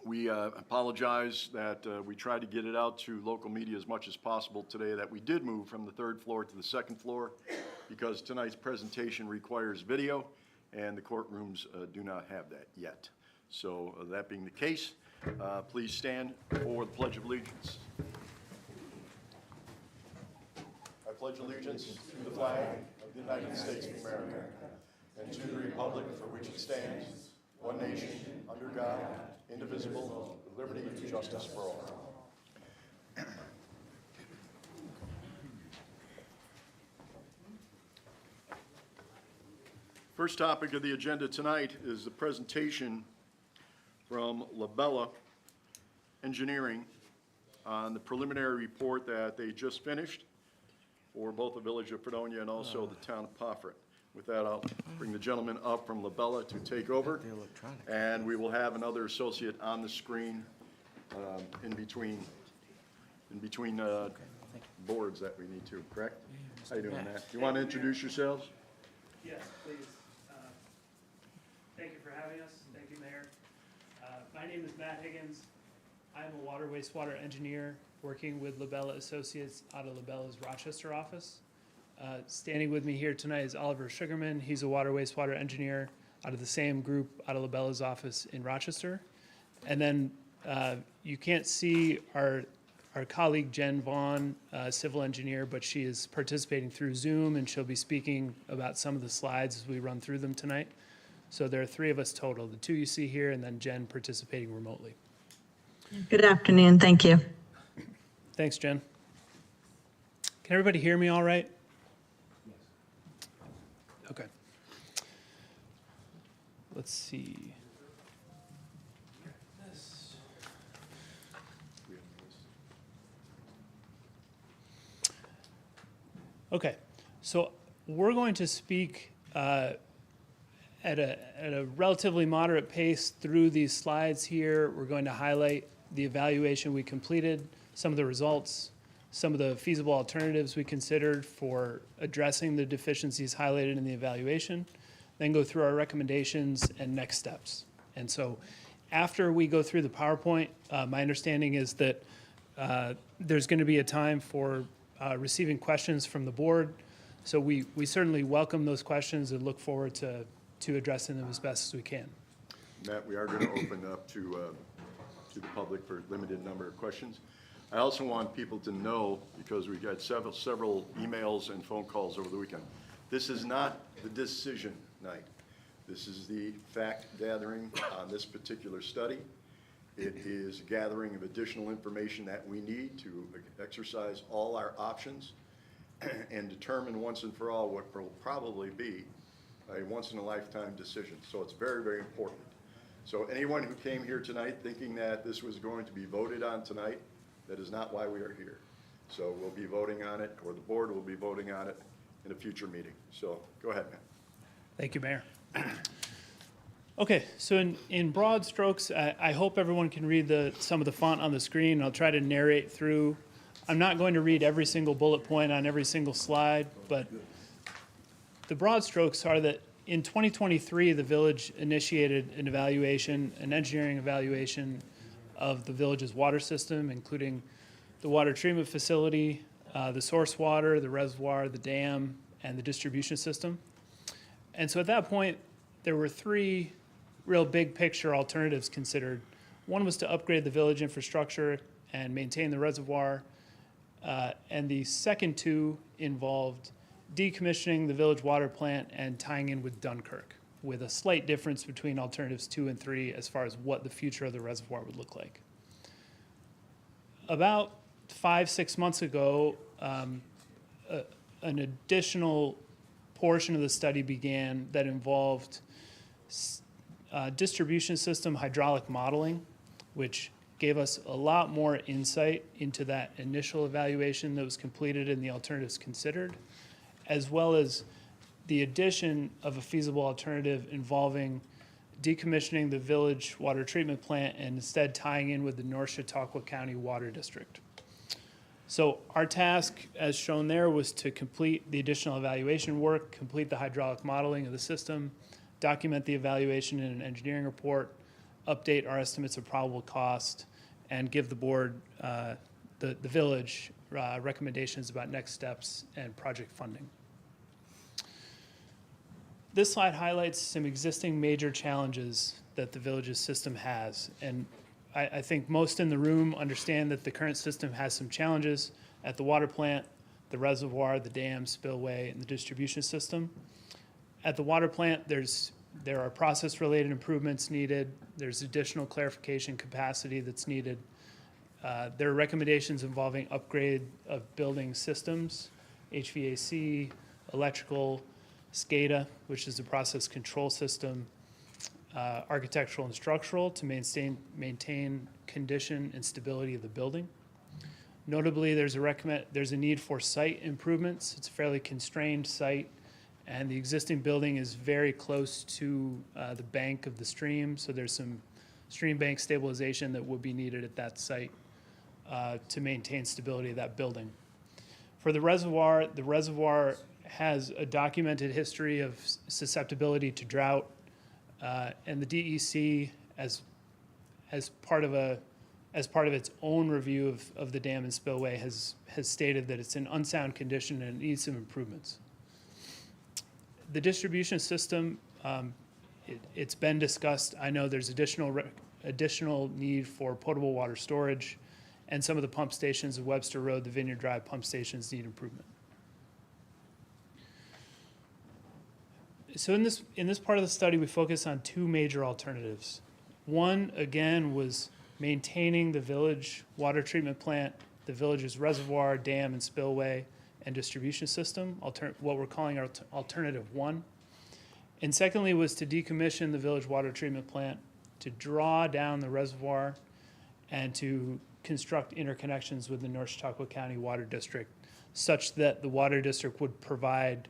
We apologize that we tried to get it out to local media as much as possible today, that we did move from the third floor to the second floor because tonight's presentation requires video and the courtrooms do not have that yet. So that being the case, please stand for the Pledge of Allegiance. I pledge allegiance to the flag of the United States of America and to the republic for which it stands, one nation, under God, indivisible, with liberty and justice for all. First topic of the agenda tonight is the presentation from LaBella Engineering on the preliminary report that they just finished for both the Village of Fredonia and also the town of Poffret. With that, I'll bring the gentleman up from LaBella to take over, and we will have another associate on the screen in between boards that we need to, correct? How you doing, Matt? You want to introduce yourselves? Yes, please. Thank you for having us. Thank you, Mayor. My name is Matt Higgins. I'm a water wastewater engineer working with LaBella Associates out of LaBella's Rochester office. Standing with me here tonight is Oliver Sugarman. He's a water wastewater engineer out of the same group out of LaBella's office in Rochester. And then you can't see our colleague Jen Vaughn, civil engineer, but she is participating through Zoom and she'll be speaking about some of the slides as we run through them tonight. So there are three of us total, the two you see here and then Jen participating remotely. Good afternoon, thank you. Thanks, Jen. Can everybody hear me all right? Okay. Let's see. Okay, so we're going to speak at a relatively moderate pace through these slides here. We're going to highlight the evaluation we completed, some of the results, some of the feasible alternatives we considered for addressing the deficiencies highlighted in the evaluation, then go through our recommendations and next steps. And so after we go through the PowerPoint, my understanding is that there's going to be a time for receiving questions from the board. So we certainly welcome those questions and look forward to addressing them as best as we can. Matt, we are going to open up to the public for a limited number of questions. I also want people to know, because we got several emails and phone calls over the weekend, this is not the decision night. This is the fact gathering on this particular study. It is gathering of additional information that we need to exercise all our options and determine once and for all what will probably be a once-in-a-lifetime decision. So it's very, very important. So anyone who came here tonight thinking that this was going to be voted on tonight, that is not why we are here. So we'll be voting on it, or the board will be voting on it in a future meeting. So go ahead, Matt. Thank you, Mayor. Okay, so in broad strokes, I hope everyone can read some of the font on the screen. I'll try to narrate through. I'm not going to read every single bullet point on every single slide, but the broad strokes are that in 2023, the village initiated an engineering evaluation of the village's water system, including the water treatment facility, the source water, the reservoir, the dam, and the distribution system. And so at that point, there were three real big picture alternatives considered. One was to upgrade the village infrastructure and maintain the reservoir. And the second two involved decommissioning the village water plant and tying in with Dunkirk, with a slight difference between alternatives 2 and 3 as far as what the future of the reservoir would look like. About 5-6 months ago, an additional portion of the study began that involved distribution system hydraulic modeling, which gave us a lot more insight into that initial evaluation that was completed and the alternatives considered, as well as the addition of a feasible alternative involving decommissioning the village water treatment plant and instead tying in with the North Chautauqua County Water District. So our task, as shown there, was to complete the additional evaluation work, complete the hydraulic modeling of the system, document the evaluation in an engineering report, update our estimates of probable cost, and give the board, the village, recommendations about next steps and project funding. This slide highlights some existing major challenges that the village's system has. And I think most in the room understand that the current system has some challenges at the water plant, the reservoir, the dam, spillway, and the distribution system. At the water plant, there are process-related improvements needed. There's additional clarification capacity that's needed. There are recommendations involving upgrade of building systems, HVAC, electrical, SCADA, which is the process control system, architectural and structural to maintain condition and stability of the building. Notably, there's a need for site improvements. It's a fairly constrained site, and the existing building is very close to the bank of the stream, so there's some stream bank stabilization that would be needed at that site to maintain stability of that building. For the reservoir has a documented history of susceptibility to drought, and the DEC, as part of its own review of the dam and spillway, has stated that it's in unsound condition and it needs some improvements. The distribution system, it's been discussed. I know there's additional need for potable water storage, and some of the pump stations at Webster Road, the Vineyard Drive pump stations need improvement. So in this part of the study, we focus on two major alternatives. One, again, was maintaining the village water treatment plant, the village's reservoir, dam, and spillway, and distribution system, what we're calling our alternative one. And secondly was to decommission the village water treatment plant, to draw down the reservoir, and to construct interconnections with the North Chautauqua County Water District, such that the water district would provide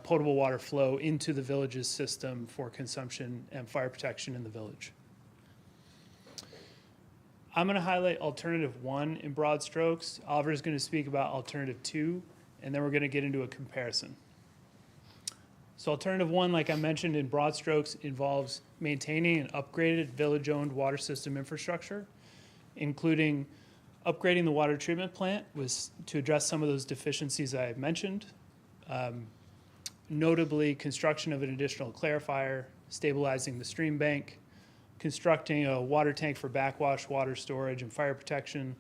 potable water flow into the village's system for consumption and fire protection in the village. I'm going to highlight alternative one in broad strokes. Oliver's going to speak about alternative two, and then we're going to get into a comparison. So alternative one, like I mentioned in broad strokes, involves maintaining an upgraded village-owned water system infrastructure, including upgrading the water treatment plant to address some of those deficiencies I have mentioned. Notably, construction of an additional clarifier, stabilizing the stream bank, constructing a water tank for backwash water storage and fire protection,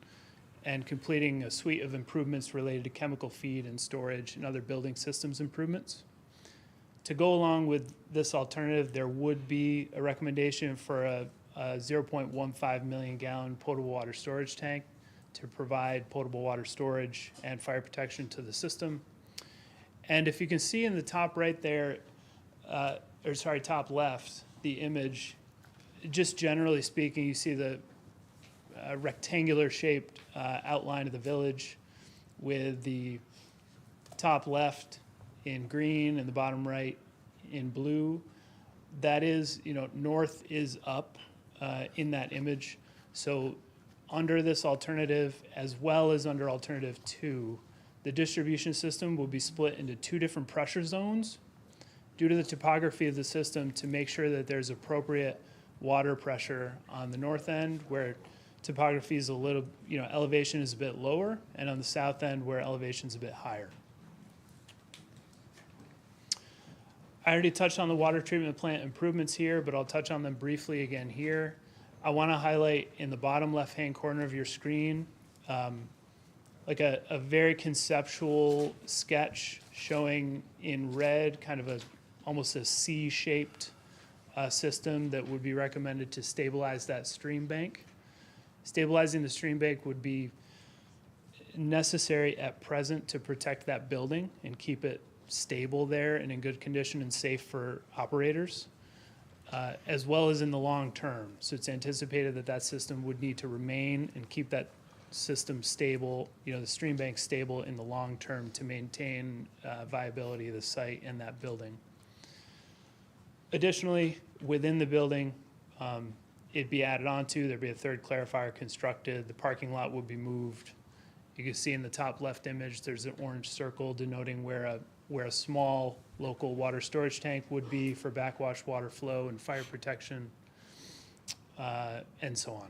and completing a suite of improvements related to chemical feed and storage and other building systems improvements. To go along with this alternative, there would be a recommendation for a 0.15 million gallon potable water storage tank to provide potable water storage and fire protection to the system. And if you can see in the top right there, top left, the image, just generally speaking, you see the rectangular shaped outline of the village with the top left in green and the bottom right in blue. That is, north is up in that image. So under this alternative, as well as under alternative two, the distribution system will be split into two different pressure zones due to the topography of the system to make sure that there's appropriate water pressure on the north end where topography is a little, elevation is a bit lower, and on the south end where elevation is a bit higher. I already touched on the water treatment plant improvements here, but I'll touch on them briefly again here. I want to highlight in the bottom left-hand corner of your screen, like a very conceptual sketch showing in red kind of almost a C-shaped system that would be recommended to stabilize that stream bank. Stabilizing the stream bank would be necessary at present to protect that building and keep it stable there and in good condition and safe for operators, as well as in the long term. So it's anticipated that that system would need to remain and keep that system stable, the stream bank stable in the long term to maintain viability of the site and that building. Additionally, within the building, it'd be added onto, there'd be a third clarifier constructed, the parking lot would be moved. You can see in the top left image, there's an orange circle denoting where a small local water storage tank would be for backwash water flow and fire protection. and so on.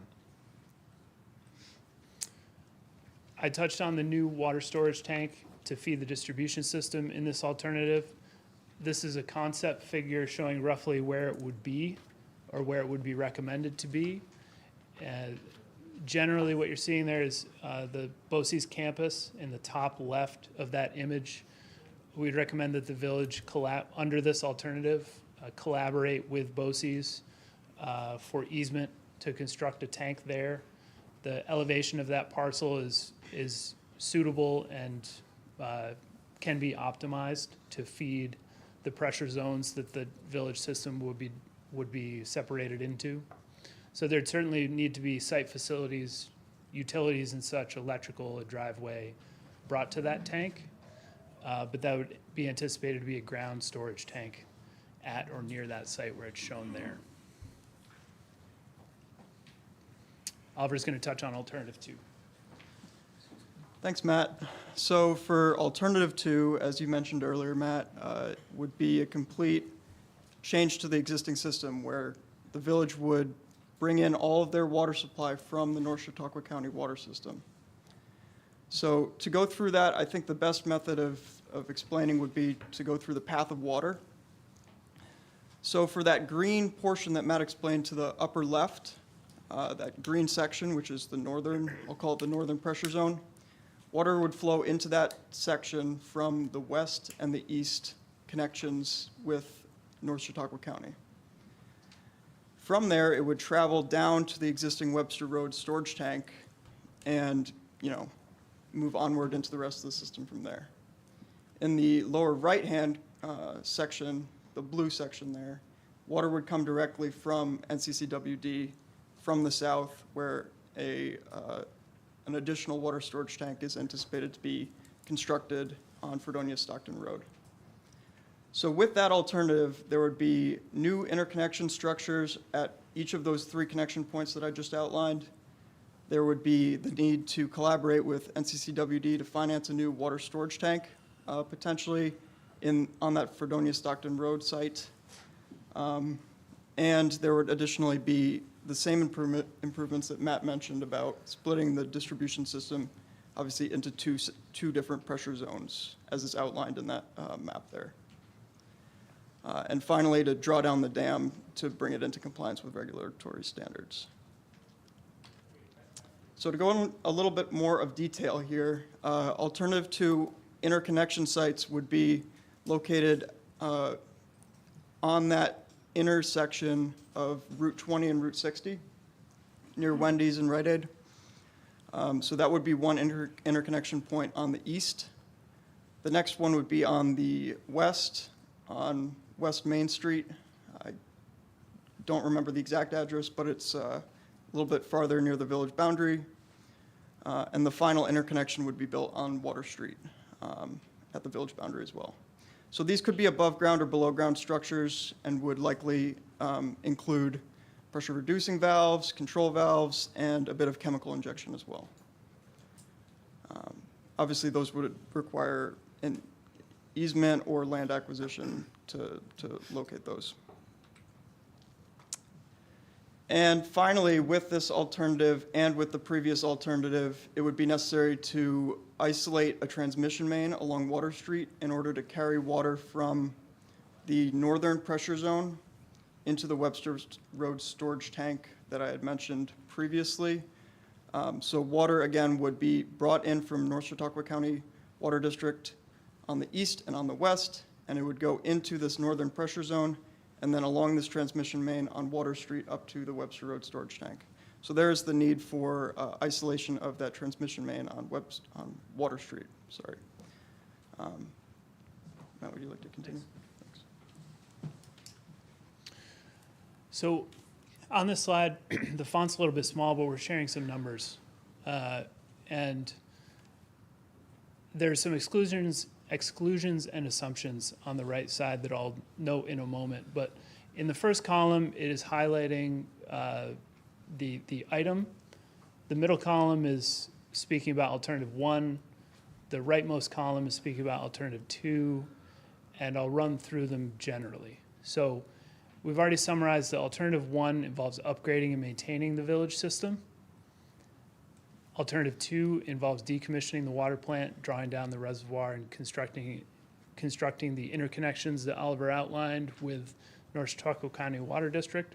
I touched on the new water storage tank to feed the distribution system in this alternative. This is a concept figure showing roughly where it would be or where it would be recommended to be. Generally, what you're seeing there is the BOCES campus in the top left of that image. We'd recommend that the village, under this alternative, collaborate with BOCES for easement to construct a tank there. The elevation of that parcel is suitable and can be optimized to feed the pressure zones that the village system would be separated into. So there'd certainly need to be site facilities, utilities and such, electrical, a driveway brought to that tank. But that would be anticipated to be a ground storage tank at or near that site where it's shown there. Oliver's going to touch on alternative 2. Thanks, Matt. So for alternative 2, as you mentioned earlier, Matt, would be a complete change to the existing system where the village would bring in all of their water supply from the North Chautauqua County water system. So to go through that, I think the best method of explaining would be to go through the path of water. So for that green portion that Matt explained to the upper left, that green section, which is the northern, I'll call it the northern pressure zone, water would flow into that section from the west and the east connections with North Chautauqua County. From there, it would travel down to the existing Webster Road storage tank and, move onward into the rest of the system from there. In the lower right-hand section, the blue section there, water would come directly from NCCWD from the south, where an additional water storage tank is anticipated to be constructed on Fredonia Stockton Road. So with that alternative, there would be new interconnection structures at each of those 3 connection points that I just outlined. There would be the need to collaborate with NCCWD to finance a new water storage tank, potentially on that Fredonia Stockton Road site. And there would additionally be the same improvements that Matt mentioned about splitting the distribution system, obviously into two different pressure zones, as is outlined in that map there. And finally, to draw down the dam to bring it into compliance with regulatory standards. So to go in a little bit more of detail here, alternative 2 interconnection sites would be located on that intersection of Route 20 and Route 60, near Wendy's and Rite Aid. So that would be one interconnection point on the east. The next one would be on the west, on West Main Street. I don't remember the exact address, but it's a little bit farther near the village boundary. And the final interconnection would be built on Water Street at the village boundary as well. So these could be above ground or below ground structures and would likely include pressure reducing valves, control valves, and a bit of chemical injection as well. Obviously, those would require an easement or land acquisition to locate those. And finally, with this alternative and with the previous alternative, it would be necessary to isolate a transmission main along Water Street in order to carry water from the northern pressure zone into the Webster Road storage tank that I had mentioned previously. So water, again, would be brought in from North Chautauqua County Water District on the east and on the west, and it would go into this northern pressure zone and then along this transmission main on Water Street up to the Webster Road storage tank. So there's the need for isolation of that transmission main on Water Street. Sorry. Matt, would you like to continue? Thanks. So on this slide, the font's a little bit small, but we're sharing some numbers. And there's some exclusions and assumptions on the right side that I'll note in a moment. But in the first column, it is highlighting the item. The middle column is speaking about alternative 1. The rightmost column is speaking about alternative 2. And I'll run through them generally. So we've already summarized the alternative 1 involves upgrading and maintaining the village system. Alternative 2 involves decommissioning the water plant, drawing down the reservoir, and constructing the interconnections that Oliver outlined with North Chautauqua County Water District.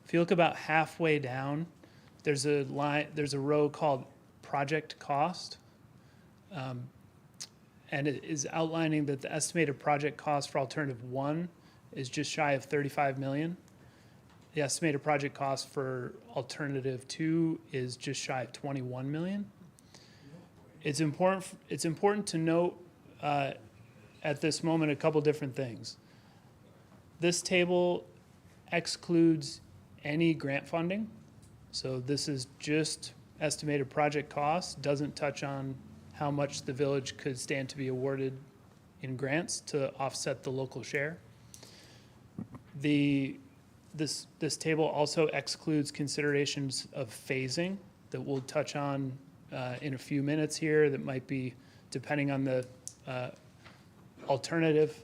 If you look about halfway down, there's a row called project cost. And it is outlining that the estimated project cost for alternative 1 is just shy of 35 million. The estimated project cost for alternative 2 is just shy of 21 million. It's important to note at this moment a couple different things. This table excludes any grant funding. So this is just estimated project cost, doesn't touch on how much the village could stand to be awarded in grants to offset the local share. This table also excludes considerations of phasing that we'll touch on in a few minutes here that might be, depending on the alternative,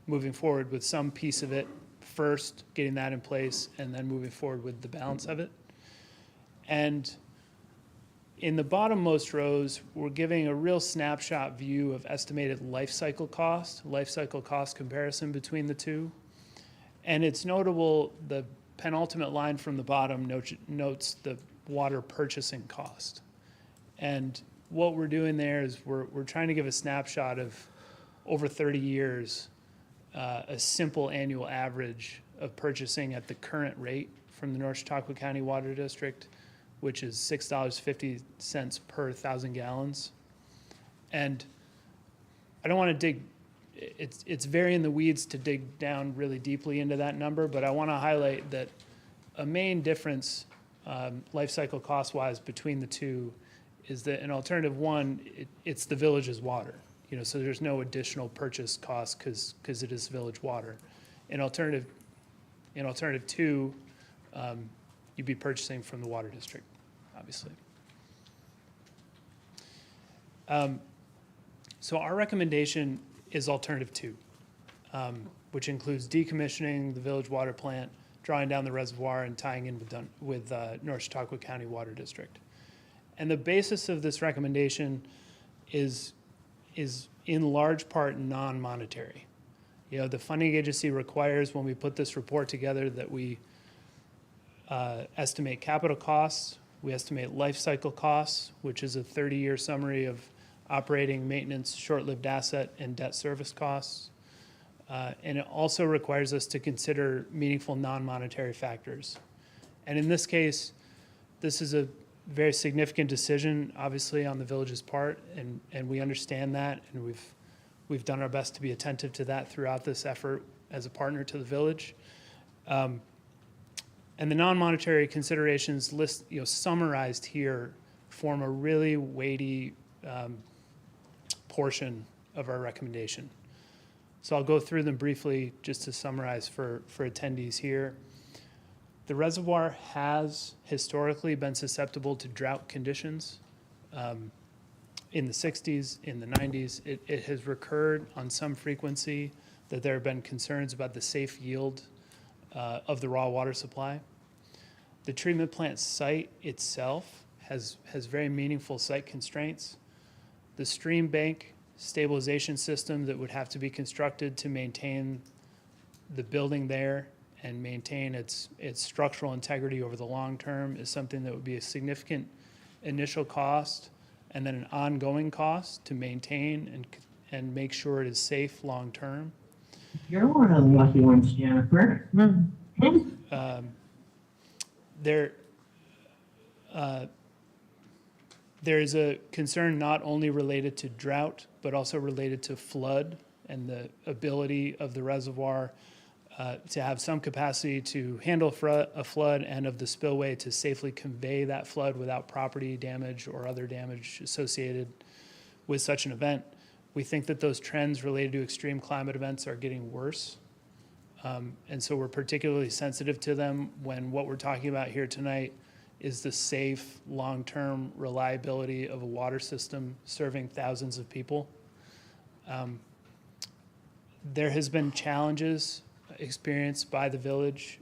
moving forward with some piece of it first, getting that in place, and then moving forward with the balance of it. And in the bottommost rows, we're giving a real snapshot view of estimated life cycle cost comparison between the two. And it's notable, the penultimate line from the bottom notes the water purchasing cost. And what we're doing there is we're trying to give a snapshot of over 30 years, a simple annual average of purchasing at the current rate from the North Chautauqua County Water District, which is $6.50 per 1,000 gallons. And I don't want to dig, it's very in the weeds to dig down really deeply into that number, but I want to highlight that a main difference, life cycle cost-wise, between the two is that in alternative 1, it's the village's water. So there's no additional purchase cost because it is village water. In alternative 2, you'd be purchasing from the water district, obviously. So our recommendation is alternative 2, which includes decommissioning the village water plant, drawing down the reservoir, and tying in with North Chautauqua County Water District. And the basis of this recommendation is in large part non-monetary. The funding agency requires, when we put this report together, that we estimate capital costs, we estimate life cycle costs, which is a 30-year summary of operating, maintenance, short-lived asset, and debt service costs. And it also requires us to consider meaningful non-monetary factors. And in this case, this is a very significant decision, obviously, on the village's part, and we understand that, and we've done our best to be attentive to that throughout this effort as a partner to the village. And the non-monetary considerations summarized here form a really weighty portion of our recommendation. So I'll go through them briefly just to summarize for attendees here. The reservoir has historically been susceptible to drought conditions. In the 60s, in the 90s, it has recurred on some frequency that there have been concerns about the safe yield of the raw water supply. The treatment plant site itself has very meaningful site constraints. The stream bank stabilization system that would have to be constructed to maintain the building there and maintain its structural integrity over the long term is something that would be a significant initial cost and then an ongoing cost to maintain and make sure it is safe long term. You're one of the lucky ones, Jennifer. There is a concern not only related to drought, but also related to flood and the ability of the reservoir to have some capacity to handle a flood and of the spillway to safely convey that flood without property damage or other damage associated with such an event. We think that those trends related to extreme climate events are getting worse. And so we're particularly sensitive to them when what we're talking about here tonight is the safe, long-term reliability of a water system serving thousands of people. There has been challenges experienced by the village,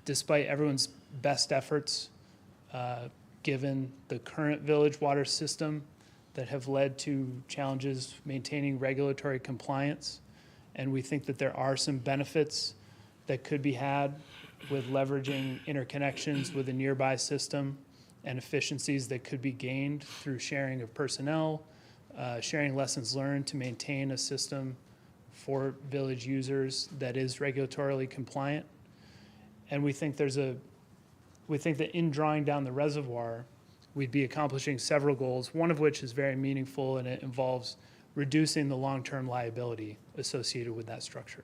despite everyone's best efforts, given the current village water system that have led to challenges maintaining regulatory compliance. And we think that there are some benefits that could be had with leveraging interconnections with a nearby system and efficiencies that could be gained through sharing of personnel, sharing lessons learned to maintain a system for village users that is regulatorily compliant. And we think that in drawing down the reservoir, we'd be accomplishing several goals, one of which is very meaningful, and it involves reducing the long-term liability associated with that structure.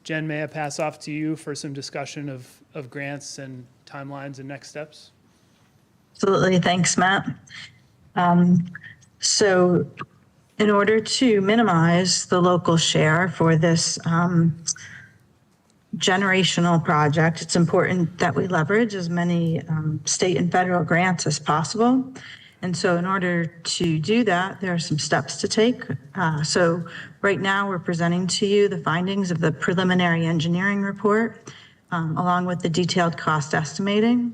Jen, may I pass off to you for some discussion of grants and timelines and next steps? Absolutely. Thanks, Matt. So in order to minimize the local share for this generational project, it's important that we leverage as many state and federal grants as possible. And so in order to do that, there are some steps to take. So right now we're presenting to you the findings of the preliminary engineering report, along with the detailed cost estimating.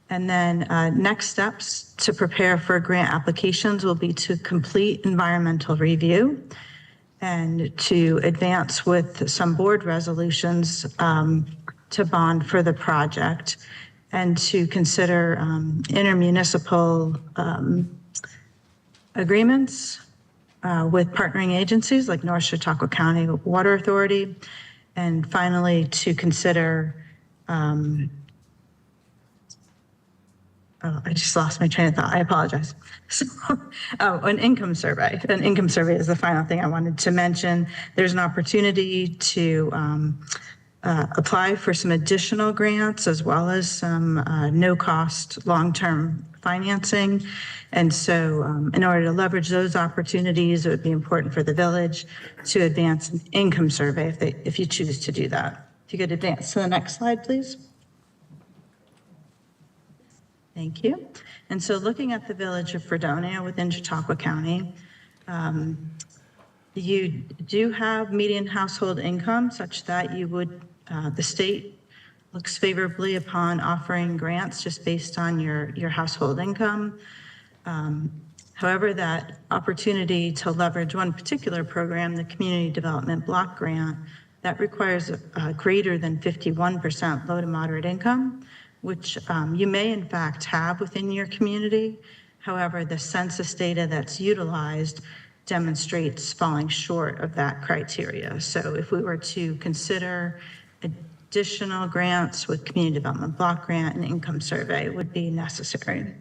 And then next steps to prepare for grant applications will be to complete environmental review and to advance with some board resolutions to bond for the project, and to consider intermunicipal agreements with partnering agencies like North Chautauqua County Water Authority, and finally to consider, I just lost my train of thought, I apologize. So, an income survey. An income survey is the final thing I wanted to mention. There's an opportunity to apply for some additional grants as well as some no-cost long-term financing. And so in order to leverage those opportunities, it would be important for the village to advance an income survey if you choose to do that. If you could advance to the next slide, please. Thank you. And so looking at the Village of Fredonia within Chautauqua County, you do have median household income such that you would, the state looks favorably upon offering grants just based on your household income. However, that opportunity to leverage one particular program, the Community Development Block Grant, that requires a greater than 51% low to moderate income, which you may in fact have within your community. However, the census data that's utilized demonstrates falling short of that criteria. So if we were to consider additional grants with Community Development Block Grant and income survey would be necessary.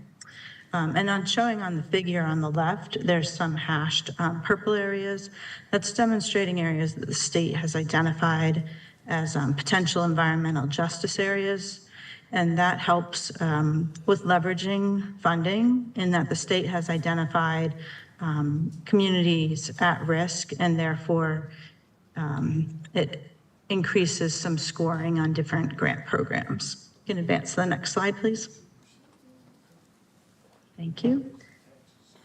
And on showing on the figure on the left, there's some hashed purple areas. That's demonstrating areas that the state has identified as potential environmental justice areas. And that helps with leveraging funding in that the state has identified communities at risk, and therefore it increases some scoring on different grant programs. You can advance to the next slide, please. Thank you.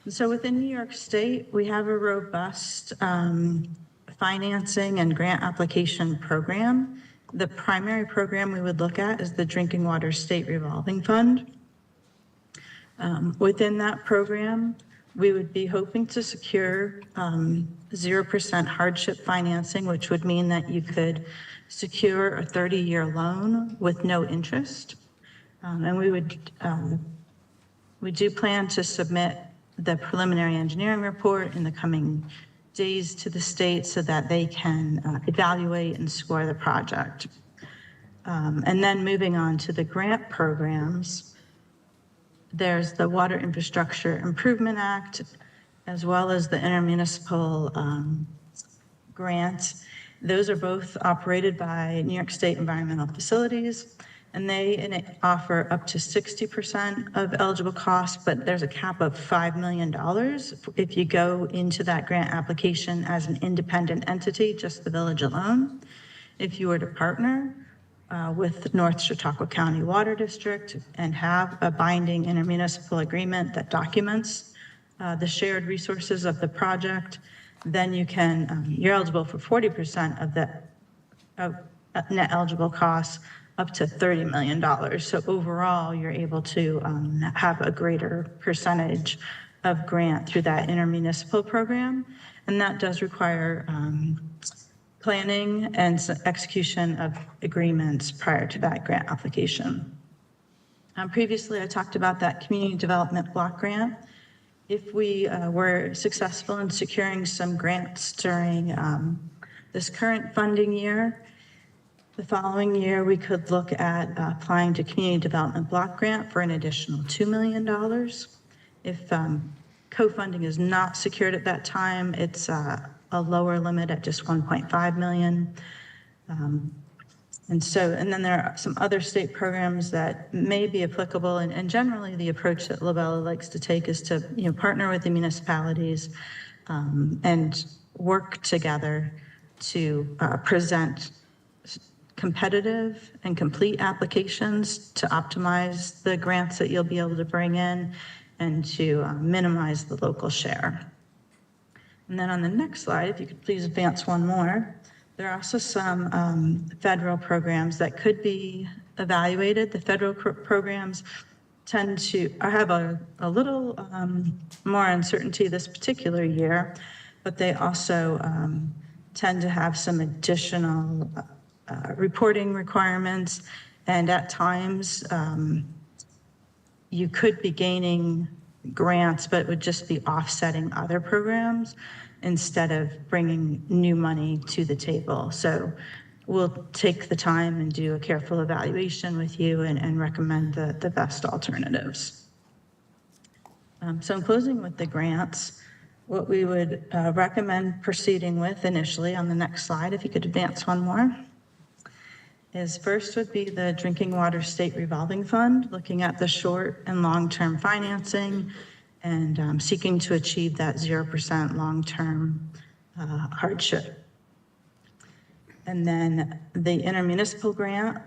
And so within New York State, we have a robust financing and grant application program. The primary program we would look at is the Drinking Water State Revolving Fund. Within that program, we would be hoping to secure 0% hardship financing, which would mean that you could secure a 30-year loan with no interest. And we do plan to submit the preliminary engineering report in the coming days to the state so that they can evaluate and score the project. And then moving on to the grant programs, there's the Water Infrastructure Improvement Act, as well as the intermunicipal grant. Those are both operated by New York State Environmental Facilities, and they offer up to 60% of eligible costs, but there's a cap of $5 million if you go into that grant application as an independent entity, just the village alone. If you were to partner with North Chautauqua County Water District and have a binding intermunicipal agreement that documents the shared resources of the project, then you're eligible for 40% of the net eligible costs up to $30 million. So overall, you're able to have a greater percentage of grant through that intermunicipal program. And that does require planning and execution of agreements prior to that grant application. Previously, I talked about that community development block grant. If we were successful in securing some grants during this current funding year, the following year, we could look at applying to community development block grant for an additional $2 million. If co-funding is not secured at that time, it's a lower limit at just 1.5 million. And then there are some other state programs that may be applicable, and generally the approach that LaBella likes to take is to partner with the municipalities and work together to present competitive and complete applications to optimize the grants that you'll be able to bring in and to minimize the local share. And then on the next slide, if you could please advance one more. There are also some federal programs that could be evaluated. The federal programs tend to have a little more uncertainty this particular year, but they also tend to have some additional reporting requirements. And at times, you could be gaining grants, but it would just be offsetting other programs instead of bringing new money to the table. So we'll take the time and do a careful evaluation with you and recommend the best alternatives. So in closing with the grants, what we would recommend proceeding with initially on the next slide, if you could advance one more, is first would be the Drinking Water State Revolving Fund, looking at the short and long-term financing and seeking to achieve that 0% long-term hardship. And then the intermunicipal grant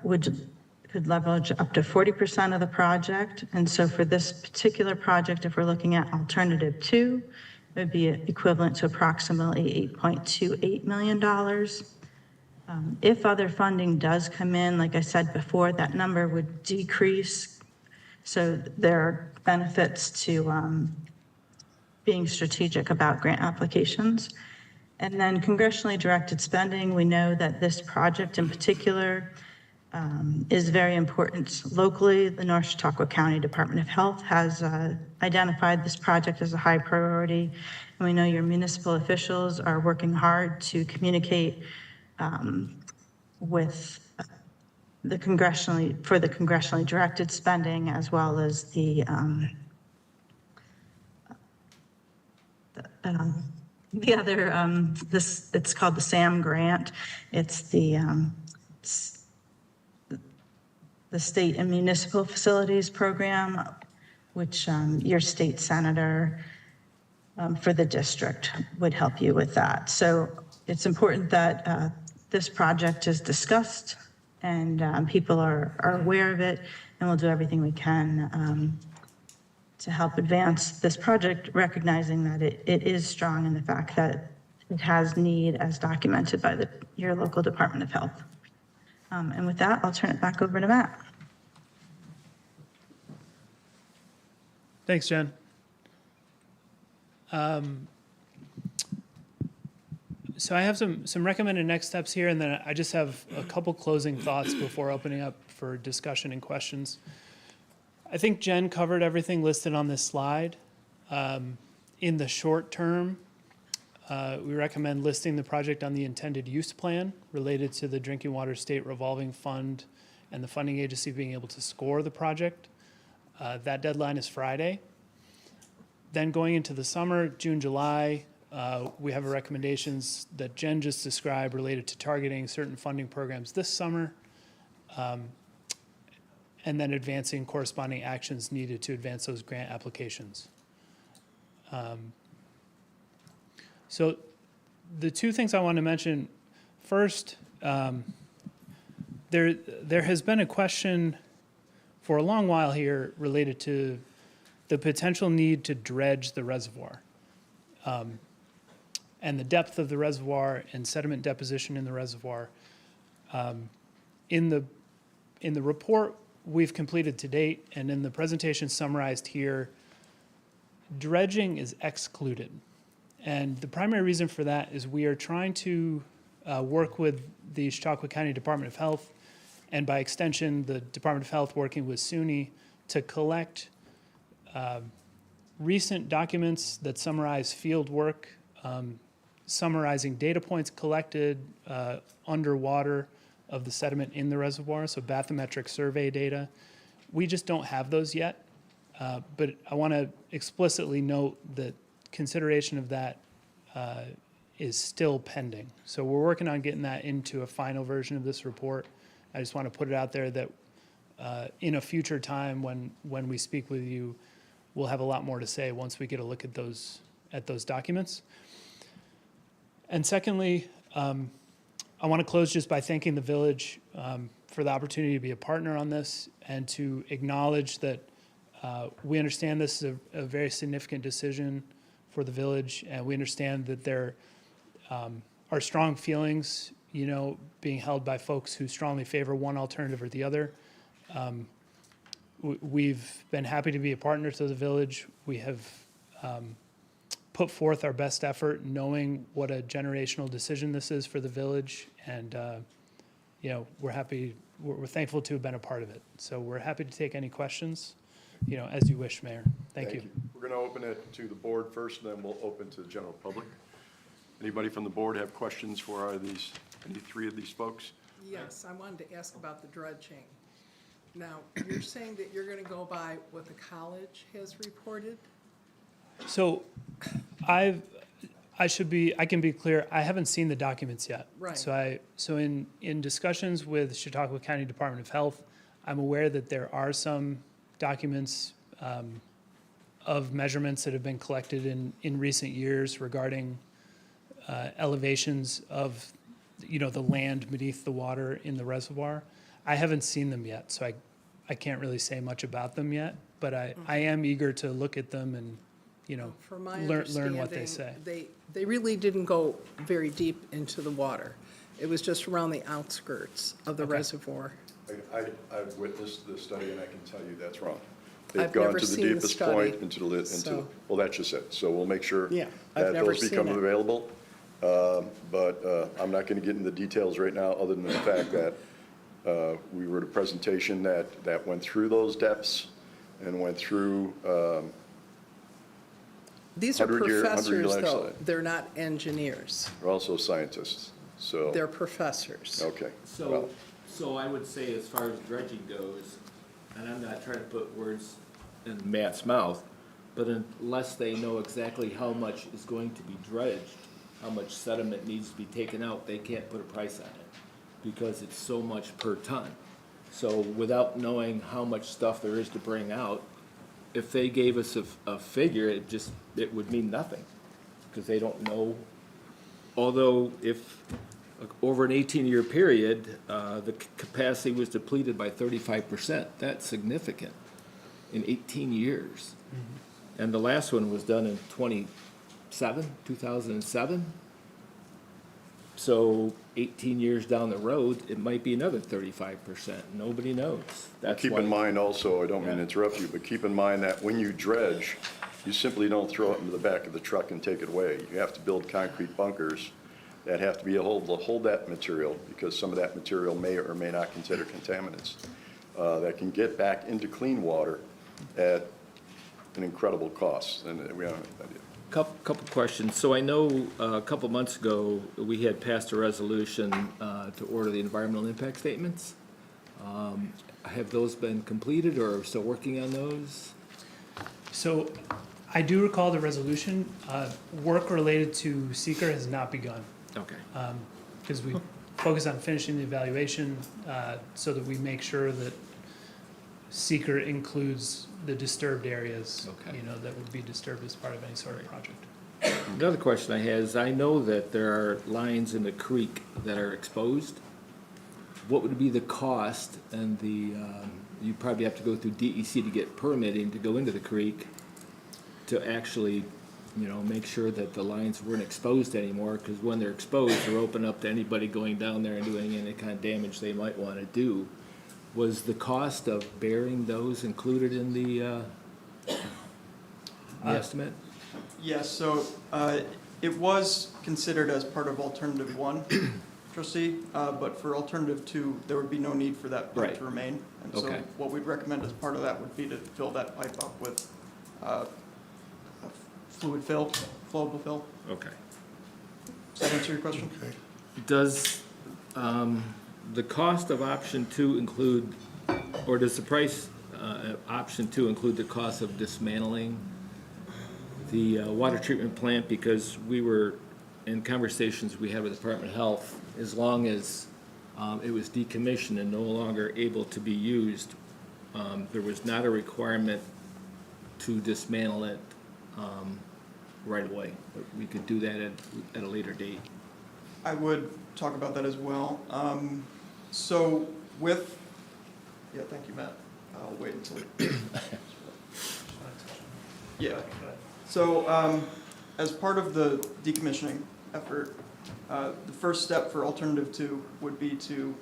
could leverage up to 40% of the project. And so for this particular project, if we're looking at alternative 2, it would be equivalent to approximately $8.28 million. If other funding does come in, like I said before, that number would decrease. So there are benefits to being strategic about grant applications. And then congressionally directed spending, we know that this project in particular is very important locally. The North Chautauqua County Department of Health has identified this project as a high priority. And we know your municipal officials are working hard to communicate with the congressionally directed spending, as well as the other, it's called the SAM grant. It's the State and Municipal Facilities Program, which your state senator for the district would help you with that. So it's important that this project is discussed and people are aware of it, and we'll do everything we can to help advance this project, recognizing that it is strong in the fact that it has need as documented by your local Department of Health. And with that, I'll turn it back over to Matt. Thanks, Jen. So I have some recommended next steps here, and then I just have a couple closing thoughts before opening up for discussion and questions. I think Jen covered everything listed on this slide. In the short term, we recommend listing the project on the intended use plan related to the Drinking Water State Revolving Fund and the funding agency being able to score the project. That deadline is Friday. Then going into the summer, June, July, we have recommendations that Jen just described related to targeting certain funding programs this summer, and then advancing corresponding actions needed to advance those grant applications. So the two things I want to mention, first, there has been a question for a long while here related to the potential need to dredge the reservoir. And the depth of the reservoir and sediment deposition in the reservoir. In the report we've completed to date and in the presentation summarized here, dredging is excluded. And the primary reason for that is we are trying to work with the Chautauqua County Department of Health, and by extension, the Department of Health working with SUNY to collect recent documents that summarize field work, summarizing data points collected underwater of the sediment in the reservoir, so bathymetric survey data. We just don't have those yet, but I want to explicitly note that consideration of that is still pending. So we're working on getting that into a final version of this report. I just want to put it out there that in a future time when we speak with you, we'll have a lot more to say once we get a look at those documents. And secondly, I want to close just by thanking the village for the opportunity to be a partner on this and to acknowledge that we understand this is a very significant decision for the village, and we understand that there are strong feelings, being held by folks who strongly favor one alternative or the other. We've been happy to be a partner to the village. We have put forth our best effort, knowing what a generational decision this is for the village, and we're happy. We're thankful to have been a part of it. So we're happy to take any questions, as you wish, Mayor. Thank you. We're going to open it to the board first, and then we'll open to the general public. Anybody from the board have questions for any three of these folks? Yes, I wanted to ask about the dredging. Now, you're saying that you're going to go by what the college has reported? So I can be clear, I haven't seen the documents yet. Right. So in discussions with Chautauqua County Department of Health, I'm aware that there are some documents of measurements that have been collected in recent years regarding elevations of, the land beneath the water in the reservoir. I haven't seen them yet, so I can't really say much about them yet, but I am eager to look at them and, From my learn what they say. understanding, they really didn't go very deep into the water. It was just around the outskirts of the reservoir. I've witnessed the study, and I can tell you that's wrong. They've I've gone never to the seen the deepest study, point into so- well, that's just it. So we'll make sure Yeah, I've that never those seen become it. available. But I'm not going to get into the details right now, other than the fact that we were at a presentation that went through those depths and went through, These are 100-year professors, life though. site. They're not engineers. we're also scientists, so. They're professors. Okay. So I would say as far as dredging goes, and I'm not trying to put words in Matt's mouth, but unless they know exactly how much is going to be dredged, how much sediment needs to be taken out, they can't put a price on it because it's so much per ton. So without knowing how much stuff there is to bring out, if they gave us a figure, it would mean nothing because they don't know. Although if over an 18-year period, the capacity was depleted by 35%, that's significant in 18 years. Mm-hmm. And the last one was done in 2007. So 18 years down the road, it might be another 35%. Nobody knows. That's Keep why- in mind also, I don't mean to Yeah. interrupt you, but keep in mind that when you dredge, you simply don't throw it into the back of the truck and take it away. You have to build concrete bunkers that have to be able to hold that material, because some of that material may or may not consider contaminants, that can get back into clean water at an incredible cost, and we don't have an idea. Couple questions. So I know a couple months ago, we had passed a resolution to order the environmental impact statements. Have those been completed or are we still working on those? So I do recall the resolution. Work related to seeker has not begun Okay. because we focus on finishing the evaluation so that we make sure that seeker includes the disturbed areas, Okay. that would be disturbed as part of any sort of project. Another question I had is, I know that there are lines in the creek that are exposed. What would be the cost and you probably have to go through DEC to get permitting to go into the creek. to actually, make sure that the lines weren't exposed anymore, because when they're exposed, they're open up to anybody going down there and doing any kind of damage they might want to do. Was the cost of burying those included in the estimate? Yes, so it was considered as part of alternative one, trustee, but for alternative two, there would be no need for that pipe Right. to remain. And so Okay. what we'd recommend as part of that would be to fill that pipe up with a fluid fill, flowable fill. Okay. Does that answer your question? Does the cost of option two include, or does the price, option two include the cost of dismantling the water treatment plant? Because we were, in conversations we had with the Department of Health, as long as it was decommissioned and no longer able to be used, there was not a requirement to dismantle it right away. But we could do that at a later date. I would talk about that as well. So with, yeah, thank you, Matt. I'll wait until. Yeah. So as part of the decommissioning effort, the first step for alternative two would be to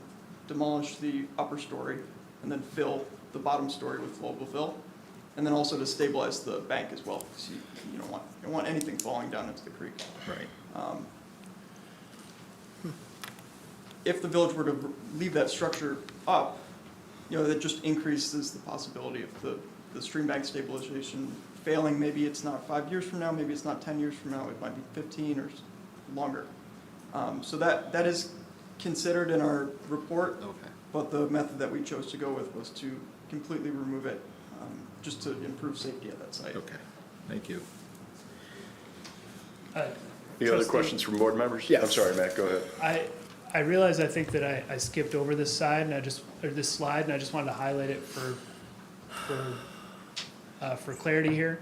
demolish the upper story and then fill the bottom story with flowable fill. And then also to stabilize the bank as well, because you don't want anything falling down into the creek. Right. If the village were to leave that structure up, that just increases the possibility of the stream bank stabilization failing. Maybe it's not 5 years from now, maybe it's not 10 years from now, it might be 15 or longer. So that is considered in our report. Okay. But the method that we chose to go with was to completely remove it, just to improve safety at that site. Okay, thank you. Any other Trustee- questions from board members? Yes. I'm sorry, Matt, go ahead. I realize, I think that I skipped over this side, and this slide, and I just wanted to highlight it for clarity here.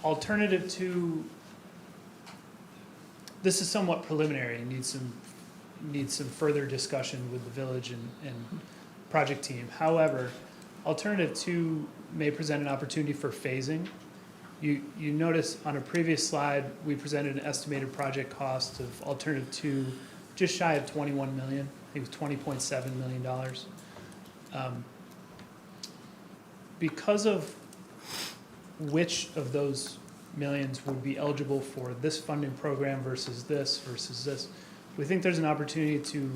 Alternative to, this is somewhat preliminary, and needs some further discussion with the village and project team. However, alternative two may present an opportunity for phasing. You notice on a previous slide, we presented an estimated project cost of alternative two, just shy of 21 million. I think it was $20.7 million. Because of which of those millions would be eligible for this funding program versus this, we think there's an opportunity to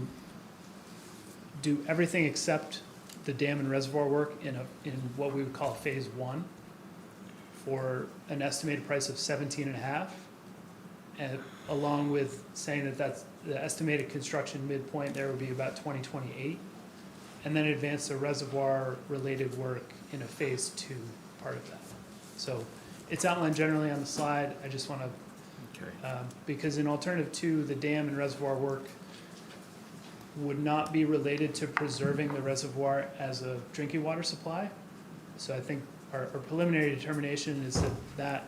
do everything except the dam and reservoir work in what we would call phase one, for an estimated price of 17.5, and along with saying that that's the estimated construction midpoint there would be about 2028, and then advance the reservoir related work in a phase two part of that. So it's outlined generally on the slide. I just want to, Okay. because in alternative two, the dam and reservoir work would not be related to preserving the reservoir as a drinking water supply. So I think our preliminary determination is that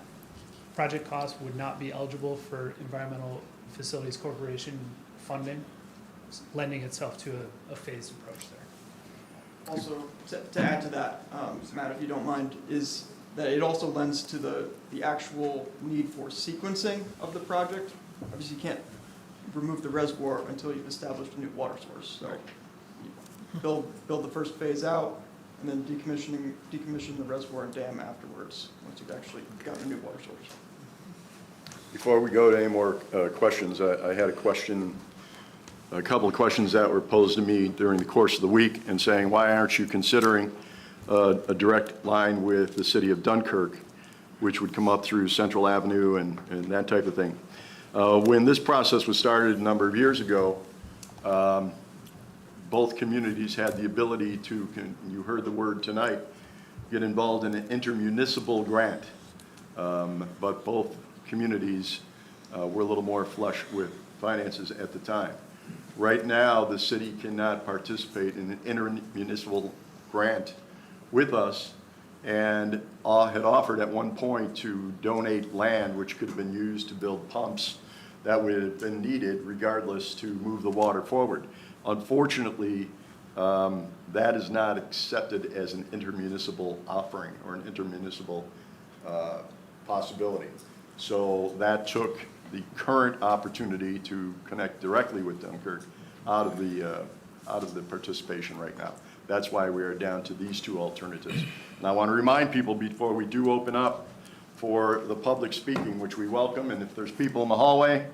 project cost would not be eligible for Environmental Facilities Corporation funding, lending itself to a phased approach there. Also, to add to that, Matt, if you don't mind, is that it also lends to the actual need for sequencing of the project. Obviously, you can't remove the reservoir until you've established a new water source. So you build the first phase out, and then decommission the reservoir and dam afterwards, once you've actually got a new water source. Before we go to any more questions, I had a couple of questions that were posed to me during the course of the week, and saying, why aren't you considering a direct line with the city of Dunkirk, which would come up through Central Avenue and that type of thing. When this process was started a number of years ago, both communities had the ability to, you heard the word tonight, get involved in an intermunicipal grant. But both communities were a little more flush with finances at the time. Right now, the city cannot participate in an intermunicipal grant with us, and had offered at one point to donate land which could have been used to build pumps that would have been needed regardless to move the water forward. Unfortunately, that is not accepted as an intermunicipal offering or an intermunicipal possibility. So that took the current opportunity to connect directly with Dunkirk out of the participation right now. That's why we are down to these two alternatives. And I want to remind people before we do open up for the public speaking, which we welcome, and if there's people in the hallway,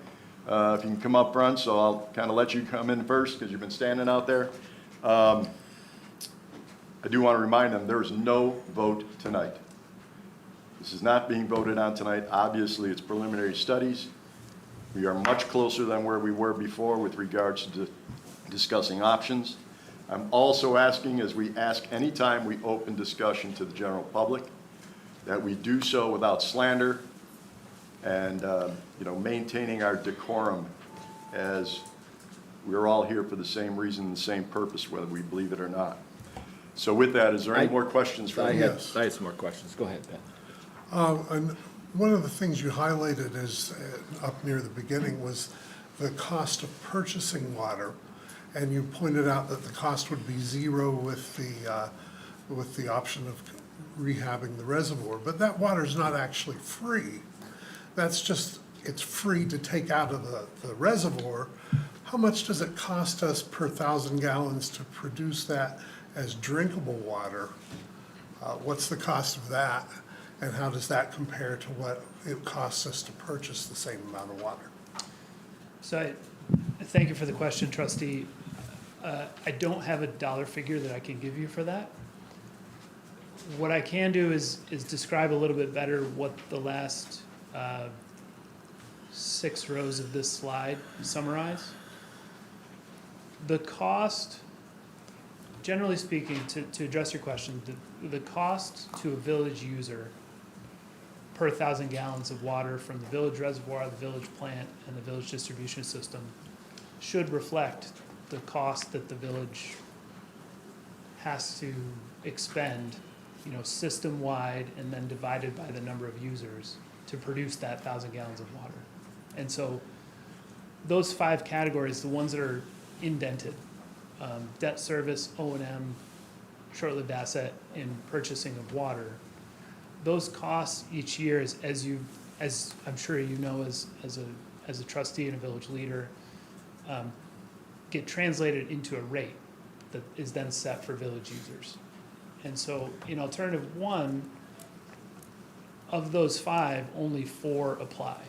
if you can come up front, so I'll kind of let you come in first because you've been standing out there. I do want to remind them there is no vote tonight. This is not being voted on tonight. Obviously, it's preliminary studies. We are much closer than where we were before with regards to discussing options. I'm also asking, as we ask anytime we open discussion to the general public, that we do so without slander and, maintaining our decorum, as we're all here for the same reason, the same purpose, whether we believe it or not. So with that, is there any more questions for I me? had some more questions. Go ahead, Ben. And one of the things you highlighted is, up near the beginning, was the cost of purchasing water. And you pointed out that the cost would be zero with the option of rehabbing the reservoir. But that water's not actually free. That's just, it's free to take out of the reservoir. How much does it cost us per 1,000 gallons to produce that as drinkable water? What's the cost of that? And how does that compare to what it costs us to purchase the same amount of water? So I thank you for the question, trustee. I don't have a dollar figure that I can give you for that. What I can do is describe a little bit better what the last 6 rows of this slide summarize. The cost, generally speaking, to address your question, the cost to a village user per 1,000 gallons of water from the village reservoir, the village plant, and the village distribution system should reflect the cost that the village has to expend, system-wide, and then divided by the number of users to produce that 1,000 gallons of water. And so those 5 categories, the ones that are indented, debt service, O&M, short-lived asset, and purchasing of water, those costs each year, as I'm sure you know as a trustee and a village leader, get translated into a rate that is then set for village users. And so in alternative 1, of those 5, only 4 apply.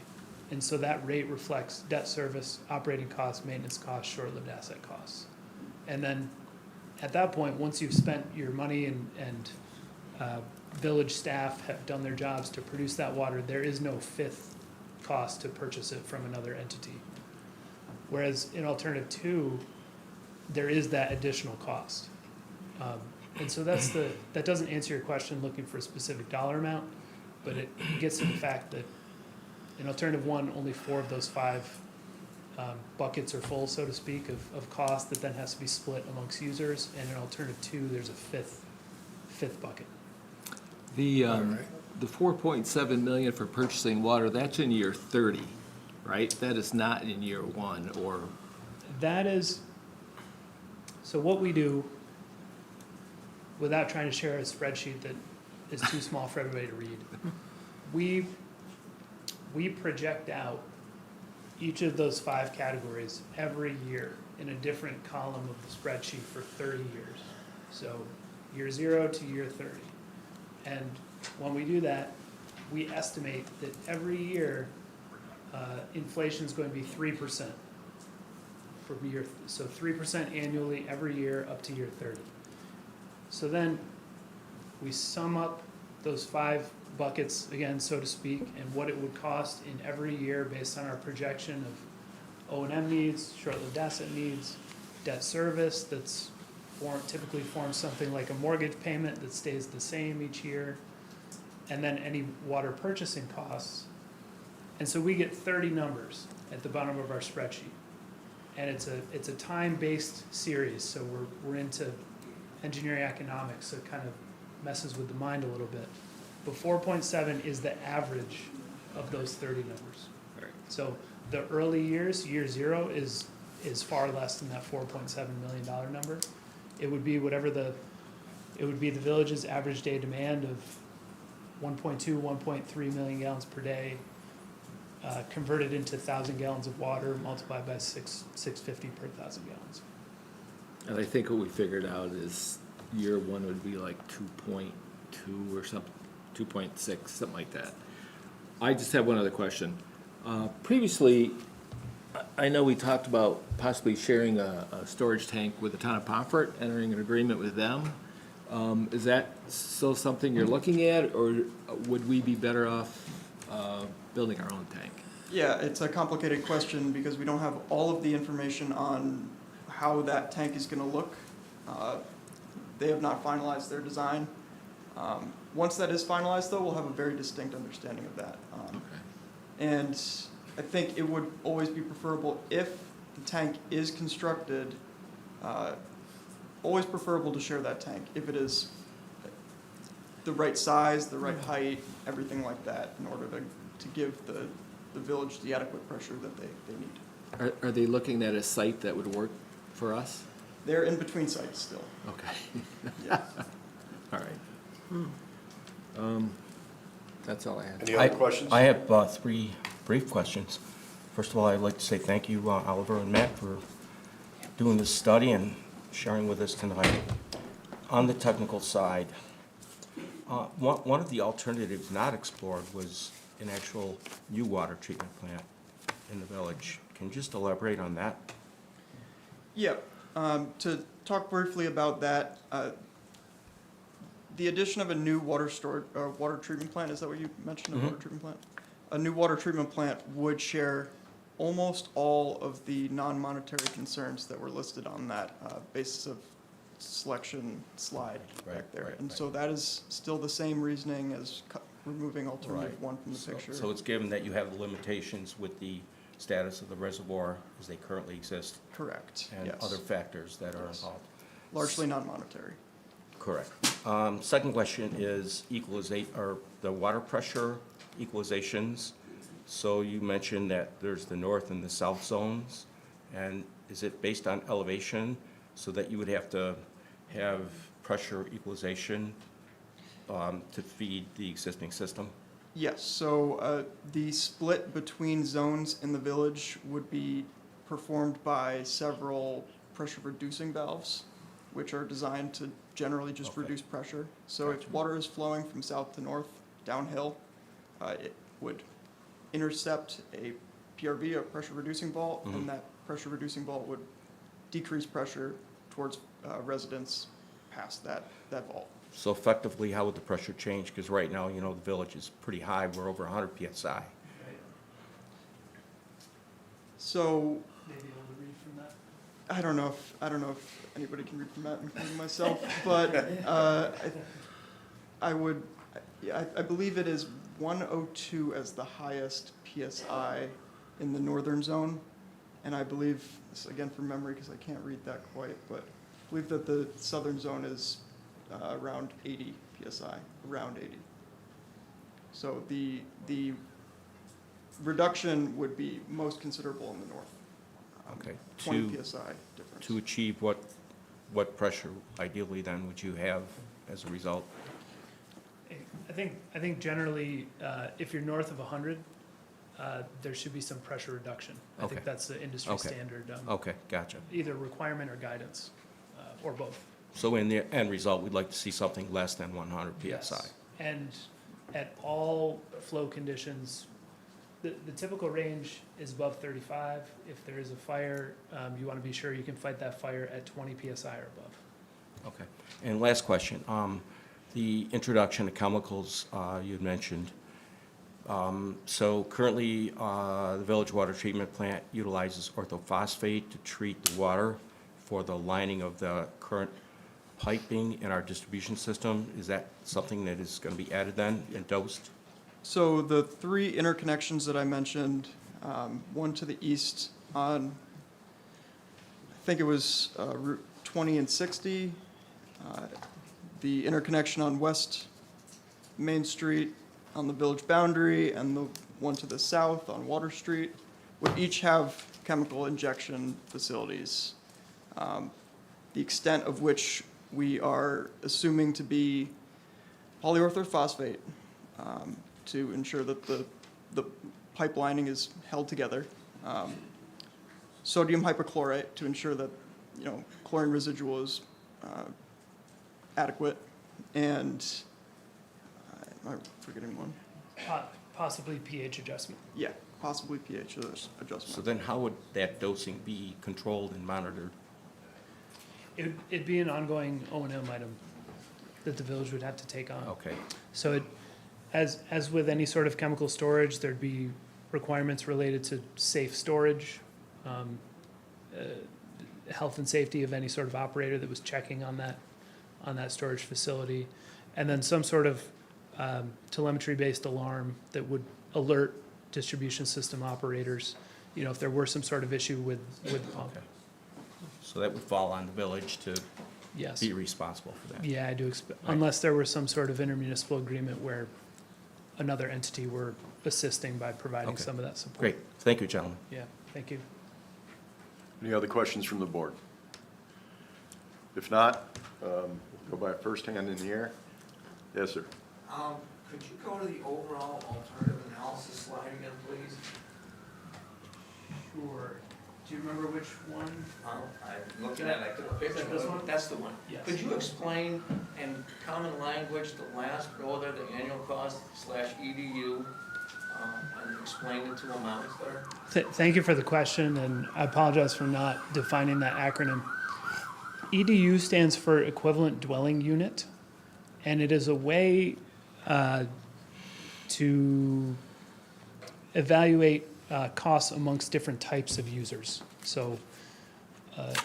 And so that rate reflects debt service, operating costs, maintenance costs, short-lived asset costs. And then at that point, once you've spent your money and village staff have done their jobs to produce that water, there is no 5th cost to purchase it from another entity. Whereas in alternative 2, there is that additional cost. And so that doesn't answer your question looking for a specific dollar amount, but it gets to the fact that in alternative 1, only 4 of those 5 buckets are full, so to speak, of cost that then has to be split amongst users. And in alternative 2, there's a fifth bucket. The 4.7 million for purchasing water, that's in year 30, right? That is not in year 1 or. That is, so what we do, without trying to share a spreadsheet that is too small for everybody to read, we project out each of those 5 categories every year in a different column of the spreadsheet for 30 years. So year 0 to year 30. And when we do that, we estimate that every year inflation is going to be 3% from year, so 3% annually every year up to year 30. So then we sum up those 5 buckets again, so to speak, and what it would cost in every year based on our projection of O&M needs, short-lived asset needs, debt service that's typically forms something like a mortgage payment that stays the same each year, and then any water purchasing costs. And so we get 30 numbers at the bottom of our spreadsheet. And it's a time-based series, so we're into engineering economics, so it kind of messes with the mind a little bit. But 4.7 is the average of those 30 numbers. Right. So the early years, year 0 is far less than that $4.7 million number. It would be the village's average day demand of 1.2, 1.3 million gallons per day, converted into 1,000 gallons of water, multiplied by 650 per 1,000 gallons. And I think what we figured out is year one would be like 2.2 or something, 2.6, something like that. I just have one other question. Previously, I know we talked about possibly sharing a storage tank with the town of Pomfret, entering an agreement with them. Is that still something you're looking at, or would we be better off building our own tank? Yeah, it's a complicated question because we don't have all of the information on how that tank is gonna look. They have not finalized their design. Once that is finalized, though, we'll have a very distinct understanding of that. And I think it would always be preferable if the tank is constructed, always preferable to share that tank if it is the right size, the right height, everything like that, in order to give the village the adequate pressure that they need. Are they looking at a site that would work for us? They're in between sites still. Okay. Yeah. All right. That's all I have. Any other questions? I have three brief questions. First of all, I'd like to say thank you, Oliver and Matt, for doing this study and sharing with us tonight. On the technical side, one of the alternatives not explored was an actual new water treatment plant in the village. Can you just elaborate on that? Yeah, to talk briefly about that, the addition of a new water treatment plant, is that what you mentioned, a water treatment plant? A new water treatment plant would share almost all of the non-monetary concerns that were listed on that basis of selection slide back there. And so that is still the same reasoning as removing alternative one from the picture. So it's given that you have the limitations with the status of the reservoir as they currently exist Correct, and yes. other factors that are Yes. involved. Largely non-monetary. Correct. Second question is the water pressure equalizations. So you mentioned that there's the north and the south zones, and is it based on elevation so that you would have to have pressure equalization to feed the existing system? Yes, so the split between zones in the village would be performed by several pressure-reducing valves, which are designed to generally just Okay. reduce pressure. So if water is flowing from south to north downhill, it would intercept a PRV, a pressure-reducing vault, and that pressure-reducing vault would decrease pressure towards residents past that vault. So effectively, how would the pressure change? Because right now, you know, the village is pretty high. We're over 100 PSI. So Maybe able to read from that. I don't know if anybody can read from that, including myself, but I believe it is 102 as the highest PSI in the northern zone, and I believe, this again from memory because I can't read that quite, but I believe that the southern zone is around 80 PSI, around 80. So the reduction would be most considerable in the north. Okay. 20 PSI difference. To achieve what pressure ideally then would you have as a result? I think generally, if you're north of 100, there should be some pressure reduction. I think Okay. that's the industry Okay. standard, Okay, gotcha. either requirement or guidance, or both. So in the end result, we'd like to see something less than 100 PSI. Yes. And at all flow conditions, the typical range is above 35. If there is a fire, you want to be sure you can fight that fire at 20 PSI or above. Okay. And last question, the introduction of chemicals you had mentioned. So currently, the village water treatment plant utilizes orthophosphate to treat the water for the lining of the current piping in our distribution system. Is that something that is going to be added then and dosed? So the three interconnections that I mentioned, one to the east on, I think it was Route 20 and 60, the interconnection on West Main Street on the village boundary, and the one to the south on Water Street, would each have chemical injection facilities. The extent of which we are assuming to be polyorthophosphate, to ensure that the pipelining is held together. Sodium hypochlorite to ensure that, chlorine residual is adequate, and am I forgetting one? Possibly pH adjustment. Yeah, possibly pH adjustment. So then how would that dosing be controlled and monitored? It'd be an ongoing O&M item that the village would have to take on. Okay, So as with any sort of chemical storage, there'd be requirements related to safe storage, health and safety of any sort of operator that was checking on that storage facility, and then some sort of telemetry-based alarm that would alert distribution system operators, if there were some sort of issue with the pump. okay. So that would fall on the village to Yes. be responsible for that? Yeah, I do expect, Right. unless there were some sort of intermunicipal agreement where another entity were assisting by providing Okay. some of that support. Great, thank you, gentlemen. Yeah, thank you. Any other questions from the board? If not, go by first hand in the air. Yes, sir. Could you go to the overall alternative analysis slide again, please? Sure. Do you remember which one? I'm looking at it, I took a picture Is that this of one? it. That's the one. Yes. Could you explain in common language the last row there, the annual cost / EDU, and explain the two amounts there? Thank you for the question, and I apologize for not defining that acronym. EDU stands for Equivalent Dwelling Unit, and it is a way to evaluate costs amongst different types of users. So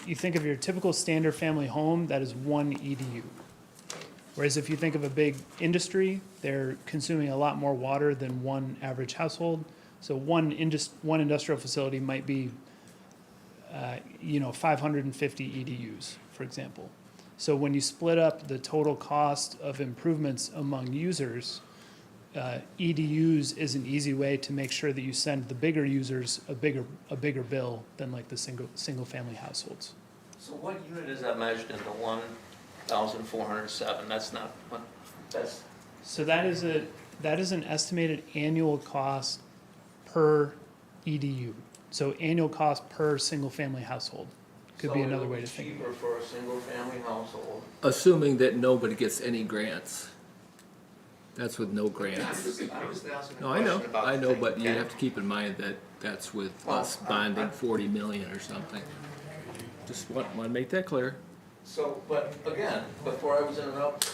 you think of your typical standard family home, that is one EDU. Whereas if you think of a big industry, they're consuming a lot more water than one average household. So one industrial facility might be 550 EDUs, for example. So when you split up the total cost of improvements among users, EDUs is an easy way to make sure that you send the bigger users a bigger bill than like the single family households. So what unit is that measured in, the 1,407? That's not, that's, So that is an estimated annual cost per EDU. So annual cost per single family household could be another way to think of it. cheaper for a single family household. Assuming that nobody gets any grants. That's with no grants. I'm just asking a No, I know, question about I the know, thing, but you okay? have to keep in mind that that's with Well, us bonding 40 million or something. Just want to make that clear. So, but again, before I was interrupted,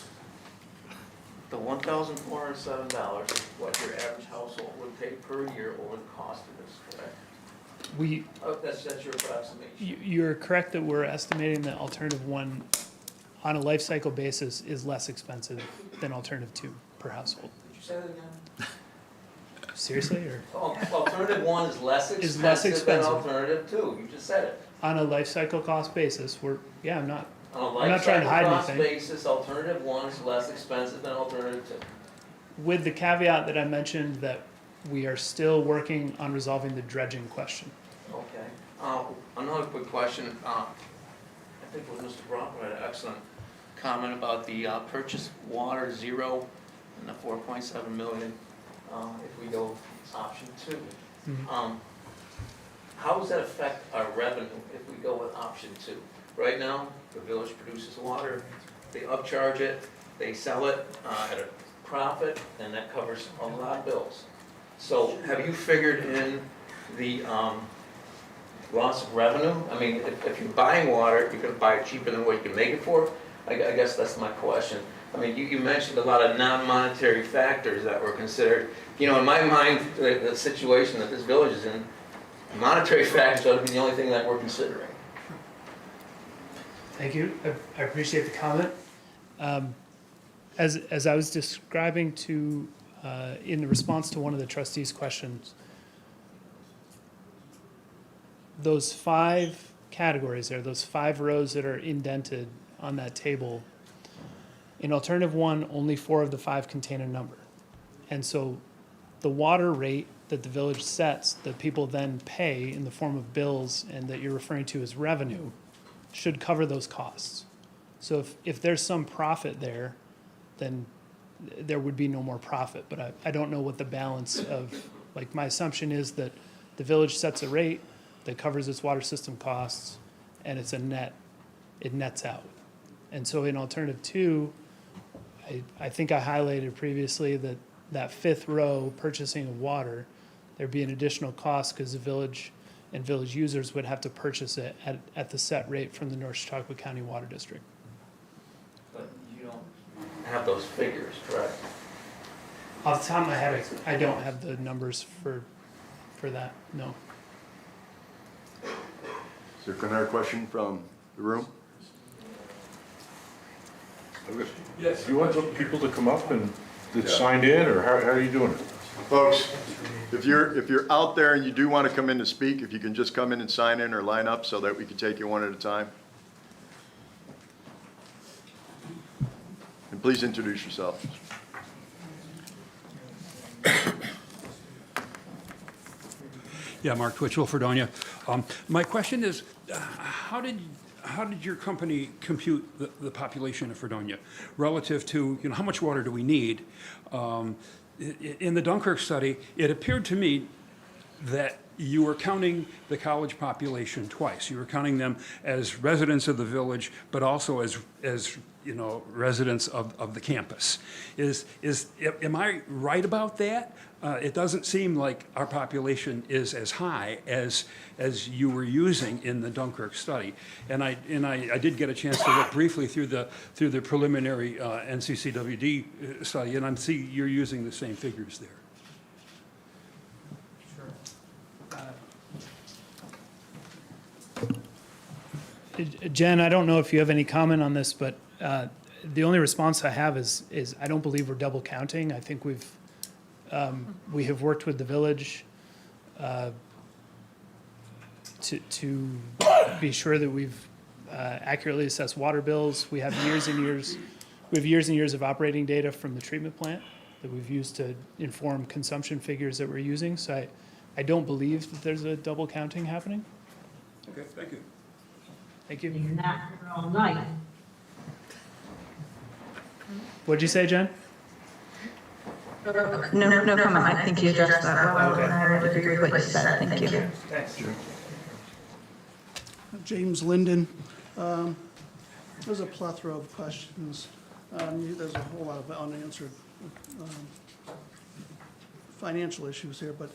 the $1,407 is what your average household would pay per year over the cost of this, correct? That's your approximation. You're correct that we're estimating that alternative one on a life cycle basis is less expensive than alternative two per household. Did you say that again? Seriously, or Alternative one is less Is less expensive than expensive. alternative two, you just said it. on a life cycle cost basis, I'm not. On a I'm not life trying to cycle hide cost anything. basis, alternative one is less expensive than alternative two. With the caveat that I mentioned that we are still working on resolving the dredging question. Okay. Another quick question. I think it was Mr. Bronco had an excellent comment about the purchase water zero and the 4.7 million if we go option two. How does that affect our revenue if we go with option two? Right now, the village produces water, they upcharge it, they sell it at a profit, and that covers a lot of bills. So have you figured in the loss of revenue? I mean, if you're buying water, you're gonna buy it cheaper than what you can make it for? I guess that's my question. I mean, you mentioned a lot of non-monetary factors that were considered. In my mind, the situation that this village is in, monetary factors ought to be the only thing that we're considering. Thank you. I appreciate the comment. As I was describing to, in the response to one of the trustees' questions, those 5 categories there, those 5 rows that are indented on that table, in alternative one, only 4 of the 5 contain a number. And so the water rate that the village sets, that people then pay in the form of bills and that you're referring to as revenue, should cover those costs. So if there's some profit there, then there would be no more profit. But I don't know what the balance of, like, my assumption is that the village sets a rate that covers its water system costs, and it's a net, it nets out. And so in alternative two, I think I highlighted previously that that fifth row, purchasing of water, there'd be an additional cost because the village and village users would have to purchase it at the set rate from the North Chautauqua County Water District. But you don't have those figures, correct? Off the top of my head, I don't have the numbers for that, no. Is there another question from the room? Yes. Do you want some people to come up and that signed in, or how are you doing it? Folks, if you're out there and you do want to come in to speak, if you can just come in and sign in or line up so that we can take you one at a time. And please introduce yourself. Yeah, Mark Twitchell, Fredonia. My question is, how did your company compute the population of Fredonia relative to, how much water do we need? In the Dunkirk study, it appeared to me that you were counting the college population twice. You were counting them as residents of the village, but also as residents of the campus. Am I right about that? It doesn't seem like our population is as high as you were using in the Dunkirk study. And I did get a chance to look briefly through the preliminary NCCWD study, and I see you're using the same figures there. Jen, I don't know if you have any comment on this, but the only response I have is I don't believe we're double counting. I think we have worked with the village to be sure that we've accurately assessed water bills. We have years and years of operating data from the treatment plant that we've used to inform consumption figures that we're using. So I don't believe that there's a double counting happening. Okay, thank you. Thank you. You're not here all night. What'd you say, Jen? No comment. I think you addressed that well, and I would agree with what you said. Thank you. Thanks. James Linden. There's a plethora of questions. There's a whole lot of unanswered financial issues here, but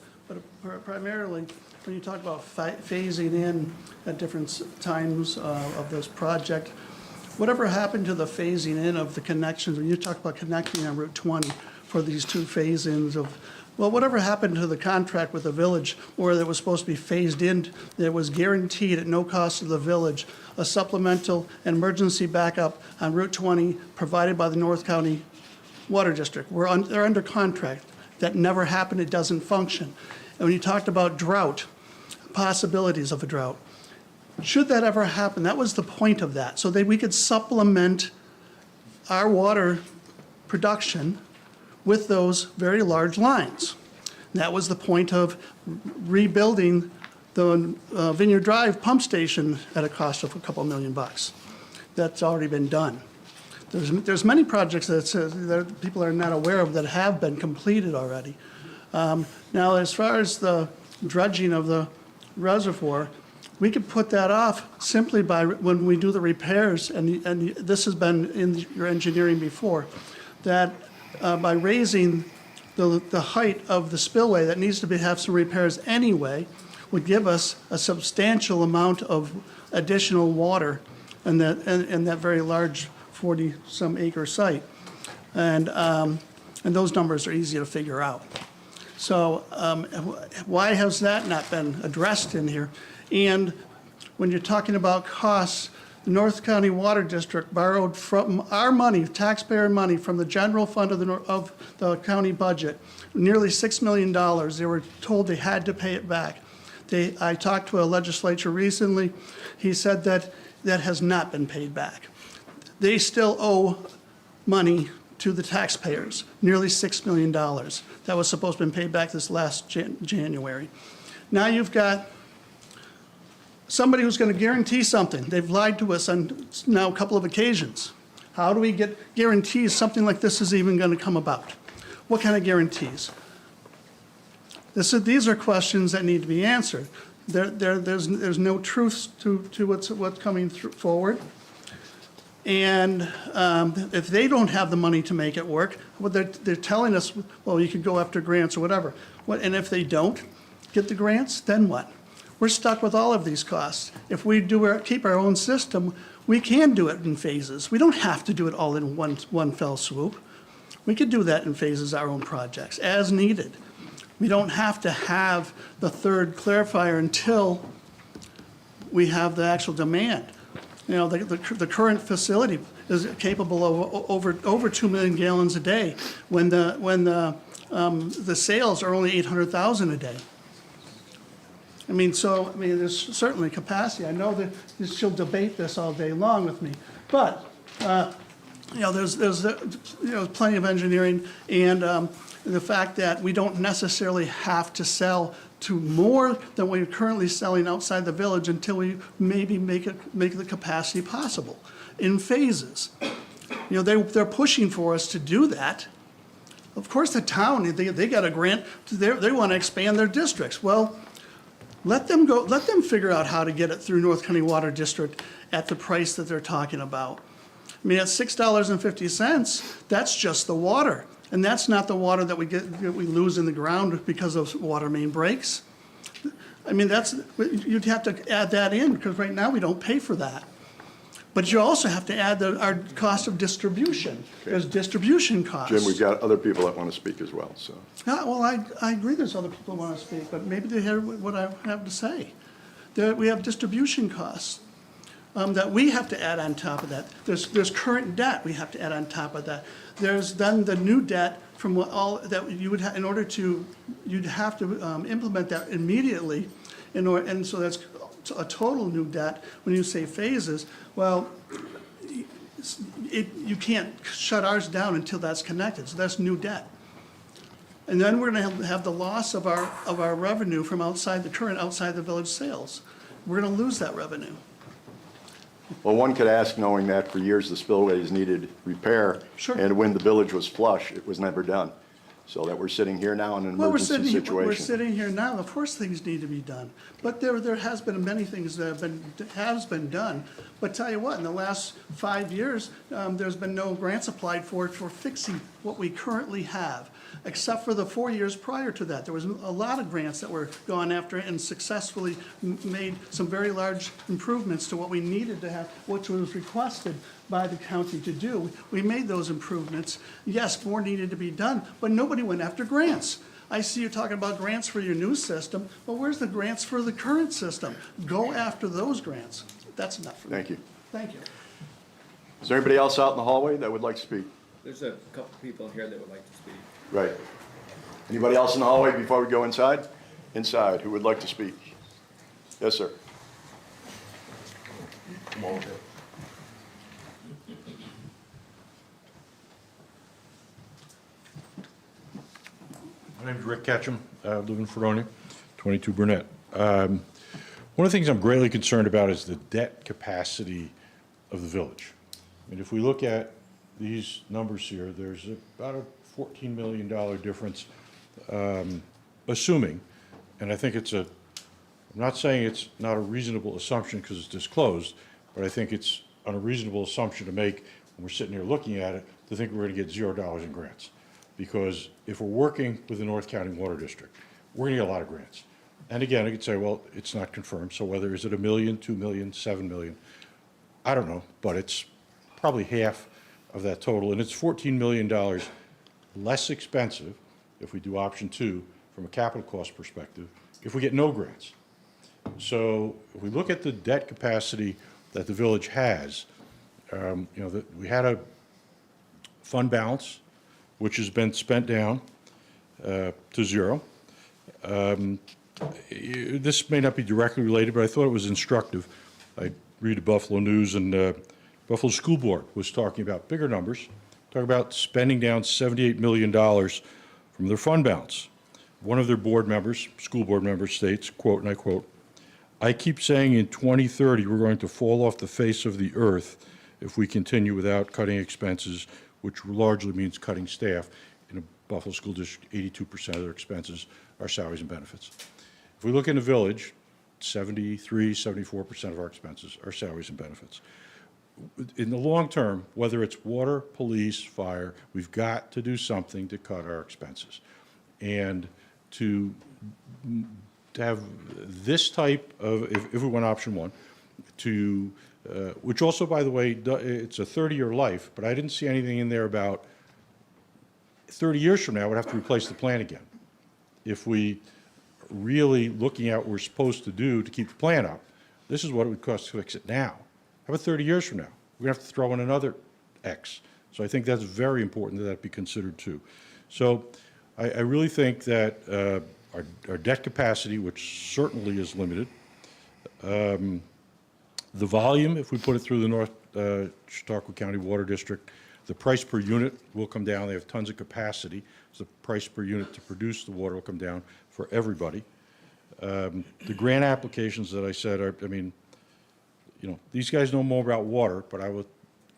primarily, when you talk about phasing in at different times of this project, whatever happened to the phasing in of the connections, when you talk about connecting on Route 20 for these two phase-ins of, well, whatever happened to the contract with the village where it was supposed to be phased in, that was guaranteed at no cost to the village, a supplemental and emergency backup on Route 20 provided by the North County Water District. They're under contract. That never happened. It doesn't function. And when you talked about drought, possibilities of a drought, should that ever happen, that was the point of that, so that we could supplement our water production with those very large lines. That was the point of rebuilding the Vineyard Drive pump station at a cost of a couple $1 million. That's already been done. There's many projects that people are not aware of that have been completed already. Now, as far as the dredging of the reservoir, we could put that off simply by when we do the repairs, and this has been in your engineering before, that by raising the height of the spillway that needs to have some repairs anyway, would give us a substantial amount of additional water in that very large 40-some acre site. And those numbers are easy to figure out. So why has that not been addressed in here? And when you're talking about costs, the North County Water District borrowed from our money, taxpayer money, from the general fund of the county budget, nearly $6 million. They were told they had to pay it back. I talked to a legislature recently. He said that has not been paid back. They still owe money to the taxpayers, nearly $6 million. That was supposed to be paid back this last January. Now you've got somebody who's going to guarantee something. They've lied to us on now a couple of occasions. How do we get guarantees something like this is even going to come about? What kind of guarantees? These are questions that need to be answered. There's no truth to what's coming forward. And if they don't have the money to make it work, well, they're telling us, well, you could go after grants or whatever. And if they don't get the grants, then what? We're stuck with all of these costs. If we keep our own system, we can do it in phases. We don't have to do it all in one fell swoop. We could do that in phases, our own projects, as needed. We don't have to have the third clarifier until we have the actual demand. You know, the current facility is capable of over 2 million gallons a day when the sales are only 800,000 a day. I mean, there's certainly capacity. I know that she'll debate this all day long with me, but you know, there's plenty of engineering, and the fact that we don't necessarily have to sell to more than we're currently selling outside the village until we maybe make the capacity possible in phases. You know, they're pushing for us to do that. Of course, the town, they got a grant, they want to expand their districts. Well, let them figure out how to get it through North County Water District at the price that they're talking about. I mean, at $6.50, that's just the water. And that's not the water that we lose in the ground because of water main breaks. I mean, you'd have to add that in, because right now we don't pay for that. But you also have to add our cost of distribution. There's distribution costs. Jim, we've got other people that want to speak as well, so. Yeah, well, I agree there's other people who want to speak, but maybe they hear what I have to say. We have distribution costs that we have to add on top of that. There's current debt we have to add on top of that. There's then the new debt from all that you would have, you'd have to implement that immediately, and so that's a total new debt. When you say phases, well, you can't shut ours down until that's connected, so that's new debt. And then we're going to have the loss of our revenue from outside the village sales. We're going to lose that revenue. Well, one could ask, knowing that for years the spillways needed repair. Sure. And when the village was flush, it was never done. So that we're sitting here now in an emergency situation. We're sitting here now, of course things need to be done. But there has been many things that have been done. But tell you what, in the last 5 years, there's been no grants applied for fixing what we currently have, except for the 4 years prior to that. There was a lot of grants that were gone after and successfully made some very large improvements to what we needed to have, which was requested by the county to do. We made those improvements. Yes, more needed to be done, but nobody went after grants. I see you talking about grants for your new system, but where's the grants for the current system? Go after those grants. That's enough for me. Thank you. Thank you. Is there anybody else out in the hallway that would like to speak? There's a couple people here that would like to speak. Right. Anybody else in the hallway before we go inside? Inside, who would like to speak? Yes, sir. Come on. My name's Rick Ketchum, I live in Fredonia, 22 Burnett. One of the things I'm greatly concerned about is the debt capacity of the village. I mean, if we look at these numbers here, there's about a $14 million difference, assuming, and I think I'm not saying it's not a reasonable assumption because it's disclosed, but I think it's an unreasonable assumption to make when we're sitting here looking at it, to think we're going to get $0 in grants. Because if we're working with the North County Water District, we're going to get a lot of grants. And again, I could say, well, it's not confirmed, so whether is it $1 million, $2 million, $7 million, I don't know, but it's probably half of that total, and it's $14 million less expensive if we do option 2 from a capital cost perspective, if we get no grants. So if we look at the debt capacity that the village has, we had a fund balance, which has been spent down to 0. This may not be directly related, but I thought it was instructive. I read the Buffalo News, and Buffalo School Board was talking about bigger numbers, talking about spending down $78 million from their fund balance. One of their board members, school board members, states, quote, and I quote, "I keep saying in 2030 we're going to fall off the face of the earth, if we continue without cutting expenses, which largely means cutting staff. In a Buffalo School District, 82% of their expenses are salaries and benefits. If we look in the village, 73, 74% of our expenses are salaries and benefits. In the long term, whether it's water, police, fire, we've got to do something to cut our expenses. And to have this type of, if we went option one, to, which also, by the way, it's a 30-year life, but I didn't see anything in there about 30 years from now, we'd have to replace the plant again. If we really looking at what we're supposed to do to keep the plant up, this is what it would cost to fix it now. How about 30 years from now? We're going to have to throw in another X. So I think that's very important that that be considered too. So I really think that our debt capacity, which certainly is limited, the volume, if we put it through the North Chautauqua County Water District, the price per unit will come down. They have tons of capacity. So the price per unit to produce the water will come down for everybody. The grant applications that I said are, I mean, you know, these guys know more about water, but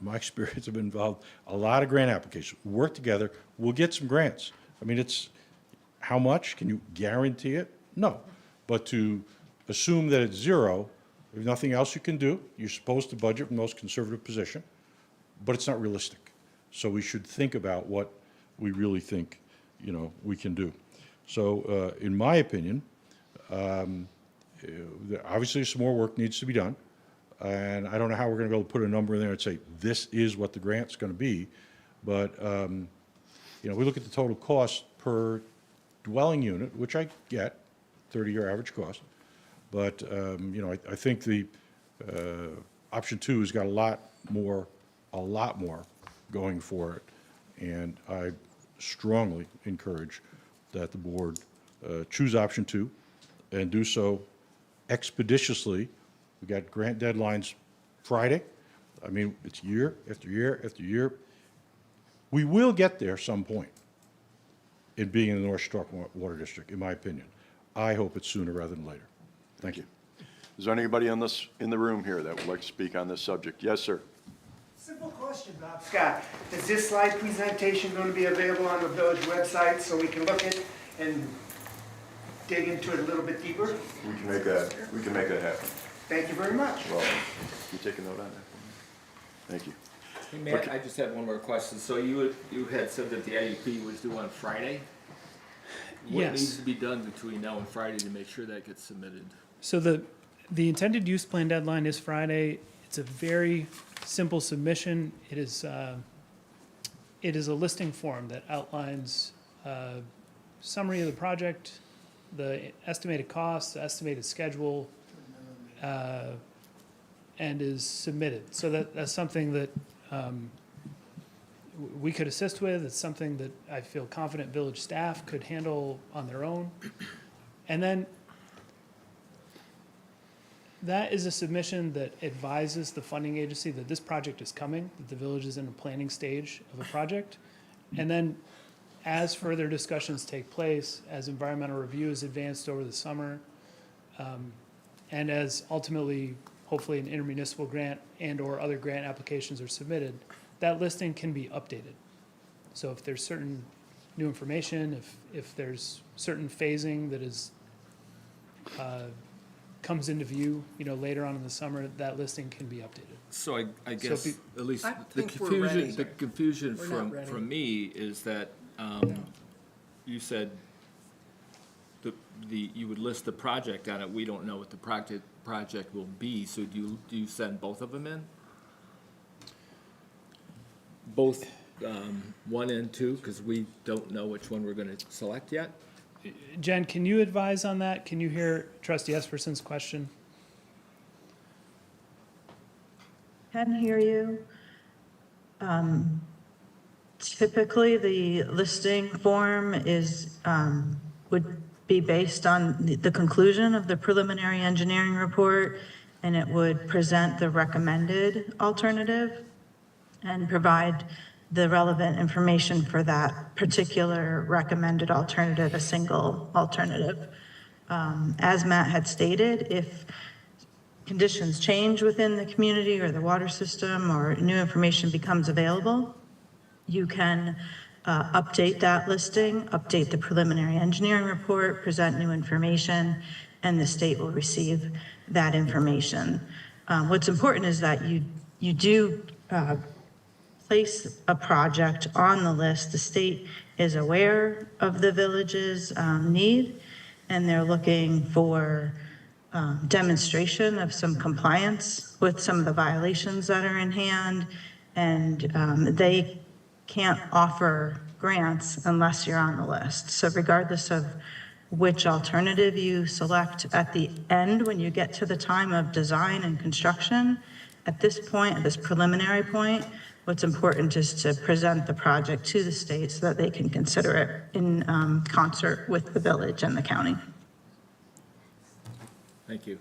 my experience have been involved a lot of grant applications. Work together, we'll get some grants. I mean, it's, how much? Can you guarantee it? No. But to assume that it's zero, there's nothing else you can do. You're supposed to budget from the most conservative position, but it's not realistic. So we should think about what we really think, you know, we can do. So in my opinion, obviously some more work needs to be done. And I don't know how we're going to be able to put a number in there and say, this is what the grant's going to be. But, you know, we look at the total cost per dwelling unit, which I get, 30-year average cost. But, you know, I think the option two has got a lot more going for it. And I strongly encourage that the board choose option two and do so expeditiously. We got grant deadlines Friday. I mean, it's year after year after year. We will get there some point in being in the North Chautauqua Water District, in my opinion. I hope it's sooner rather than later. Thank you. Is there anybody in the room here that would like to speak on this subject? Yes, sir. Simple question, Bob Scott. Is this slide presentation going to be available on the village website so we can look at and dig into it a little bit deeper? We can make that happen. Thank you very much. Well, you take a note on that for me? Thank you. Hey, Matt, I just have one more question. So you had said that the IUP was due on Friday? What Yes. needs to be done between now and Friday to make sure that gets submitted? So the intended use plan deadline is Friday. It's a very simple submission. It is a listing form that outlines a summary of the project, the estimated cost, the estimated schedule, and is submitted. So that's something that we could assist with. It's something that I feel confident village staff could handle on their own. And then that is a submission that advises the funding agency that this project is coming, that the village is in a planning stage of a project. And then as further discussions take place, as environmental review is advanced over the summer, and as ultimately, hopefully an intermunicipal grant and or other grant applications are submitted, that listing can be updated. So if there's certain new information, if there's certain phasing that is comes into view, you know, later on in the summer, that listing can be updated. So I guess, at least I the think we're ready. confusion We're not ready. from me is that, you said you would list the project on it. We don't know what the project will be, so do you send both of them in? Both, 1 and 2, because we don't know which one we're gonna select yet? Jen, can you advise on that? Can you hear Trustee Esperson's question? Can hear you. Typically, the listing form is, would be based on the conclusion of the preliminary engineering report, and it would present the recommended alternative and provide the relevant information for that particular recommended alternative, a single alternative. As Matt had stated, if conditions change within the community or the water system, or new information becomes available, you can update that listing, update the preliminary engineering report, present new information, and the state will receive that information. What's important is that you do place a project on the list. The state is aware of the village's need, and they're looking for demonstration of some compliance with some of the violations that are in hand, and they can't offer grants unless you're on the list. So regardless of which alternative you select at the end, when you get to the time of design and construction, at this point, at this preliminary point, what's important is to present the project to the state so that they can consider it in concert with the village and the county. Thank you.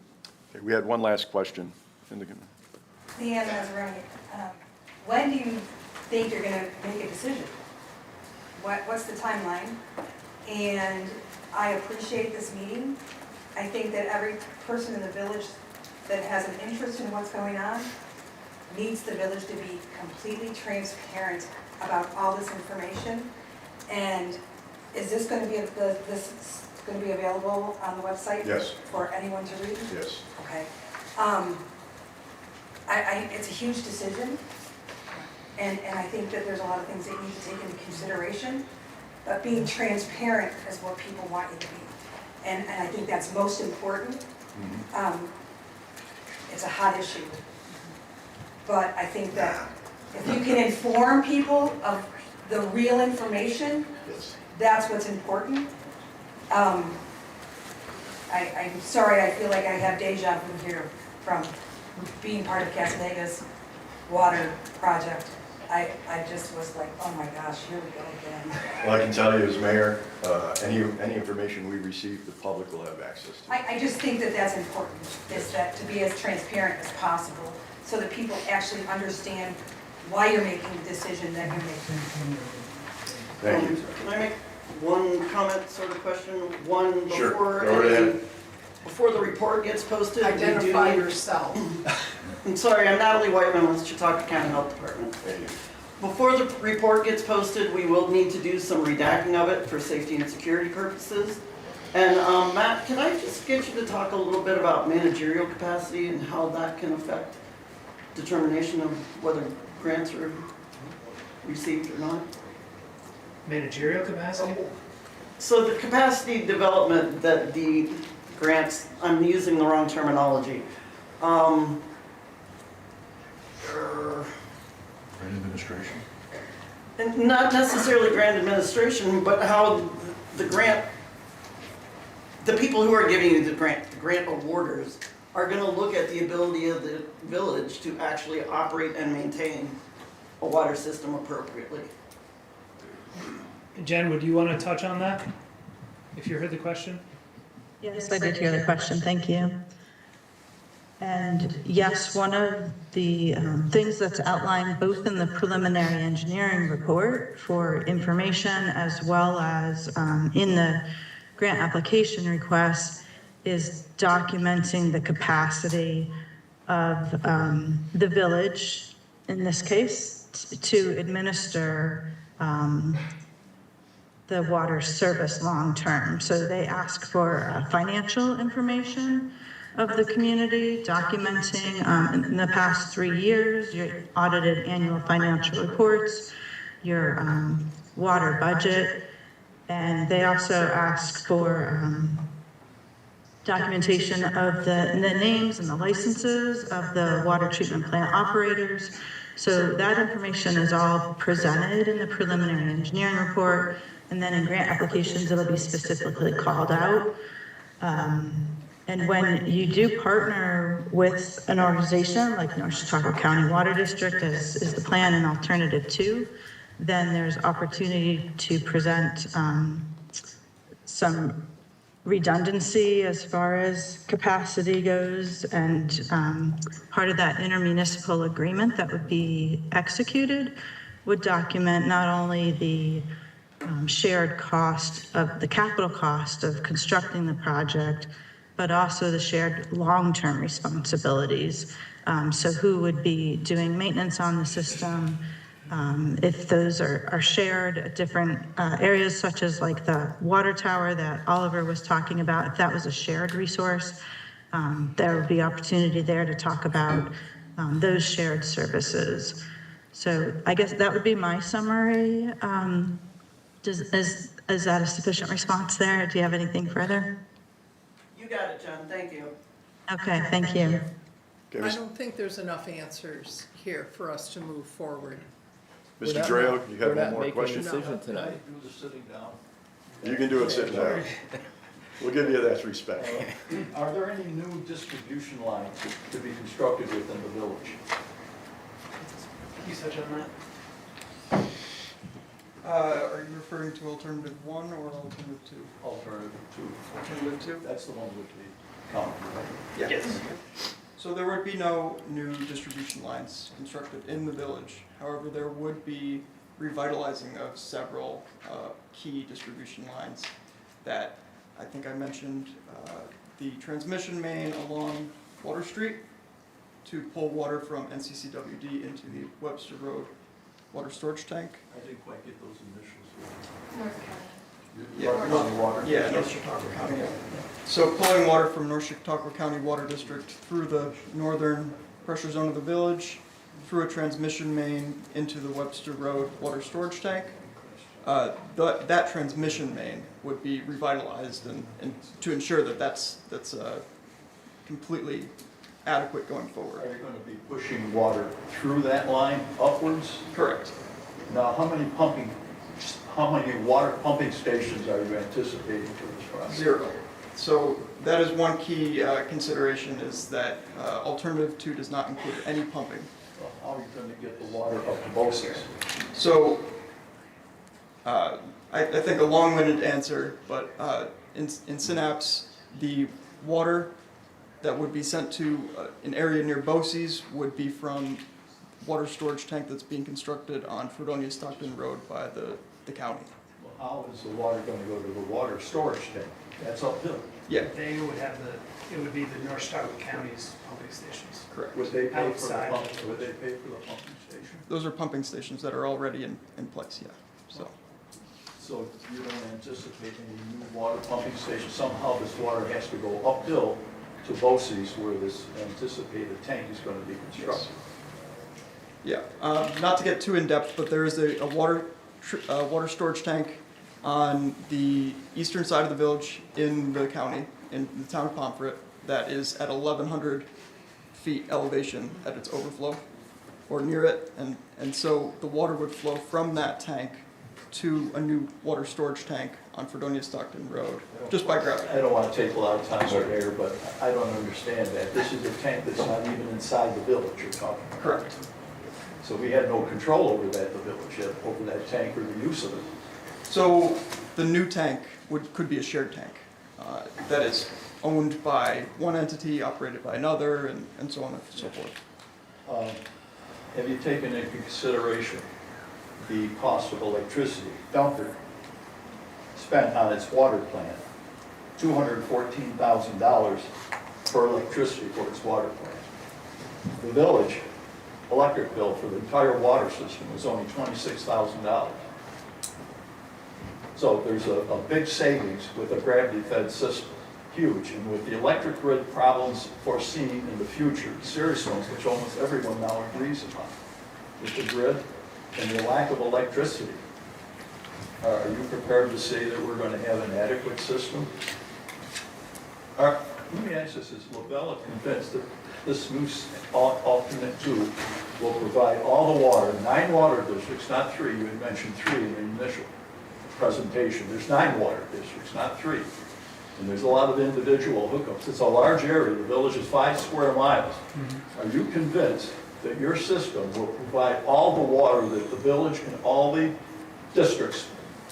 Okay, we had one last question. Leanne Mazzaroni, when do you think you're gonna make a decision? What's the timeline? And I appreciate this meeting. I think that every person in the village that has an interest in what's going on needs the village to be completely transparent about all this information. And is this gonna be, this going to be available on the website? Yes. For anyone to read? Yes. Okay. It's a huge decision, and I think that there's a lot of things that you need to take into consideration, but being transparent is what people want you to be. And I think that's most important. It's a hot issue. But I think that if you can inform people of the real information, that's what's important. I'm sorry, I feel like I have deja vu here from being part of Casanega's water project. I just was like, oh my gosh, here we go again. Well, I can tell you as mayor, any information we receive, the public will have access to. I just think that that's important, is that to be as transparent as possible, so that people actually understand why you're making the decision that you're making. Thank you. Can I make one comment, sort of question? One, Sure. before Go right ahead. before the report gets posted. we do Identify need- yourself. I'm sorry, I'm Natalie Whiteman with Chautauqua County Health Department. Thank you. Before the report gets posted, we will need to do some redacting of it for safety and security purposes. And Matt, can I just get you to talk a little bit about managerial capacity and how that can affect determination of whether grants are received or not? Managerial capacity? So the capacity development that the grants, I'm using the wrong terminology. Grant administration? And not necessarily grant administration, but how the grant, the people who are giving you the grant awarders, are gonna look at the ability of the village to actually operate and maintain a water system appropriately. Jen, would you want to touch on that? If you heard the question? Yes, I did hear the question, thank you. And yes, one of the things that's outlined both in the preliminary engineering report for information as well as in the grant application request is documenting the capacity of the village, in this case, to administer the water service long-term. So they ask for financial information of the community, documenting in the past 3 years, your audited annual financial reports, your water budget, and they also ask for documentation of the names and the licenses of the water treatment plant operators. So that information is all presented in the preliminary engineering report, and then in grant applications, it'll be specifically called out. And when you do partner with an organization like North Chautauqua County Water District, as is the plan in Alternative 2, then there's opportunity to present some redundancy as far as capacity goes, and part of that intermunicipal agreement that would be executed would document not only the shared cost of the capital cost of constructing the project, but also the shared long-term responsibilities. So who would be doing maintenance on the system? If those are shared at different areas, such as like the water tower that Oliver was talking about, if that was a shared resource, there would be opportunity there to talk about those shared services. So I guess that would be my summary. Is that a sufficient response there? Do you have anything further? You got it, John, thank you. Okay, thank you. Okay, I don't think there's enough answers here for us to move forward. Mr. Drayo, you have one more question? We're not making a decision tonight. You can do it sitting down. We'll give you that respect. Are there any new distribution lines to be constructed within the village? You touch on that? Are you referring to alternative 1 or alternative 2? Alternative two. Alternative 2? That's the one with the county, right? Yes. So there would be no new distribution lines constructed in the village. However, there would be revitalizing of several key distribution lines that I think I mentioned, the transmission main along Water Street to pull water from NCCWD into the Webster Road water storage tank. I didn't quite get those initials. North County. Yeah, Water. Yeah, North Chautauqua County. Yeah. So pulling water from North Chautauqua County Water District through the northern pressure zone of the village, through a transmission main into the Webster Road water storage tank. That transmission main would be revitalized and to ensure that that's completely adequate going forward. Are you going to be pushing water through that line upwards? Correct. Now, how many water pumping stations are you anticipating for this project? 0. So that is one key consideration, is that alternative 2 does not include any pumping. Well, how are you going to get the water up to both sides? So I think a long-winded answer, but in Synapse, the water that would be sent to an area near Bosse's would be from water storage tank that's being constructed on Fredonia Stockton Road by the county. Well, how is the water going to go to the water storage tank? That's uphill. Yeah, They would have it would be the North Stark County's pumping stations. correct. Would they pay for the Outside. pump, would they pay for the pumping station? Those are pumping stations that are already in place, yeah. So you don't anticipate any new water pumping station? Somehow this water has to go uphill to Bosse's where this anticipated tank is going to be constructed. Yeah, not to get too in-depth, but there is a water storage tank on the eastern side of the village in the county, in the town of Pomfret, that is at 1,100 feet elevation at its overflow, or near it, and so the water would flow from that tank to a new water storage tank on Fredonia Stockton Road, just by gravity. I don't want to take a lot of time or air, but I don't understand that. This is a tank that's not even inside the village you're talking about. Correct. So we had no control over that, the village, yet, over that tank or the use of it. So the new tank could be a shared tank that is owned by one entity, operated by another, and so on and so forth. Have you taken into consideration the cost of electricity? Dunkirk spent on its water plant $214,000 for electricity for its water plant. The village electric bill for the entire water system was only $26,000. So there's a big savings with a gravity-fed system, huge. And with the electric grid problems foreseen in the future, serious ones, which almost everyone now agrees upon, with the grid and the lack of electricity, are you prepared to say that we're going to have an adequate system? Let me ask this, is LaBella convinced that this new alternate 2 will provide all the water, 9 water districts, not 3, you had mentioned 3 in the initial presentation. There's 9 water districts, not 3. And there's a lot of individual hookups. It's a large area. The village is 5 square miles. Are you convinced that your system will provide all the water that the village and all the districts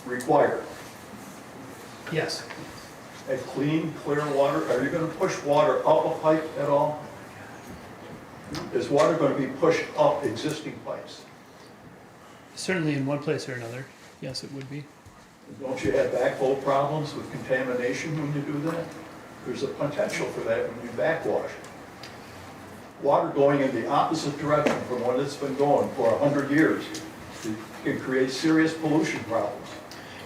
require? Yes. A clean, clear water? Are you going to push water up a pipe at all? Is water going to be pushed up existing pipes? Certainly in one place or another, yes, it would be. Don't you have backflow problems with contamination when you do that? there's a potential for that when you backwash. Water going in the opposite direction from what it's been going for 100 years, it can create serious pollution problems.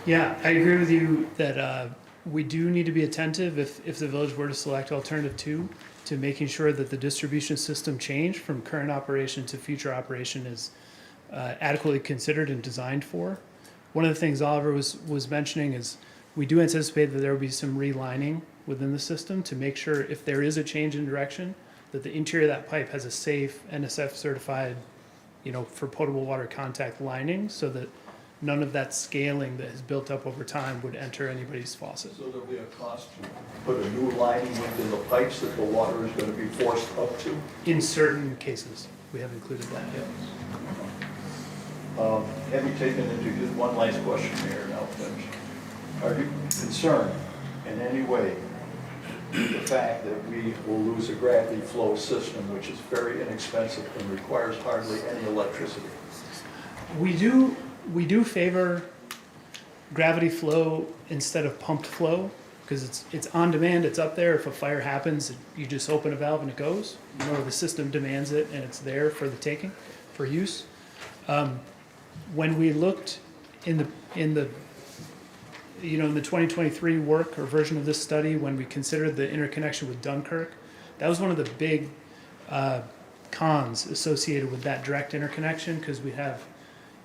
Yeah, I agree with you that we do need to be attentive if the village were to select alternative two, to making sure that the distribution system change from current operation to future operation is adequately considered and designed for. One of the things Oliver was mentioning is we do anticipate that there will be some relining within the system to make sure if there is a change in direction, that the interior of that pipe has a safe NSF certified, for potable water contact lining, so that none of that scaling that has built up over time would enter anybody's faucet. So there'll be a cost to put a new lining into the pipes that the water is going to be forced up to? In certain cases, we have included that, yeah. Have you taken into, one last question, Mayor, now finish. Are you concerned in any way with the fact that we will lose a gravity flow system, which is very inexpensive and requires hardly any electricity? We do favor gravity flow instead of pumped flow, because it's on demand, it's up there. If a fire happens, you just open a valve and it goes. The system demands it and it's there for the taking, for use. When we looked in the 2023 work or version of this study, when we considered the interconnection with Dunkirk, that was one of the big cons associated with that direct interconnection, because we have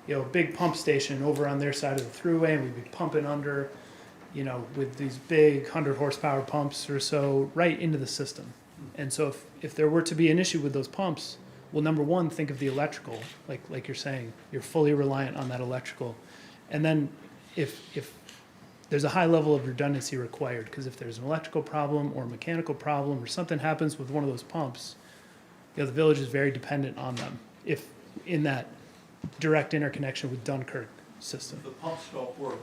a big pump station over on their side of the thruway, and we'd be pumping under, with these big 100 horsepower pumps or so right into the system. And so if there were to be an issue with those pumps, well, number one, think of the electrical, like you're saying, you're fully reliant on that electrical. And then if there's a high level of redundancy required, because if there's an electrical problem or a mechanical problem or something happens with one of those pumps, the village is very dependent on them if in that direct interconnection with Dunkirk system. If the pumps don't work,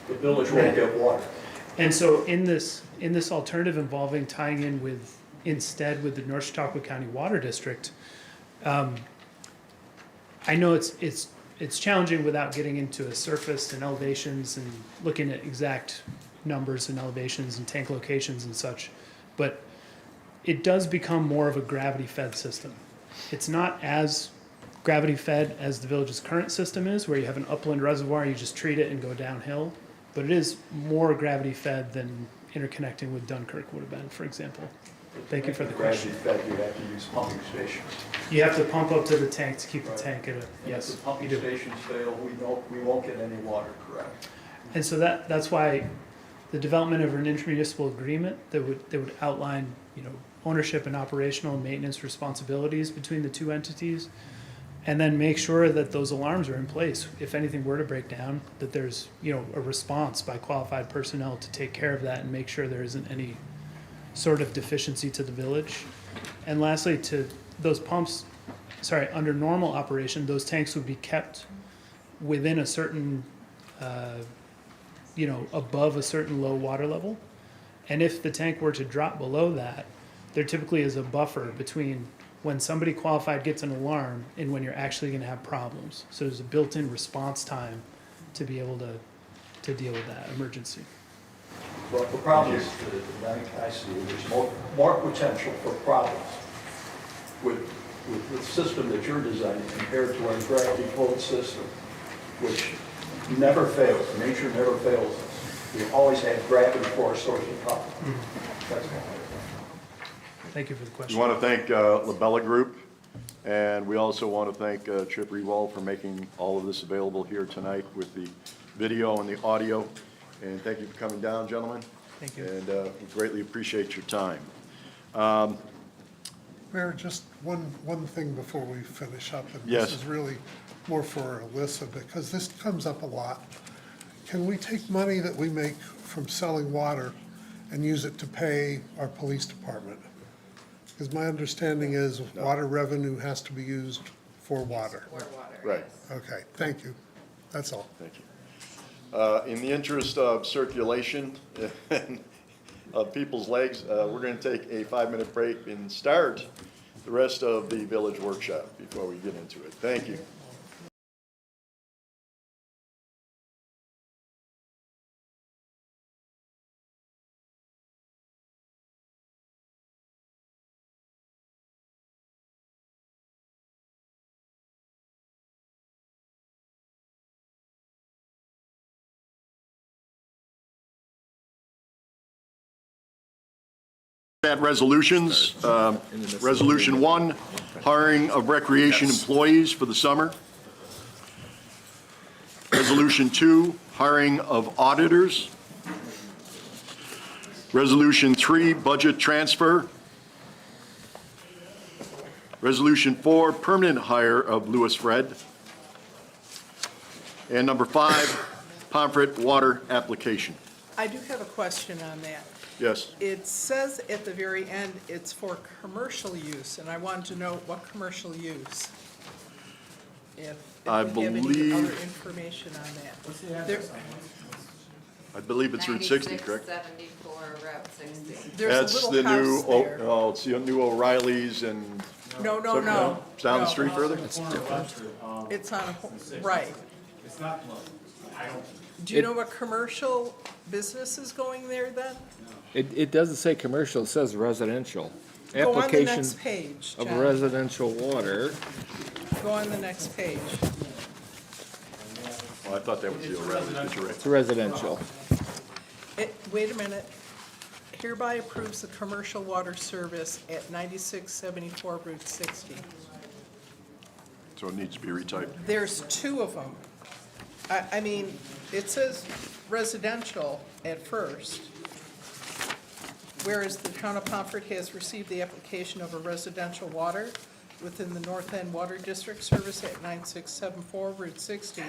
the village won't get water. And so in this alternative involving tying in instead with the North Chautauqua County Water District, I know it's challenging without getting into a surface and elevations and looking at exact numbers and elevations and tank locations and such, but it does become more of a gravity-fed system. It's not as gravity-fed as the village's current system is, where you have an upland reservoir, you just treat it and go downhill, but it is more gravity-fed than interconnecting with Dunkirk would have been, for example. Thank you for the question. Gravity-fed, you have to use pumping stations. You have to pump up to the tank to keep the tank at a, And yes, if the pumping you do. stations fail, we won't get any water, correct? And so that's why the development of an intermunicipal agreement that would outline, ownership and operational and maintenance responsibilities between the two entities, and then make sure that those alarms are in place. If anything were to break down, that there's, a response by qualified personnel to take care of that and make sure there isn't any sort of deficiency to the village. And lastly, to those pumps, under normal operation, those tanks would be kept within a certain, above a certain low water level. And if the tank were to drop below that, there typically is a buffer between when somebody qualified gets an alarm and when you're actually going to have problems. So there's a built-in response time to be able to deal with that emergency. But the problem is, I see, there's more potential for problems with the system that you're designing compared to our gravity flow system, which never fails. Nature never fails us. We always have gravity for our source of power. That's all. Thank you for the question. We want to thank LaBella Group, and we also want to thank Chip Rewald for making all of this available here tonight with the video and the audio. And thank you for coming down, gentlemen. Thank you. And we greatly appreciate your time. Mayor, just one thing before we finish up, and Yes. this is really more for Alyssa, because this comes up a lot. Can we take money that we make from selling water and use it to pay our police department? Because my understanding is water revenue has to be used for water. Right. Okay, thank you. That's all. Thank you. In the interest of circulation of people's legs, we're going to take a 5-minute break and start the rest of the village workshop before we get into it. Thank you. At resolutions, Resolution 1, hiring of recreation employees for the summer. Resolution 2, hiring of auditors. Resolution 3, budget transfer. Resolution 4, permanent hire of Louis Fred. And number 5, Pomfret water application. I do have a question on that. Yes. It says at the very end, it's for commercial use, and I wanted to know what commercial use. If I we have any believe- other information on that. There- I believe it's Route 60, correct? 9674 Route 60. There's a That's little the new, house there. it's the new O'Reilly's and. No, no, no. It's down the no. street further? It's on, right. It's not, I don't. Do you know what commercial business is going there then? It doesn't say commercial, it says residential. Go on the Application next page, of John. residential water. Go on the next page. Oh, I thought that was the O'Reilly's, but you're right. It's residential. Wait a minute. Hereby approves the commercial water service at 9674 Route 60. So it needs to be retyped. There's two of them. I mean, it says residential at first, whereas the town of Pomfret has received the application of a residential water within the North End Water District service at 9674 Route 60.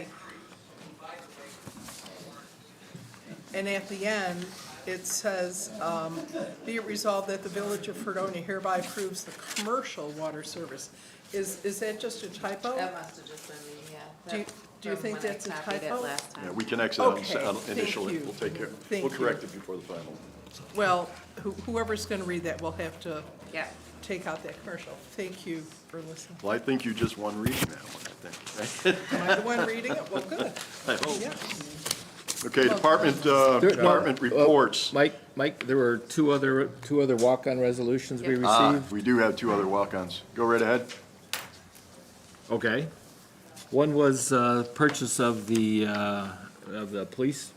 And at the end, it says, be it resolved that the Village of Fredonia hereby approves the commercial water service. Is that just a typo? That must have just been me, yeah. Do you think that's a typo? Yeah, we can exit out Okay, and thank initial it. you. We'll take care. Thank We'll you. correct it before the final. Well, whoever's going to read that will have to Yeah. take out that commercial. Thank you for listening. Well, I think you just won reading that one, I think. Am I the one reading it? Well, good. I hope. Yeah. Okay, department reports. Mike, there were two other walk-on resolutions we received. We do have 2 other walk-ons. Go right ahead. Okay. One was purchase of the police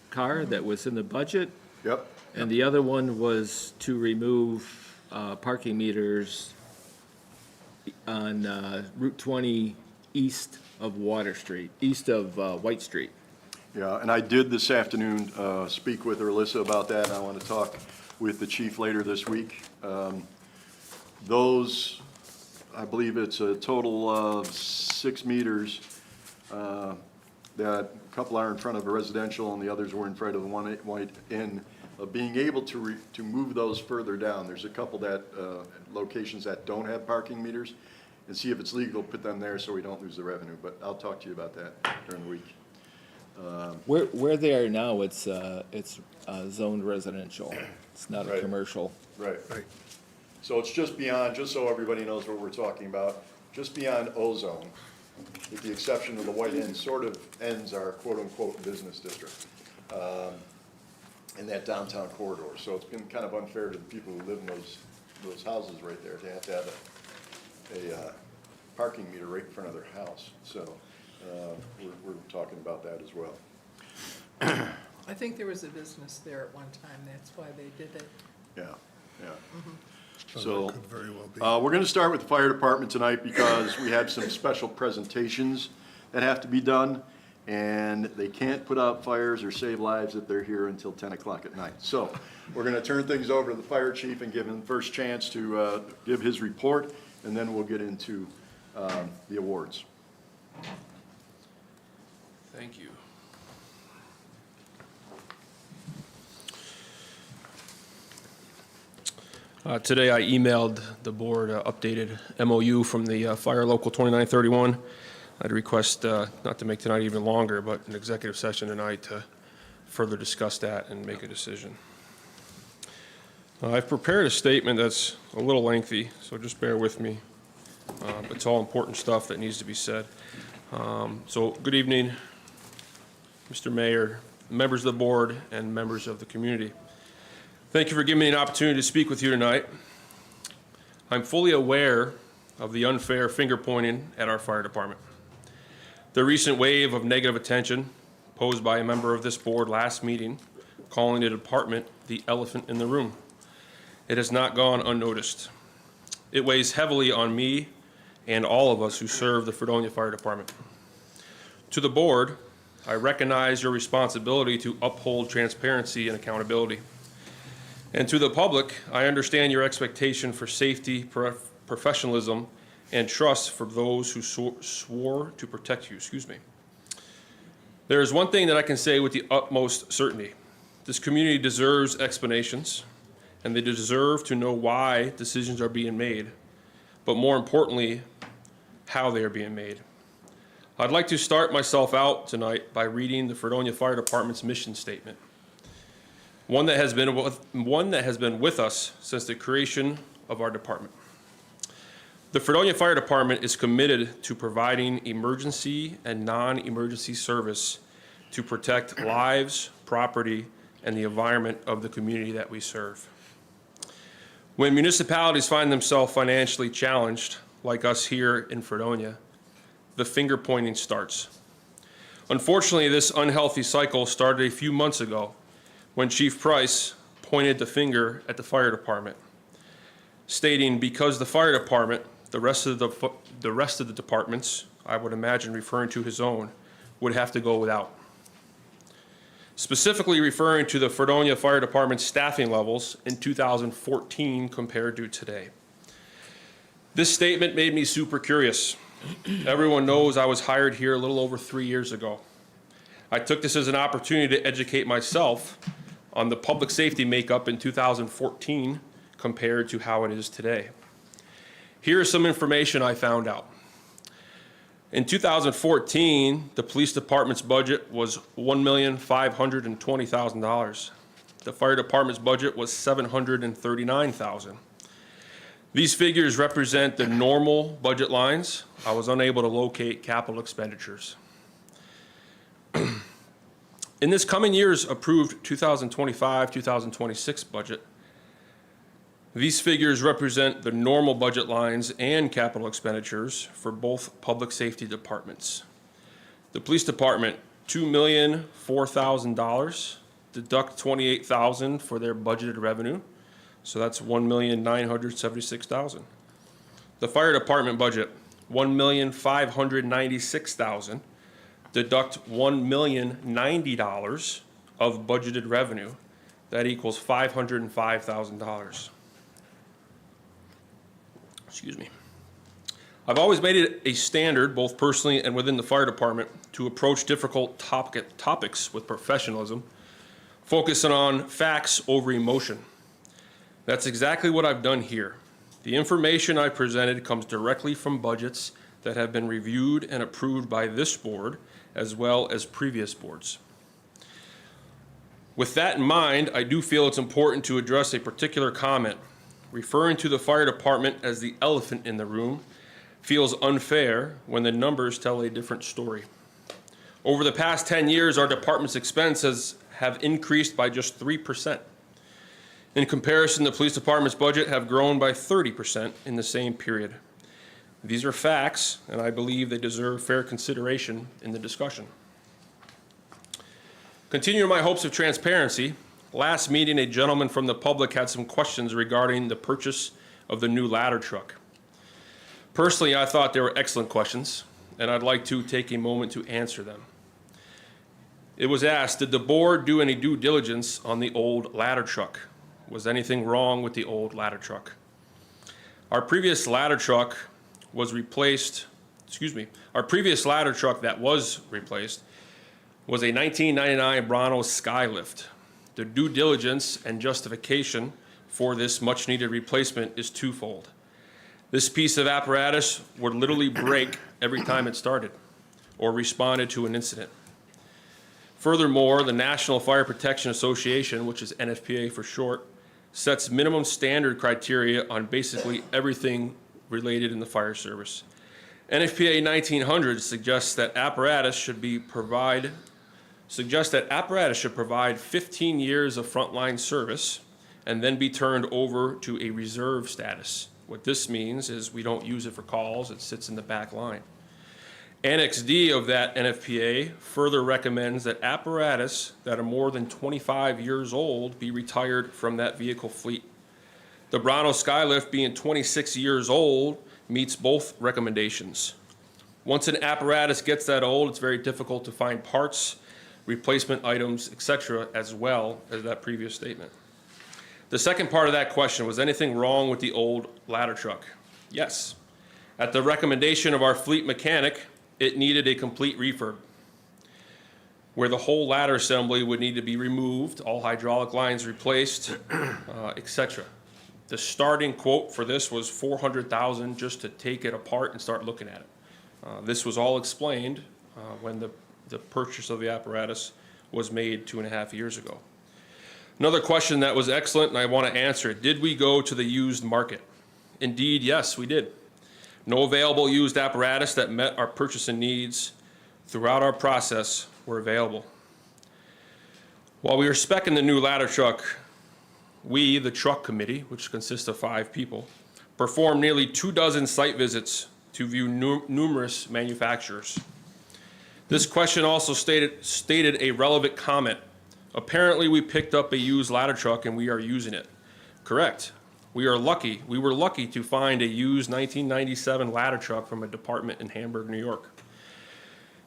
car that was in the budget. Yep. And the other one was to remove parking meters on Route 20 east of Water Street, east of White Street. Yeah, and I did this afternoon speak with Alyssa about that, and I want to talk with the chief later this week. Those, I believe it's a total of 6 meters that a couple are in front of a residential and the others were in front of the one White Inn. Being able to move those further down, there's a couple that, locations that don't have parking meters, and see if it's legal to put them there so we don't lose the revenue, but I'll talk to you about that during the week. Where they are now, it's zoned residential. It's not a Right. commercial. Right. So it's just beyond, just so everybody knows what we're talking about, just beyond O-zone, with the exception of the White Inn, sort of ends our quote-unquote business district in that downtown corridor. So it's been kind of unfair to the people who live in those houses right there. They have to have a parking meter right in front of their house. So we're talking about that as well. I think there was a business there at one time. That's why they did it. Yeah. So So, that could very well be. we're gonna start with the fire department tonight because we have some special presentations that have to be done, and they can't put out fires or save lives if they're here until 10 o'clock at night. So, we're gonna turn things over to the fire chief and give him the first chance to, give his report, and then we'll get into, the awards. Thank you. Today I emailed the board updated MOU from the Fire Local 2931. I'd request not to make tonight even longer, but an executive session tonight to further discuss that and make a decision. I've prepared a statement that's a little lengthy, so just bear with me. It's all important stuff that needs to be said. So good evening, Mr. Mayor, members of the board, and members of the community. Thank you for giving me an opportunity to speak with you tonight. I'm fully aware of the unfair finger pointing at our fire department. The recent wave of negative attention posed by a member of this board last meeting, calling the department the elephant in the room. it has not gone unnoticed. It weighs heavily on me and all of us who serve the Fredonia Fire Department. To the board, I recognize your responsibility to uphold transparency and accountability. And to the public, I understand your expectation for safety, professionalism, and trust for those who swore to protect you. There is one thing that I can say with the utmost certainty. This community deserves explanations, and they deserve to know why decisions are being made, but more importantly, how they are being made. I'd like to start myself out tonight by reading the Fredonia Fire Department's mission statement, one that has been with us since the creation of our department. The Fredonia Fire Department is committed to providing emergency and non-emergency service to protect lives, property, and the environment of the community that we serve. When municipalities find themselves financially challenged, like us here in Fredonia, the finger pointing starts. Unfortunately, this unhealthy cycle started a few months ago when Chief Price pointed the finger at the fire department, stating because the fire department, the rest of the departments, I would imagine referring to his own, would have to go without. Specifically referring to the Fredonia Fire Department's staffing levels in 2014 compared to today. This statement made me super curious. Everyone knows I was hired here a little over 3 years ago. I took this as an opportunity to educate myself on the public safety makeup in 2014 compared to how it is today. Here's some information I found out. In 2014, the police department's budget was $1,520,000. The fire department's budget was $739,000. These figures represent the normal budget lines. I was unable to locate capital expenditures. In this coming year's approved 2025-2026 budget, these figures represent the normal budget lines and capital expenditures for both public safety departments. The police department, $2,004,000, deduct $28,000 for their budgeted revenue, so that's $1,976,000. The fire department budget, $1,596,000, deduct $1,090,000 of budgeted revenue, that equals $505,000. Excuse me. I've always made it a standard, both personally and within the fire department, to approach difficult topics with professionalism, focusing on facts over emotion. That's exactly what I've done here. The information I presented comes directly from budgets that have been reviewed and approved by this board, as well as previous boards. With that in mind, I do feel it's important to address a particular comment. Referring to the fire department as the elephant in the room feels unfair when the numbers tell a different story. Over the past 10 years, our department's expenses have increased by just 3%. In comparison, the police department's budget have grown by 30% in the same period. These are facts, and I believe they deserve fair consideration in the discussion. Continuing my hopes of transparency, last meeting, a gentleman from the public had some questions regarding the purchase of the new ladder truck. Personally, I thought they were excellent questions, and I'd like to take a moment to answer them. It was asked, did the board do any due diligence on the old ladder truck? Was anything wrong with the old ladder truck? Our previous ladder truck was replaced, our previous ladder truck that was replaced was a 1999 Bronto Skylift. The due diligence and justification for this much-needed replacement is twofold. This piece of apparatus would literally break every time it started or responded to an incident. Furthermore, the National Fire Protection Association, which is NFPA for short, sets minimum standard criteria on basically everything related in the fire service. NFPA 1900 suggests that apparatus should provide 15 years of frontline service and then be turned over to a reserve status. What this means is we don't use it for calls, it sits in the back line. Annex D of that NFPA further recommends that apparatus that are more than 25 years old be retired from that vehicle fleet. The Brano Skylift, being 26 years old, meets both recommendations. Once an apparatus gets that old, it's very difficult to find parts, replacement items, etc., as well as that previous statement. The second part of that question, was anything wrong with the old ladder truck? Yes. At the recommendation of our fleet mechanic, it needed a complete refurb, where the whole ladder assembly would need to be removed, all hydraulic lines replaced, etc. The starting quote for this was $400,000 just to take it apart and start looking at it. This was all explained when the purchase of the apparatus was made 2.5 years ago. Another question that was excellent, and I want to answer it. Did we go to the used market? Indeed, yes, we did. No available used apparatus that met our purchasing needs throughout our process were available. While we were speccing the new ladder truck, we, the truck committee, which consists of 5 people, performed nearly 24 site visits to view numerous manufacturers. This question also stated a relevant comment. Apparently, we picked up a used ladder truck and we are using it. Correct. We were lucky to find a used 1997 ladder truck from a department in Hamburg, New York.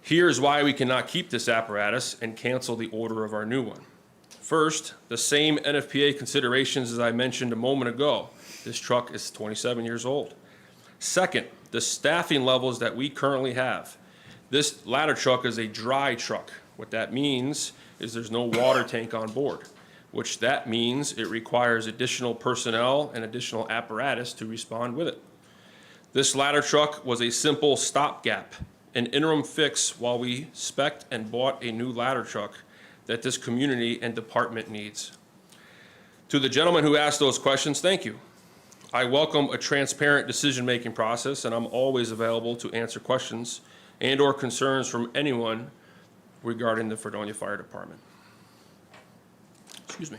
Here's why we cannot keep this apparatus and cancel the order of our new one. First, the same NFPA considerations as I mentioned a moment ago. This truck is 27 years old. Second, the staffing levels that we currently have. This ladder truck is a dry truck. What that means is there's no water tank on board, which that means it requires additional personnel and additional apparatus to respond with it. This ladder truck was a simple stopgap, an interim fix while we spec'd and bought a new ladder truck that this community and department needs. To the gentleman who asked those questions, thank you. I welcome a transparent decision-making process, and I'm always available to answer questions and or concerns from anyone regarding the Fredonia Fire Department. Excuse me.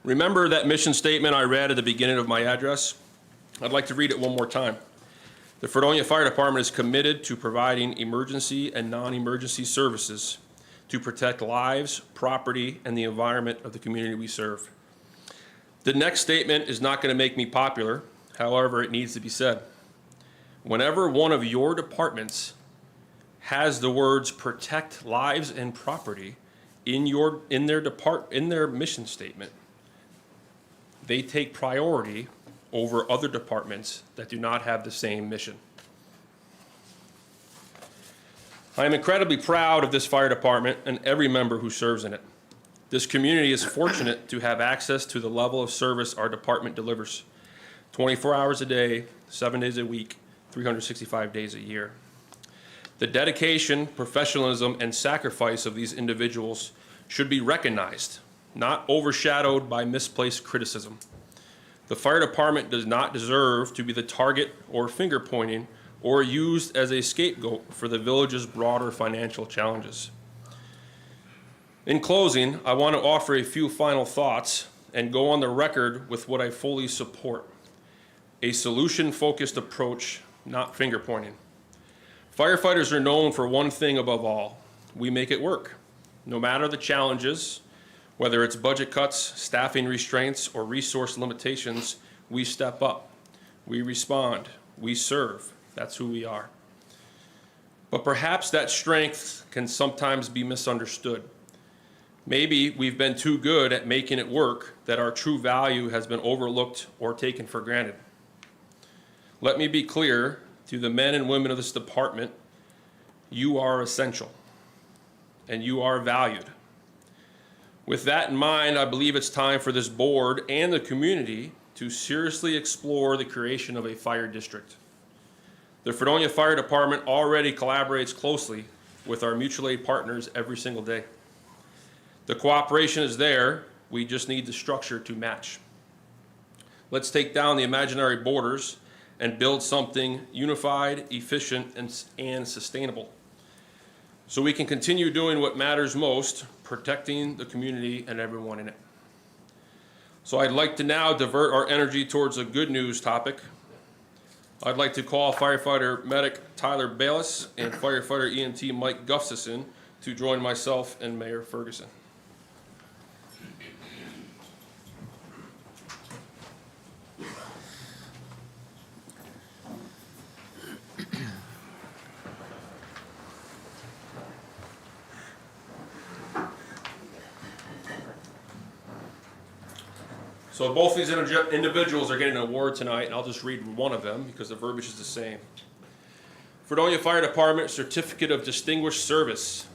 Remember that mission statement I read at the beginning of my address? I'd like to read it one more time. The Fredonia Fire Department is committed to providing emergency and non-emergency services to protect lives, property, and the environment of the community we serve. The next statement is not going to make me popular, however, it needs to be said. Whenever one of your departments has the words protect lives and property in their mission statement, they take priority over other departments that do not have the same mission. I am incredibly proud of this fire department and every member who serves in it. This community is fortunate to have access to the level of service our department delivers, 24 hours a day, 7 days a week, 365 days a year. The dedication, professionalism, and sacrifice of these individuals should be recognized, not overshadowed by misplaced criticism. The fire department does not deserve to be the target or finger pointing or used as a scapegoat for the village's broader financial challenges. In closing, I want to offer a few final thoughts and go on the record with what I fully support: a solution-focused approach, not finger pointing. Firefighters are known for one thing above all: we make it work. No matter the challenges, whether it's budget cuts, staffing restraints, or resource limitations, we step up, we respond, we serve. That's who we are. But perhaps that strength can sometimes be misunderstood. Maybe we've been too good at making it work that our true value has been overlooked or taken for granted. Let me be clear to the men and women of this department: you are essential and you are valued. With that in mind, I believe it's time for this board and the community to seriously explore the creation of a fire district. The Fredonia Fire Department already collaborates closely with our mutual aid partners every single day. The cooperation is there, we just need the structure to match. Let's take down the imaginary borders and build something unified, efficient, and sustainable, so we can continue doing what matters most, protecting the community and everyone in it. So I'd like to now divert our energy towards a good news topic. I'd like to call firefighter medic Tyler Bayless and firefighter EMT Mike Gustafson to join myself and Mayor Ferguson. So both these individuals are getting an award tonight, and I'll just read one of them because the verbiage is the same. Fredonia Fire Department Certificate of Distinguished Service.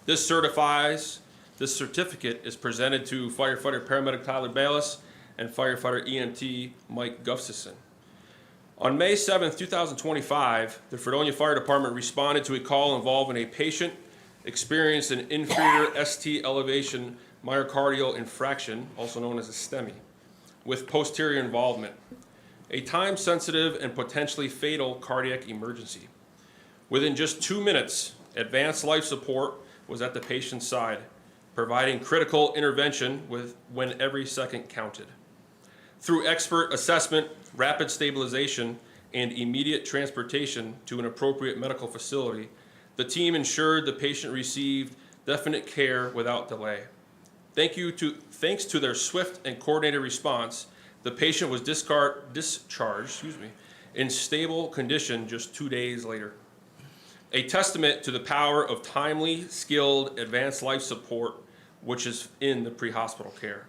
This certificate is presented to firefighter paramedic Tyler Bayless and firefighter EMT Mike Gustafson. On May 7th, 2025, the Fredonia Fire Department responded to a call involving a patient experienced an inferior ST elevation myocardial infraction, also known as a STEMI, with posterior involvement, a time-sensitive and potentially fatal cardiac emergency. Within just 2 minutes, advanced life support was at the patient's side, providing critical intervention when every second counted. Through expert assessment, rapid stabilization, and immediate transportation to an appropriate medical facility, the team ensured the patient received definite care without delay. Thanks to their swift and coordinated response, the patient was discharged in stable condition just 2 days later. A testament to the power of timely, skilled, advanced life support, which is in the pre-hospital care.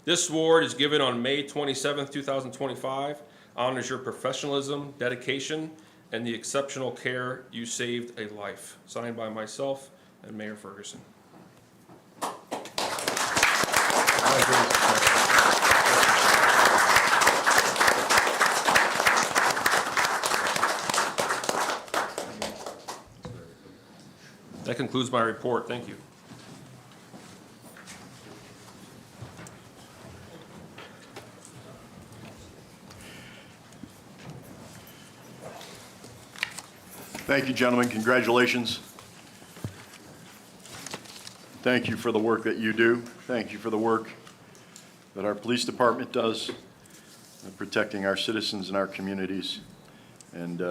This award is given on May 27th, 2025, honors your professionalism, dedication, and the exceptional care you saved a life. Signed by myself and Mayor Ferguson. That concludes my report. Thank you. Thank you, gentlemen. Congratulations. Thank you for the work that you do. Thank you for the work that our police department does in protecting our citizens and our communities. And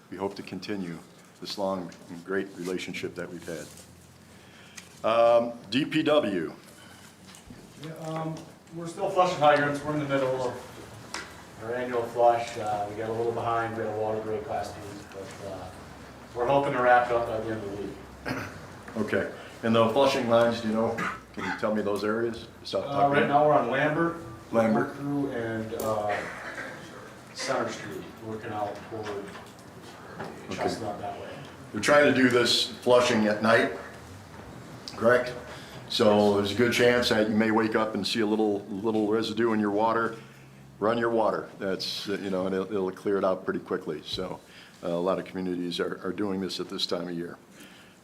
we hope to continue this long and great relationship that we've had. DPW. We're still flushing hydrants. We're in the middle of our annual flush. We got a little behind. We had a water break last week, but we're hoping to wrap it up by the end of the week. Okay. And the flushing lines, do you know, can you tell me those areas? Right now we're on Lambert, Lambert. Crew, and Center Street, working out toward Chestnut that way. We're trying to do this flushing at night, correct? So there's a good chance that you may wake up and see a little residue in your water. Run your water. That's, and it'll clear it out pretty quickly. So a lot of communities are doing this at this time of year.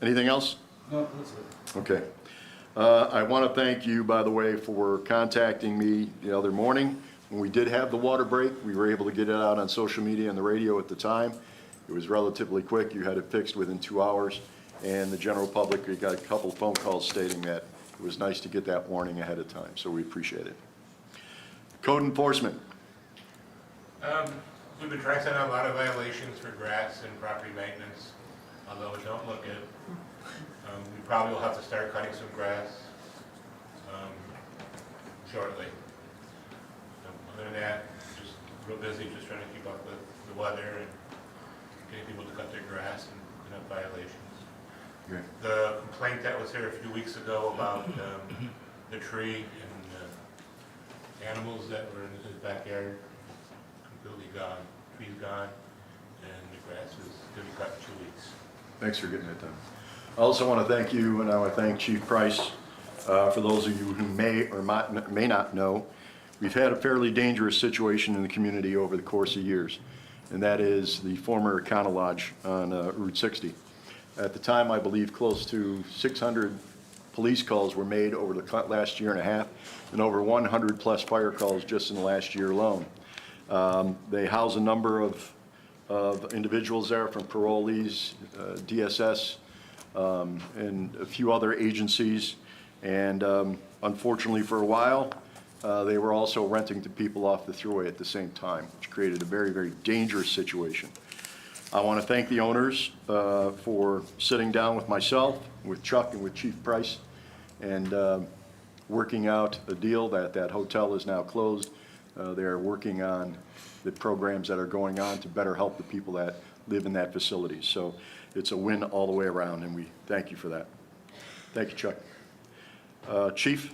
Anything else? No, that's it. Okay. I want to thank you, by the way, for contacting me the other morning. When we did have the water break, we were able to get it out on social media and the radio at the time. It was relatively quick. You had it fixed within 2 hours. And the general public, we got a couple phone calls stating that it was nice to get that warning ahead of time. So we appreciate it. Code enforcement. We've been tracking down a lot of violations for grass and property maintenance, although it don't look good. We probably will have to start cutting some grass shortly. Other than that, just real busy, just trying to keep up with the weather and getting people to cut their grass and clean up violations. Okay. The complaint that was here a few weeks ago about the tree and animals that were in his backyard, completely gone. Tree's gone, and the grass is going to be cut in 2 weeks. Thanks for getting it done. I also want to thank you, and I want to thank Chief Price. For those of you who may or may not know, we've had a fairly dangerous situation in the community over the course of years, and that is the former Econo Lodge on Route 60. At the time, I believe close to 600 police calls were made over the last year and a half, and over 100 plus fire calls just in the last year alone. They house a number of individuals there, from parolees, DSS, and a few other agencies. And unfortunately, for a while, they were also renting to people off the thruway at the same time, which created a very, very dangerous situation. I want to thank the owners for sitting down with myself, with Chuck, and with Chief Price, and working out a deal that hotel is now closed. They're working on the programs that are going on to better help the people that live in that facility. So it's a win all the way around, and we thank you for that. Thank you, Chuck. Chief?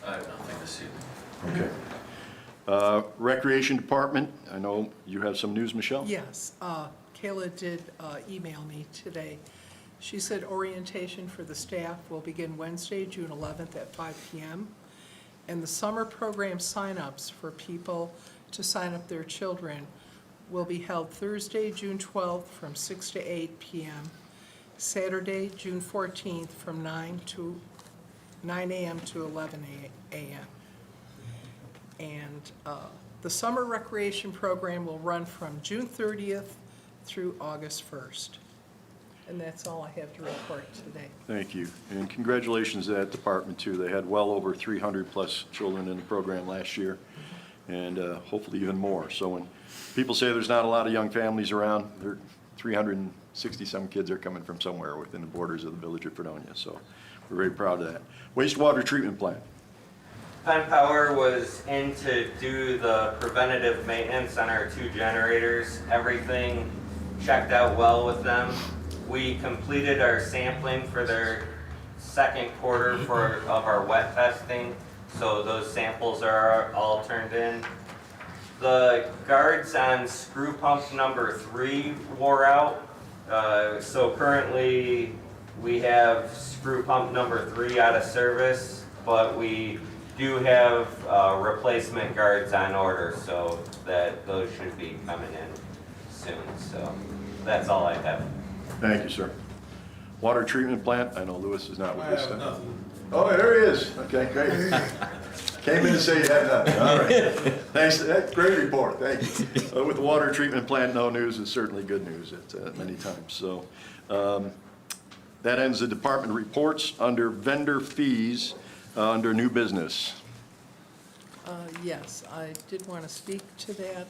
I have nothing to see. Okay. Recreation Department, I know you have some news, Michelle? Yes, Kayla did email me today. She said orientation for the staff will begin Wednesday, June 11th at 5 p.m. And the summer program signups for people to sign up their children will be held Thursday, June 12th from 6 to 8 p.m., Saturday, June 14th from 9 a.m. to 11 a.m. And the summer recreation program will run from June 30th through August 1st. And that's all I have to report today. Thank you. And congratulations to that department, too. They had well over 300-plus children in the program last year, and hopefully even more. So when people say there's not a lot of young families around, there 360-some kids are coming from somewhere within the borders of the Village of Fredonia. So we're very proud of that. Wastewater treatment plant. Penn Power was in to do the preventative maintenance on our 2 generators. Everything checked out well with them. We completed our sampling for their second quarter of our wet testing, so those samples are all turned in. The guards on screw pump number 3 wore out, so currently we have screw pump number 3 out of service, but we do have replacement guards on order, so that those should be coming in soon. So that's all I have. Thank you, sir. Water treatment plant, I know Lewis is not with us. Oh, there he is. Okay, great. Came in to say you had nothing. All right. Thanks. That's a great report. Thank you. With the water treatment plant, no news is certainly good news at many times. So that ends the department reports. Under vendor fees, under new business. Yes, I did want to speak to that.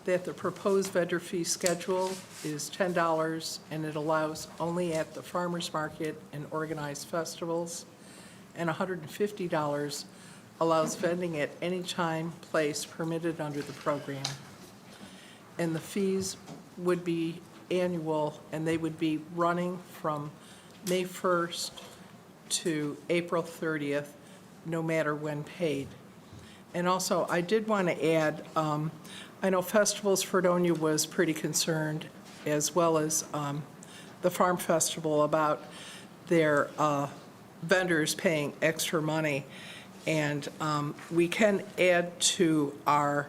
That the proposed vendor fee schedule is $10, and it allows only at the farmers market and organized festivals, and $150 allows vending at any time, place permitted under the program. And the fees would be annual, and they would be running from May 1st to April 30th, no matter when paid. And also, I did want to add, I know Festivals Fredonia was pretty concerned, as well as the Farm Festival, about their vendors paying extra money. And we can add to our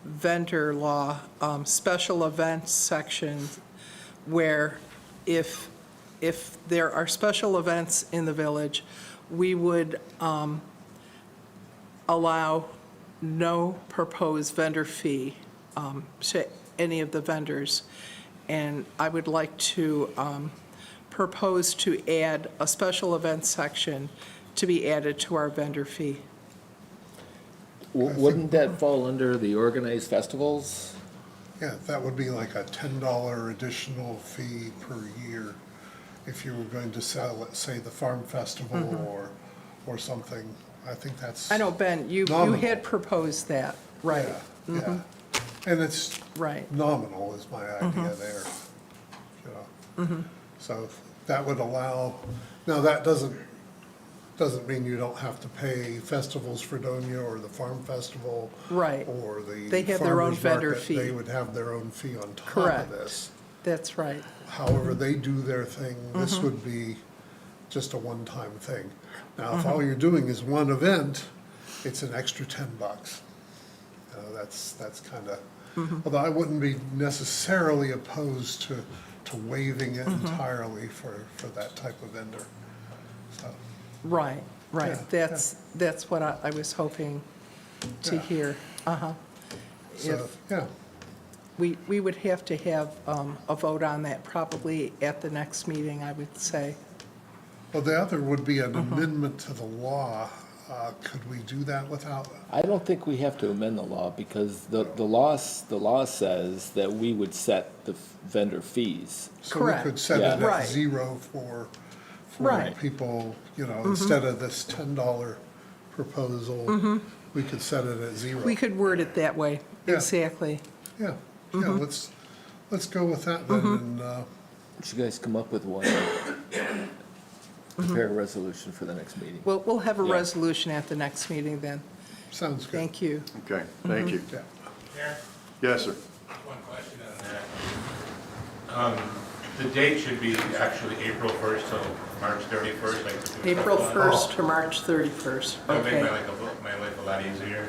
vendor law special events section, where if there are special events in the village, we would allow no proposed vendor fee to any of the vendors. And I would like to propose to add a special events section to be added to our vendor fee. Wouldn't that fall under the organized festivals? Yeah, that would be like a $10 additional fee per year if you were going to sell, let's say, the Farm Festival or something. I think that's I know, Ben, you had proposed that, right? Yeah, yeah. And it's Right. nominal is my idea there. You know. So that would allow, now that doesn't mean you don't have to pay Festivals Fredonia or the Farm Festival. Right. Or the They have their own farmers vendor market. fee. They would have their own fee on top Correct. of this. That's right. However they do their thing, this would be just a one-time thing. Now, if all you're doing is one event, it's an extra $10. That's kind of, although I wouldn't be necessarily opposed to waiving it entirely for that type of vendor. So, Right, right. Yeah, That's what I was hoping to Yeah. hear. so, yeah. We would have to have a vote on that probably at the next meeting, I would say. Well, the other would be an amendment to the law. Could we do that without? I don't think we have to amend the law, because the law says that we would set the vendor fees. So we Correct. could set Yeah. it at Right. 0 for Right. people, you know, instead of this $10 proposal, we could set it at 0. We could word it that way, Yeah. exactly. Yeah, yeah, let's go with that then, and, You guys come up with one. prepare a resolution for the next meeting. We'll have a Yeah. resolution at the next meeting then. Sounds good. Thank you. Okay, thank you. Yeah. Mayor, Yes, sir. one question on that. The date should be actually April 1st till March 31st, like. the April one. 1st to March 31st. That'll make Okay, my life a lot easier.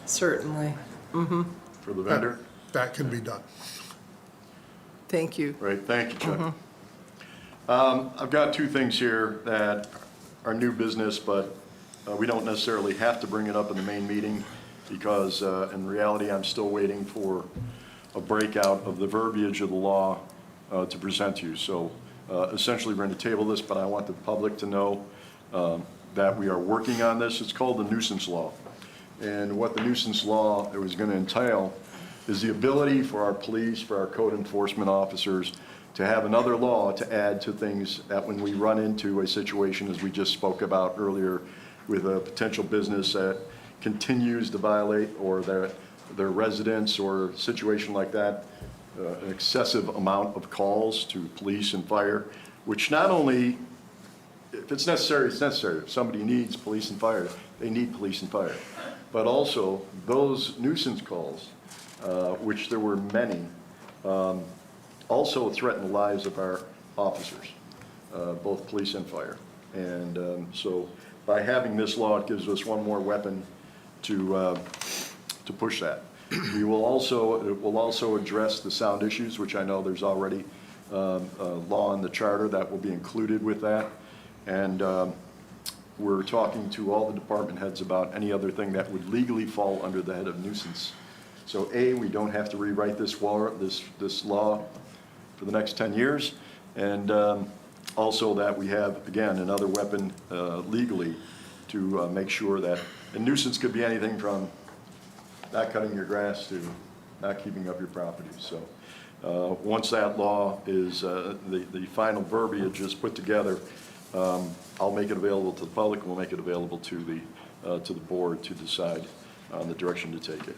certainly. For the vendor? That can be done. Thank you. Right, thank you, Chuck. I've got two things here that are new business, but we don't necessarily have to bring it up in the main meeting because in reality, I'm still waiting for a breakout of the verbiage of the law to present to you. So essentially, we're going to table this, but I want the public to know that we are working on this. It's called the nuisance law. And what the nuisance law is going to entail is the ability for our police, for our code enforcement officers, to have another law to add to things that when we run into a situation, as we just spoke about earlier, with a potential business that continues to violate or their residents or a situation like that, an excessive amount of calls to police and fire, which not only, if it's necessary, it's necessary. If somebody needs police and fire, they need police and fire. But also, those nuisance calls, which there were many, also threaten the lives of our officers, both police and fire. And so by having this law, it gives us one more weapon to push that. It will also address the sound issues, which I know there's already a law in the charter that will be included with that. And we're talking to all the department heads about any other thing that would legally fall under the head of nuisance. So A, we don't have to rewrite this law for the next 10 years. And also that we have, again, another weapon legally to make sure that, and nuisance could be anything from not cutting your grass to not keeping up your property. So once that law is, the final verbiage is put together, I'll make it available to the public, and we'll make it available to the board to decide on the direction to take it.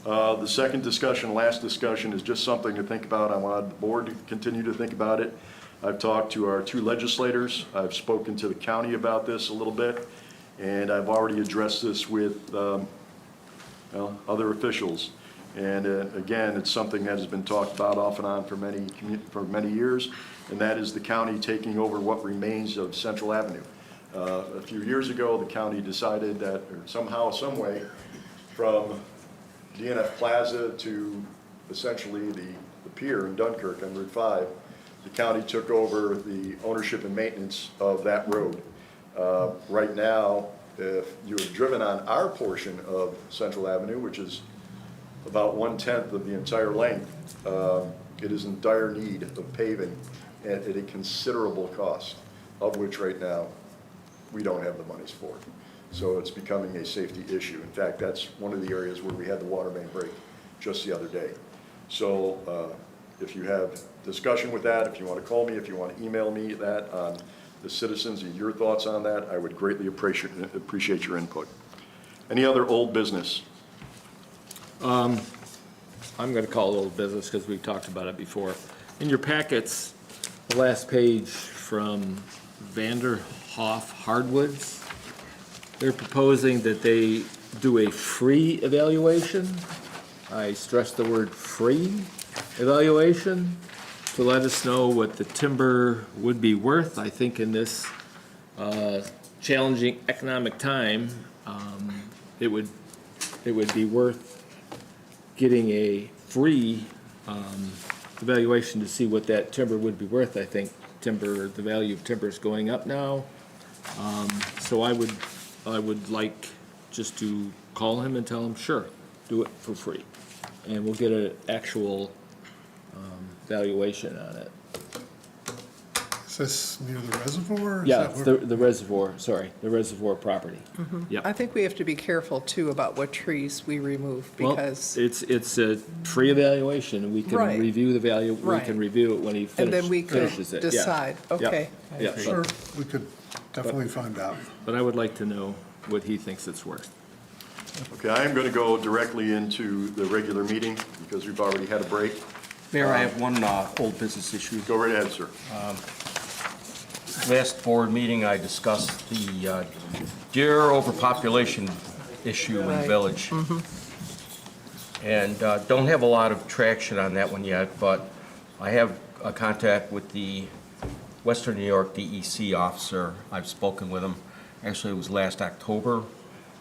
The second discussion, last discussion, is just something to think about. I want the board to continue to think about it. I've talked to our two legislators. I've spoken to the county about this a little bit, and I've already addressed this with other officials. And again, it's something that has been talked about off and on for many years, and that is the county taking over what remains of Central Avenue. A few years ago, the county decided that, or somehow, some way, from DNF Plaza to essentially the pier in Dunkirk on Route 5, the county took over the ownership and maintenance of that road. Right now, if you have driven on our portion of Central Avenue, which is about 1/10 of the entire length, it is in dire need of paving and at a considerable cost, of which right now we don't have the monies for. So it's becoming a safety issue. In fact, that's one of the areas where we had the water main break just the other day. So if you have discussion with that, if you want to call me, if you want to email me that on the citizens and your thoughts on that, I would greatly appreciate your input. Any other old business? I'm going to call it old business because we've talked about it before. In your packets, the last page from Vanderhoff Hardwoods, they're proposing that they do a free evaluation. I stress the word free evaluation to let us know what the timber would be worth. I think in this challenging economic time, it would be worth getting a free evaluation to see what that timber would be worth. I think the value of timber is going up now. So I would like just to call him and tell him, sure, do it for free. And we'll get an actual valuation on it. Is this near the reservoir? Is Yeah, that it's where- the reservoir, sorry, the reservoir property. Yeah. I think we have to be careful too about what trees we remove Well, because, it's a free evaluation. We can Right. review the value, we Right. can review it when he and then we could finishes it. Yeah. decide, Yep. okay. Yeah, Sure, we could definitely find out. but I would like to know what he thinks it's worth. Okay, I am going to go directly into the regular meeting because we've already had a break. Mayor, I have one old business issue. Go right ahead, sir. last board meeting, I discussed the deer overpopulation issue in the village. And don't have a lot of traction on that one yet, but I have a contact with the Western New York DEC officer. I've spoken with him. Actually, it was last October.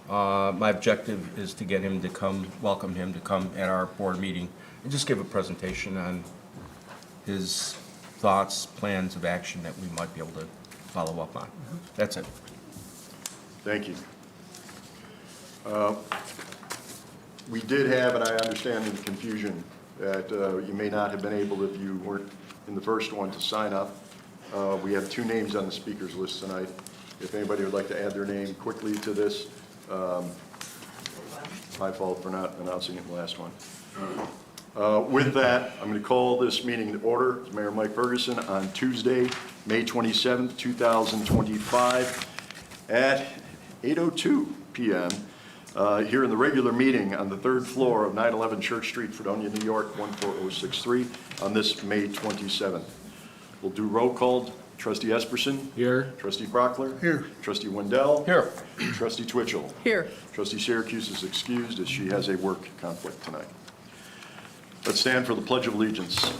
My objective is to get him to come, welcome him to come at our board meeting and just give a presentation on his thoughts, plans of action that we might be able to follow up on. That's it. Thank you. We did have, and I understand the confusion, that you may not have been able, if you weren't in the first one, to sign up. We have 2 names on the speakers list tonight. If anybody would like to add their name quickly to this, my fault for not announcing it in the last one. With that, I'm going to call this meeting to order. It's Mayor Mike Ferguson on Tuesday, May 27th, 2025 at 8:02 p.m. Here in the regular meeting on the 3rd floor of 911 Church Street, Fredonia, New York, 14063 on this May 27th. We'll do roll call. Trustee Esperson. Here. Trustee Brockler. Here. Trustee Wendell. Here. Trustee Twitchell. Here. Trustee Syracuse is excused as she has a work conflict tonight. Let's stand for the Pledge of Allegiance.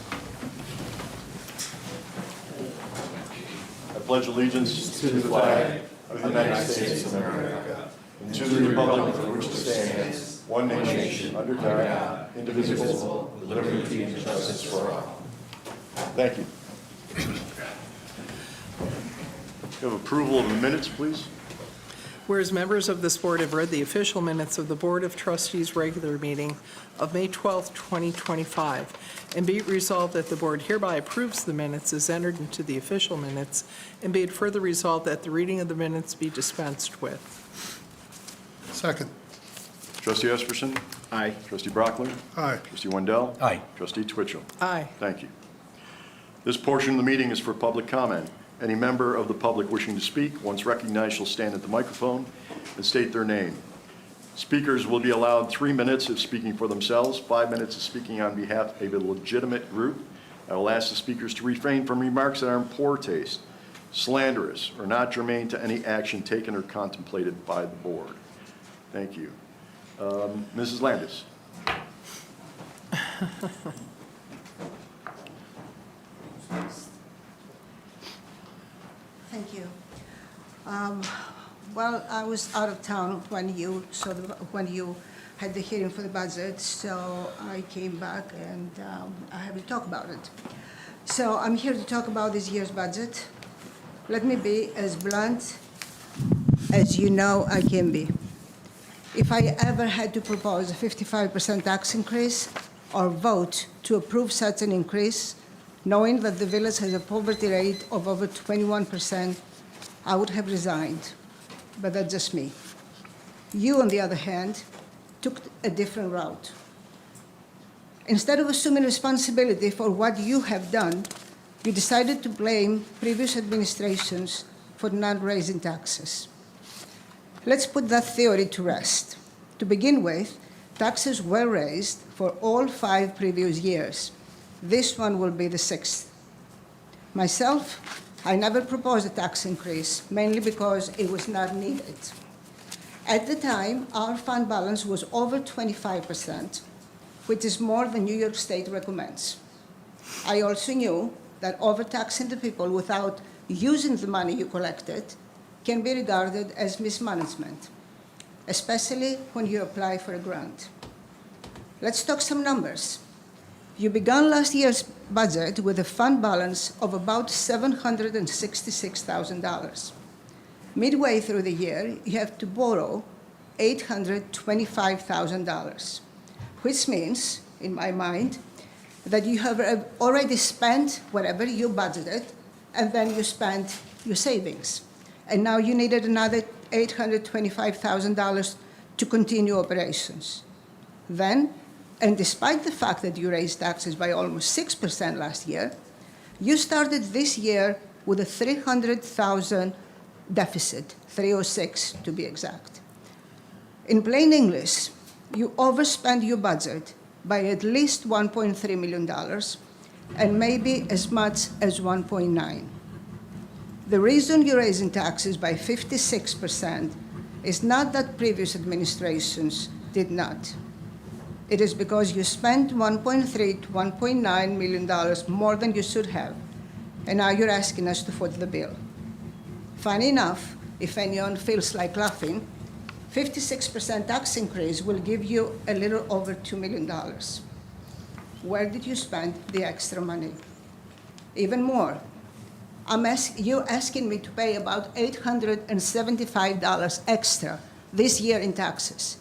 I pledge allegiance to the flag of the United States of America and to the republic for which it stands, one nation, under God, indivisible, with liberty and justice for all. Thank you. You have approval of the minutes, please? Whereas members of this board have read the official minutes of the Board of Trustees regular meeting of May 12th, 2025, and be it resolved that the board hereby approves the minutes as entered into the official minutes, and be it further resolved that the reading of the minutes be dispensed with. Second. Trustee Esperson? Aye. Trustee Brockler? Aye. Trustee Wendell? Aye. Trustee Twitchell? Aye. Thank you. This portion of the meeting is for public comment. Any member of the public wishing to speak, once recognized, shall stand at the microphone and state their name. Speakers will be allowed 3 minutes if speaking for themselves, 5 minutes if speaking on behalf of a legitimate group. I will ask the speakers to refrain from remarks that are in poor taste, slanderous, or not germane to any action taken or contemplated by the board. Thank you. Mrs. Landis. Thank you. Well, I was out of town when you had the hearing for the budget, so I came back and I have to talk about it. So I'm here to talk about this year's budget. Let me be as blunt as you know I can be. If I ever had to propose a 55% tax increase or vote to approve such an increase, knowing that the village has a poverty rate of over 21%, I would have resigned. But that's just me. You, on the other hand, took a different route. Instead of assuming responsibility for what you have done, you decided to blame previous administrations for not raising taxes. Let's put that theory to rest. To begin with, taxes were raised for all 5 previous years. This one will be the 6th. Myself, I never proposed a tax increase, mainly because it was not needed. At the time, our fund balance was over 25%, which is more than New York State recommends. I also knew that overtaxing the people without using the money you collected can be regarded as mismanagement, especially when you apply for a grant. Let's talk some numbers. You began last year's budget with a fund balance of about $766,000. Midway through the year, you have to borrow $825,000, which means, in my mind, that you have already spent whatever you budgeted, and then you spent your savings. And now you needed another $825,000 to continue operations. Then, and despite the fact that you raised taxes by almost 6% last year, you started this year with a $300,000 deficit, 306 to be exact. In plain English, you overspent your budget by at least $1.3 million and maybe as much as 1.9. The reason you're raising taxes by 56% is not that previous administrations did not. It is because you spent $1.3 to $1.9 million more than you should have, and now you're asking us to foot the bill. Funny enough, if anyone feels like laughing, 56% tax increase will give you a little over $2 million. Where did you spend the extra money? Even more, you're asking me to pay about $875 extra this year in taxes.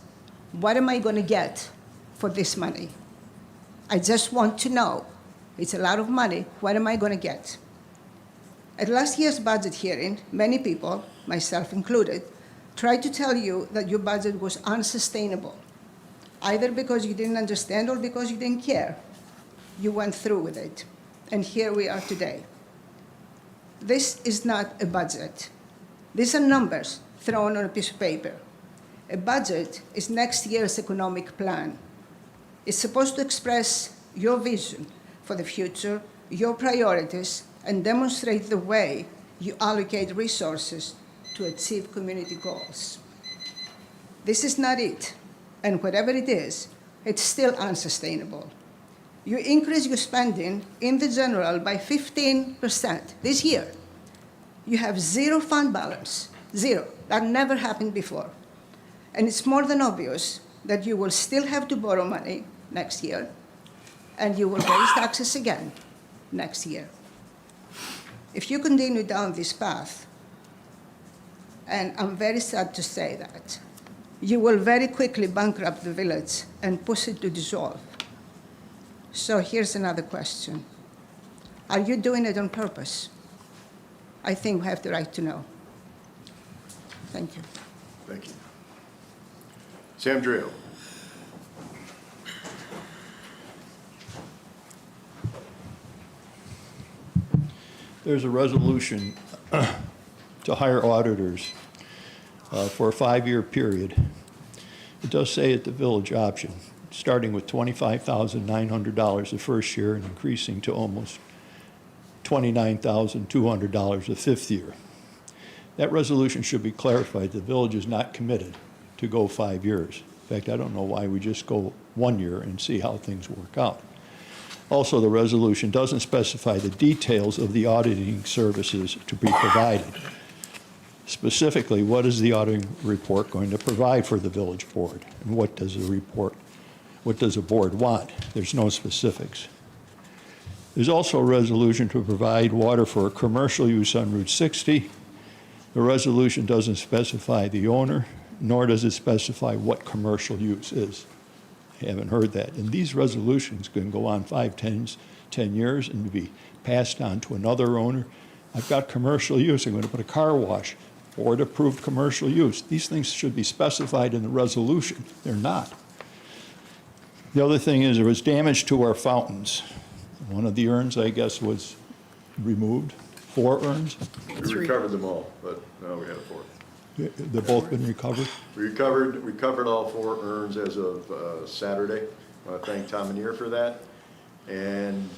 What am I going to get for this money? I just want to know. It's a lot of money. What am I going to get? At last year's budget hearing, many people, myself included, tried to tell you that your budget was unsustainable, either because you didn't understand or because you didn't care. You went through with it, and here we are today. This is not a budget. These are numbers thrown on a piece of paper. A budget is next year's economic plan. It's supposed to express your vision for the future, your priorities, and demonstrate the way you allocate resources to achieve community goals. This is not it, and whatever it is, it's still unsustainable. You increase your spending in the general by 15% this year. You have zero fund balance, zero. That never happened before. And it's more than obvious that you will still have to borrow money next year, and you will raise taxes again next year. If you continue down this path, and I'm very sad to say that, you will very quickly bankrupt the village and push it to dissolve. So here's another question. Are you doing it on purpose? I think we have the right to know. Thank you. Thank you. Sam Drayle. There's a resolution to hire auditors for a 5-year period. It does say at the village option, starting with $25,900 the first year and increasing to almost $29,200 the 5th year. That resolution should be clarified. The village is not committed to go 5 years. In fact, I don't know why we just go 1 year and see how things work out. Also, the resolution doesn't specify the details of the auditing services to be provided. Specifically, what is the auditing report going to provide for the village board? And what does the board want? There's no specifics. There's also a resolution to provide water for commercial use on Route 60. The resolution doesn't specify the owner, nor does it specify what commercial use is. I haven't heard that. And these resolutions can go on 5, 10 years and be passed on to another owner. I've got commercial use. I'm going to put a car wash. Board-approved commercial use. These things should be specified in the resolution. They're not. The other thing is there was damage to our fountains. One of the urns, I guess, was removed. 4 urns. We recovered them all, but now we have a 4th. They've both been recovered? We recovered all 4 urns as of Saturday. I want to thank Tom and Ear for that. And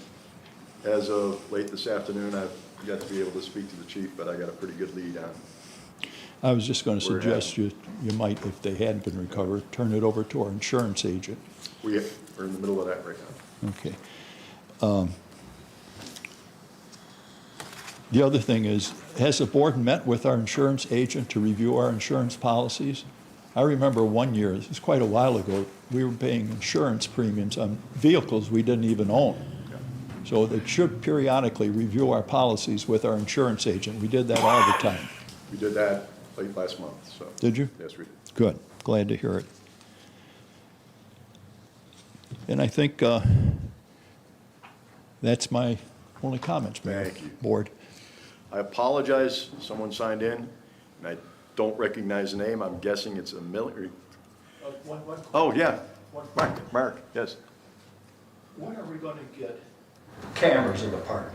as of late this afternoon, I've got to be able to speak to the chief, but I got a pretty good lead on. I was just going to suggest you might, if they hadn't been recovered, turn it over to our insurance agent. We're in the middle of that right now. Okay. The other thing is, has the board met with our insurance agent to review our insurance policies? I remember 1 year, this is quite a while ago, we were paying insurance premiums on vehicles we didn't even own. So they should periodically review our policies with our insurance agent. We did that all the time. We did that late last month, so. Did you? Yes, we did. Good. Glad to hear it. And I think that's my only comments, Mayor. Thank you. Board. I apologize, someone signed in, and I don't recognize the name. I'm guessing it's a military. Oh, yeah. Mark, yes. When are we going to get cameras in the park?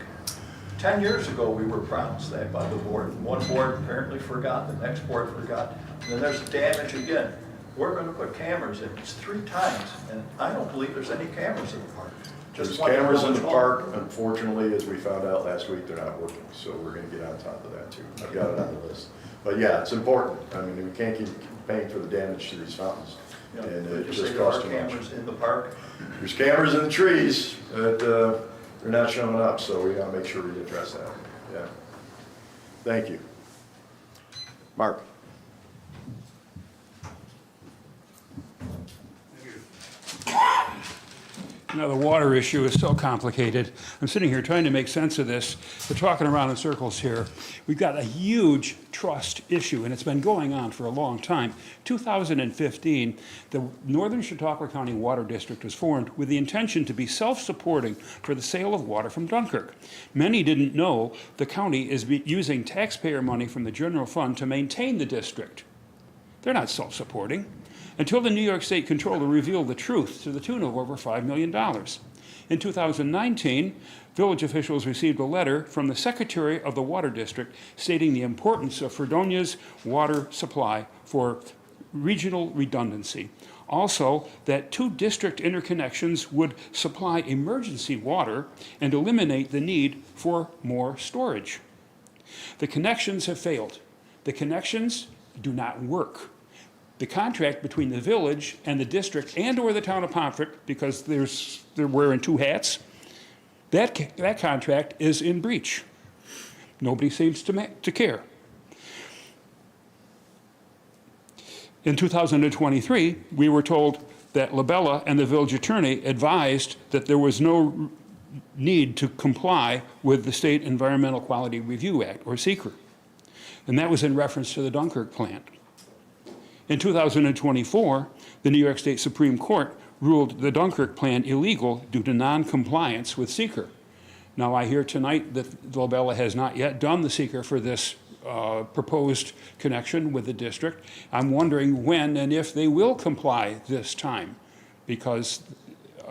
10 years ago, we were promised that by the board. One board apparently forgot, the next board forgot, and then there's damage again. We're going to put cameras in. It's 3 times, and I don't believe there's any cameras in the park. There's Just like cameras in the Village park. Unfortunately, as we found out last week, they're not working, so we're gonna get on top of that too. I've got it on the list. But yeah, it's important. I mean, we can't keep paying for the damage to these fountains. Yeah. And Would it you just say there are costs too much. cameras in the park? There's cameras in the trees, but they're not showing up, so we gotta make sure we address that. Yeah. Thank you. Mark? You know, the water issue is so complicated. I'm sitting here trying to make sense of this. We're talking around in circles here. We've got a huge trust issue, and it's been going on for a long time. 2015, the Northern Chautauqua County Water District was formed with the intention to be self-supporting for the sale of water from Dunkirk. Many didn't know the county is using taxpayer money from the general fund to maintain the district. They're not self-supporting. Until the New York State Comptroller revealed the truth to the tune of over $5 million. In 2019, village officials received a letter from the Secretary of the Water District stating the importance of Fredonia's water supply for regional redundancy. Also, that 2 district interconnections would supply emergency water and eliminate the need for more storage. The connections have failed. The connections do not work. The contract between the village and the district and/or the town of Pomfret, because they're wearing 2 hats, that contract is in breach. Nobody seems to care. In 2023, we were told that LaBella and the village attorney advised that there was no need to comply with the State Environmental Quality Review Act, or SEQR. And that was in reference to the Dunkirk plant. In 2024, the New York State Supreme Court ruled the Dunkirk plan illegal due to non-compliance with SEQR. Now, I hear tonight that LaBella has not yet done the SEQR for this proposed connection with the district. I'm wondering when and if they will comply this time, because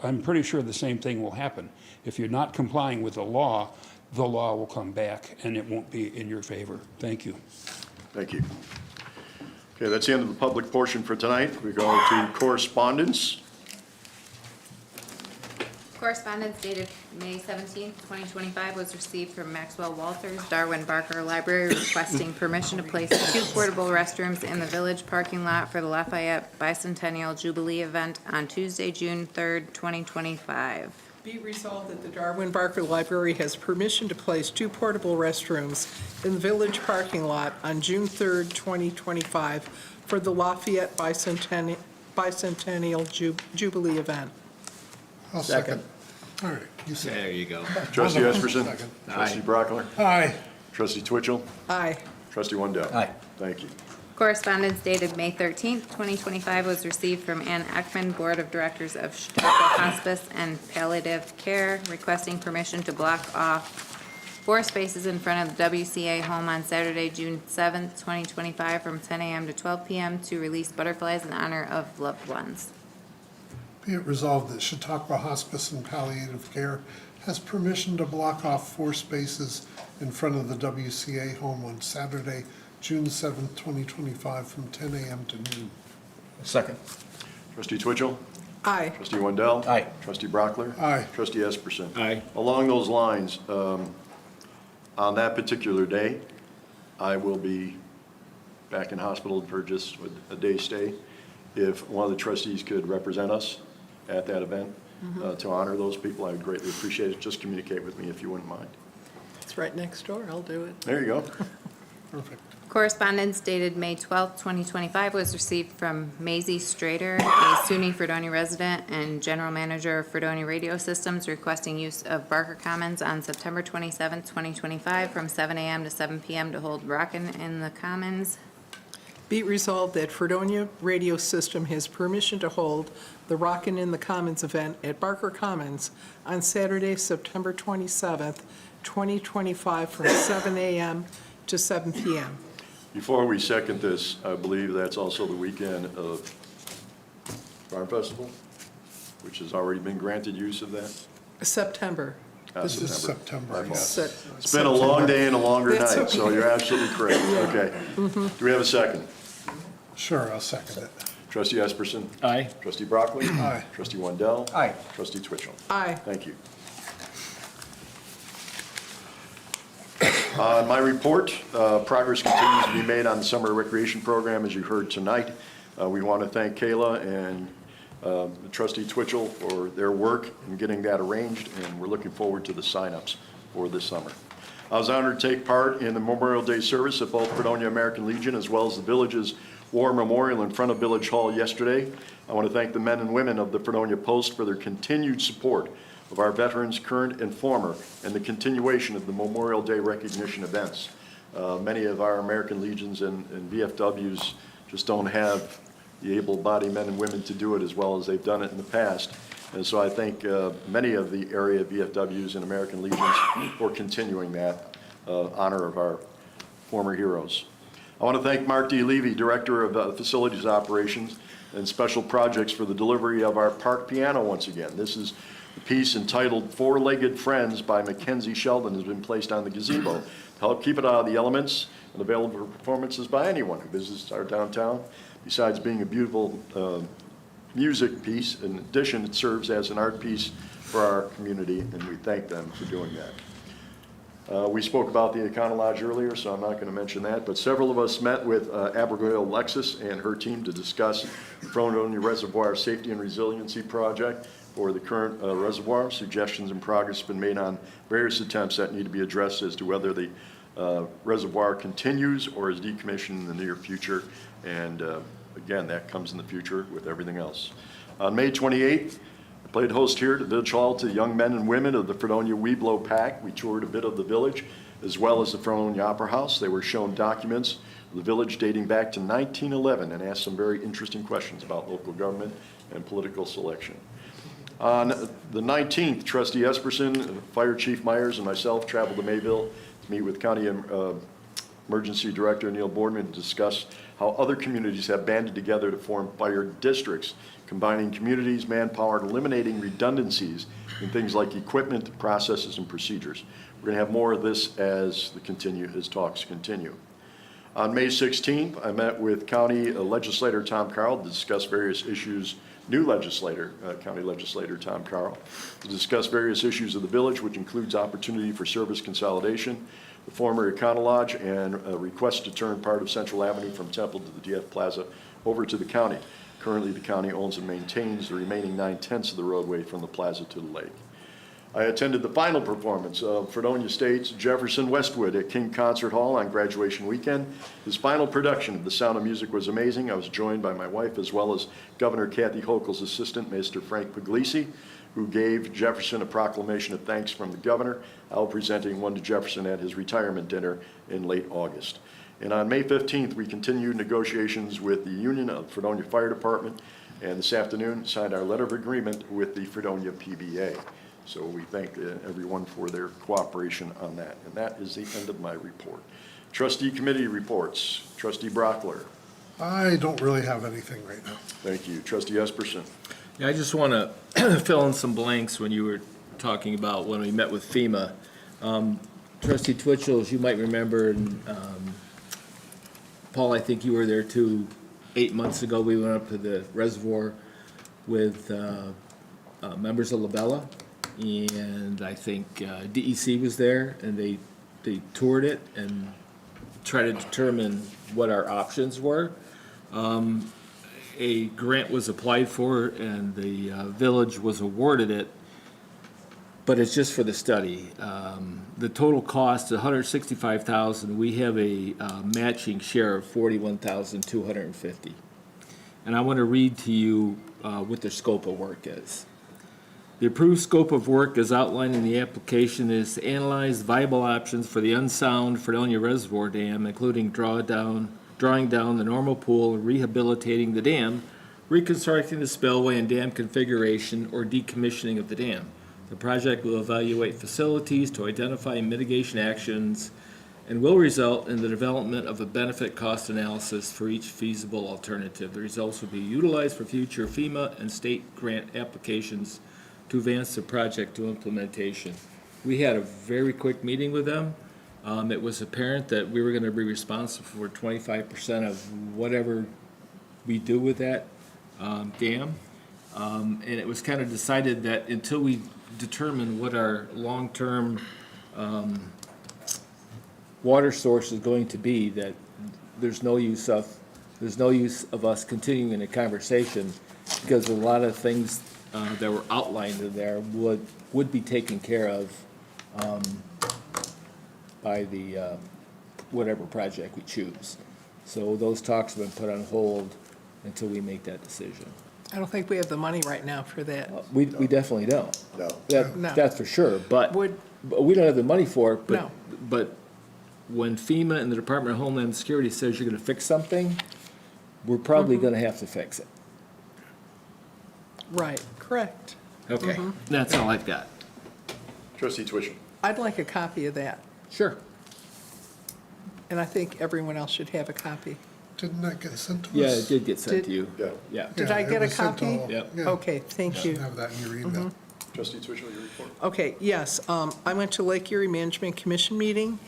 I'm pretty sure the same thing will happen. If you're not complying with the law will come back and it won't be in your favor. Thank you. Thank you. Okay, that's the end of the public portion for tonight. We go to correspondence. Correspondence dated May 17th, 2025 was received from Maxwell Walters, Darwin Barker Library, requesting permission to place 2 portable restrooms in the village parking lot for the Lafayette Bicentennial Jubilee event on Tuesday, June 3rd, 2025. Be resolved that the Darwin Barker Library has permission to place 2 portable restrooms in the village parking lot on June 3rd, 2025 for the Lafayette Bicentennial Jubilee event. I'll second. All right, you There say. you go. Trustee Esperson. Second. Trustee Brockler. Aye. Trustee Twitchell. Aye. Trustee Wendell. Aye. Thank you. Correspondence dated May 13th, 2025 was received from Ann Eckman, Board of Directors of Chautauqua Hospice and Palliative Care, requesting permission to block off 4 spaces in front of the WCA home on Saturday, June 7th, 2025 from 10 a.m. to 12 p.m. to release butterflies in honor of loved ones. Be it resolved that Chautauqua Hospice and Palliative Care has permission to block off 4 spaces in front of the WCA home on Saturday, June 7th, 2025, from 10 a.m. to noon. Second. Trustee Twitchell. Aye. Trustee Wendell. Aye. Trustee Brockler. Aye. Trustee Esperson. Aye. Along those lines, on that particular day, I will be back in hospital for just a day stay. If one of the trustees could represent us at that event to honor those people, I would greatly appreciate it. Just communicate with me if you wouldn't mind. It's right next door. I'll do it. There you go. Perfect. Correspondence dated May 12th, 2025 was received from Maisie Strader, a SUNY Fredonia resident and general manager of Fredonia Radio Systems, requesting use of Barker Commons on September 27th, 2025 from 7 a.m. to 7 p.m. to hold Rockin' in the Commons. Be it resolved that Fredonia Radio System has permission to hold the Rockin' in the Commons event at Barker Commons on Saturday, September 27th, 2025 from 7 a.m. to 7 p.m. Before we second this, I believe that's also the weekend of Farm Festival, which has already been granted use of that. September. This is September. My fault. Sep- It's been a long day and a longer That's night, so okay. you're absolutely correct. Okay. Do we have a second? Sure, I'll second it. Trustee Esperson. Aye. Trustee Broccoli. Aye. Trustee Wendell. Aye. Trustee Twitchell. Aye. Thank you. My report, progress continues to be made on the summer recreation program, as you heard tonight. We want to thank Kayla and Trustee Twitchell for their work in getting that arranged, and we're looking forward to the signups for this summer. I was honored to take part in the Memorial Day service at both Fredonia American Legion as well as the Village's War Memorial in front of Village Hall yesterday. I want to thank the men and women of the Fredonia Post for their continued support of our veterans, current and former, and the continuation of the Memorial Day recognition events. Many of our American Legions and VFWs just don't have the able-bodied men and women to do it as well as they've done it in the past. And so I thank many of the area VFWs and American Legions for continuing that honor of our former heroes. I want to thank Mark D. Levy, Director of Facilities Operations and Special Projects, for the delivery of our park piano once again. This is the piece entitled Four-Legged Friends by Mackenzie Sheldon has been placed on the gazebo to help keep it out of the elements and available for performances by anyone who visits our downtown. Besides being a beautiful music piece, in addition, it serves as an art piece for our community, and we thank them for doing that. We spoke about the Econo Lodge earlier, so I'm not going to mention that, but several of us met with Abigail Alexis and her team to discuss the Fredonia Reservoir Safety and Resiliency Project for the current reservoir. Suggestions and progress have been made on various attempts that need to be addressed as to whether the reservoir continues or is decommissioned in the near future, and again, that comes in the future with everything else. On May 28th, I played host here at Village Hall to young men and women of the Fredonia Weeblo Pack. We toured a bit of the village as well as the Fredonia Opera House. They were shown documents of the village dating back to 1911 and asked some very interesting questions about local government and political selection. On the 19th, Trustee Esperson, Fire Chief Myers, and myself traveled to Mayville to meet with County Emergency Director Neil Boardman to discuss how other communities have banded together to form fire districts, combining communities, manpower, and eliminating redundancies in things like equipment, processes, and procedures. We're going to have more of this as talks continue. On May 16th, I met with County Legislator Tom Carroll to discuss various issues, new legislator, County Legislator Tom Carroll, to discuss various issues of the village, which includes opportunity for service consolidation, the former Econo Lodge, and a request to turn part of Central Avenue from Temple to the DF Plaza over to the county. Currently, the county owns and maintains the remaining 9/10 of the roadway from the plaza to the lake. I attended the final performance of Fredonia State's Jefferson Westwood at King Concert Hall on graduation weekend. His final production of The Sound of Music was amazing. I was joined by my wife as well as Governor Kathy Hochul's assistant, Mr. Frank Puglisi, who gave Jefferson a proclamation of thanks from the governor, I'll presenting one to Jefferson at his retirement dinner in late August. And on May 15th, we continued negotiations with the Union of Fredonia Fire Department, and this afternoon signed our letter of agreement with the Fredonia PBA. So we thank everyone for their cooperation on that. And that is the end of my report. Trustee committee reports. Trustee Brockler. I don't really have anything right now. Thank you. Trustee Esperson. Yeah, I just want to fill in some blanks when you were talking about when we met with FEMA. Trustee Twitchell, as you might remember, and Paul, I think you were there too, 8 months ago, we went up to the reservoir with members of LaBella, and I think DEC was there, and they toured it and tried to determine what our options were. A grant was applied for, and the village was awarded it, but it's just for the study. The total cost is $165,000. We have a matching share of $41,250. And I want to read to you what their scope of work is. The approved scope of work as outlined in the application is to analyze viable options for the unsound Fredonia Reservoir Dam, including drawing down the normal pool, rehabilitating the dam, reconstructing the spillway and dam configuration, or decommissioning of the dam. The project will evaluate facilities to identify mitigation actions and will result in the development of a benefit cost analysis for each feasible alternative. The results will be utilized for future FEMA and state grant applications to advance the project to implementation. We had a very quick meeting with them. It was apparent that we were going to be responsible for 25% of whatever we do with that dam. And it was kind of decided that until we determine what our long-term water source is going to be, that there's no use of us continuing a conversation, because a lot of things that were outlined in there would be taken care of by the whatever project we choose. So those talks have been put on hold until we make that decision. I don't think we have the money right now for that. We definitely don't. No. No. That's for sure, but we don't have the money for it, No. but when FEMA and the Department of Homeland Security says you're gonna fix something, we're probably gonna have to fix it. Right, correct. Okay, that's all I've got. Trustee Twitchell. I'd like a copy of that, Sure. and I think everyone else should have a copy. Didn't that get sent to us? Yeah, it did get sent to you. Yeah. Yeah. Did Yeah, I it get a was sent copy? all- Yep. yeah. Okay, thank you. Should have that in your email. Trustee Twitchell, your report? Okay, yes, I went to Lake Erie Management Commission meeting,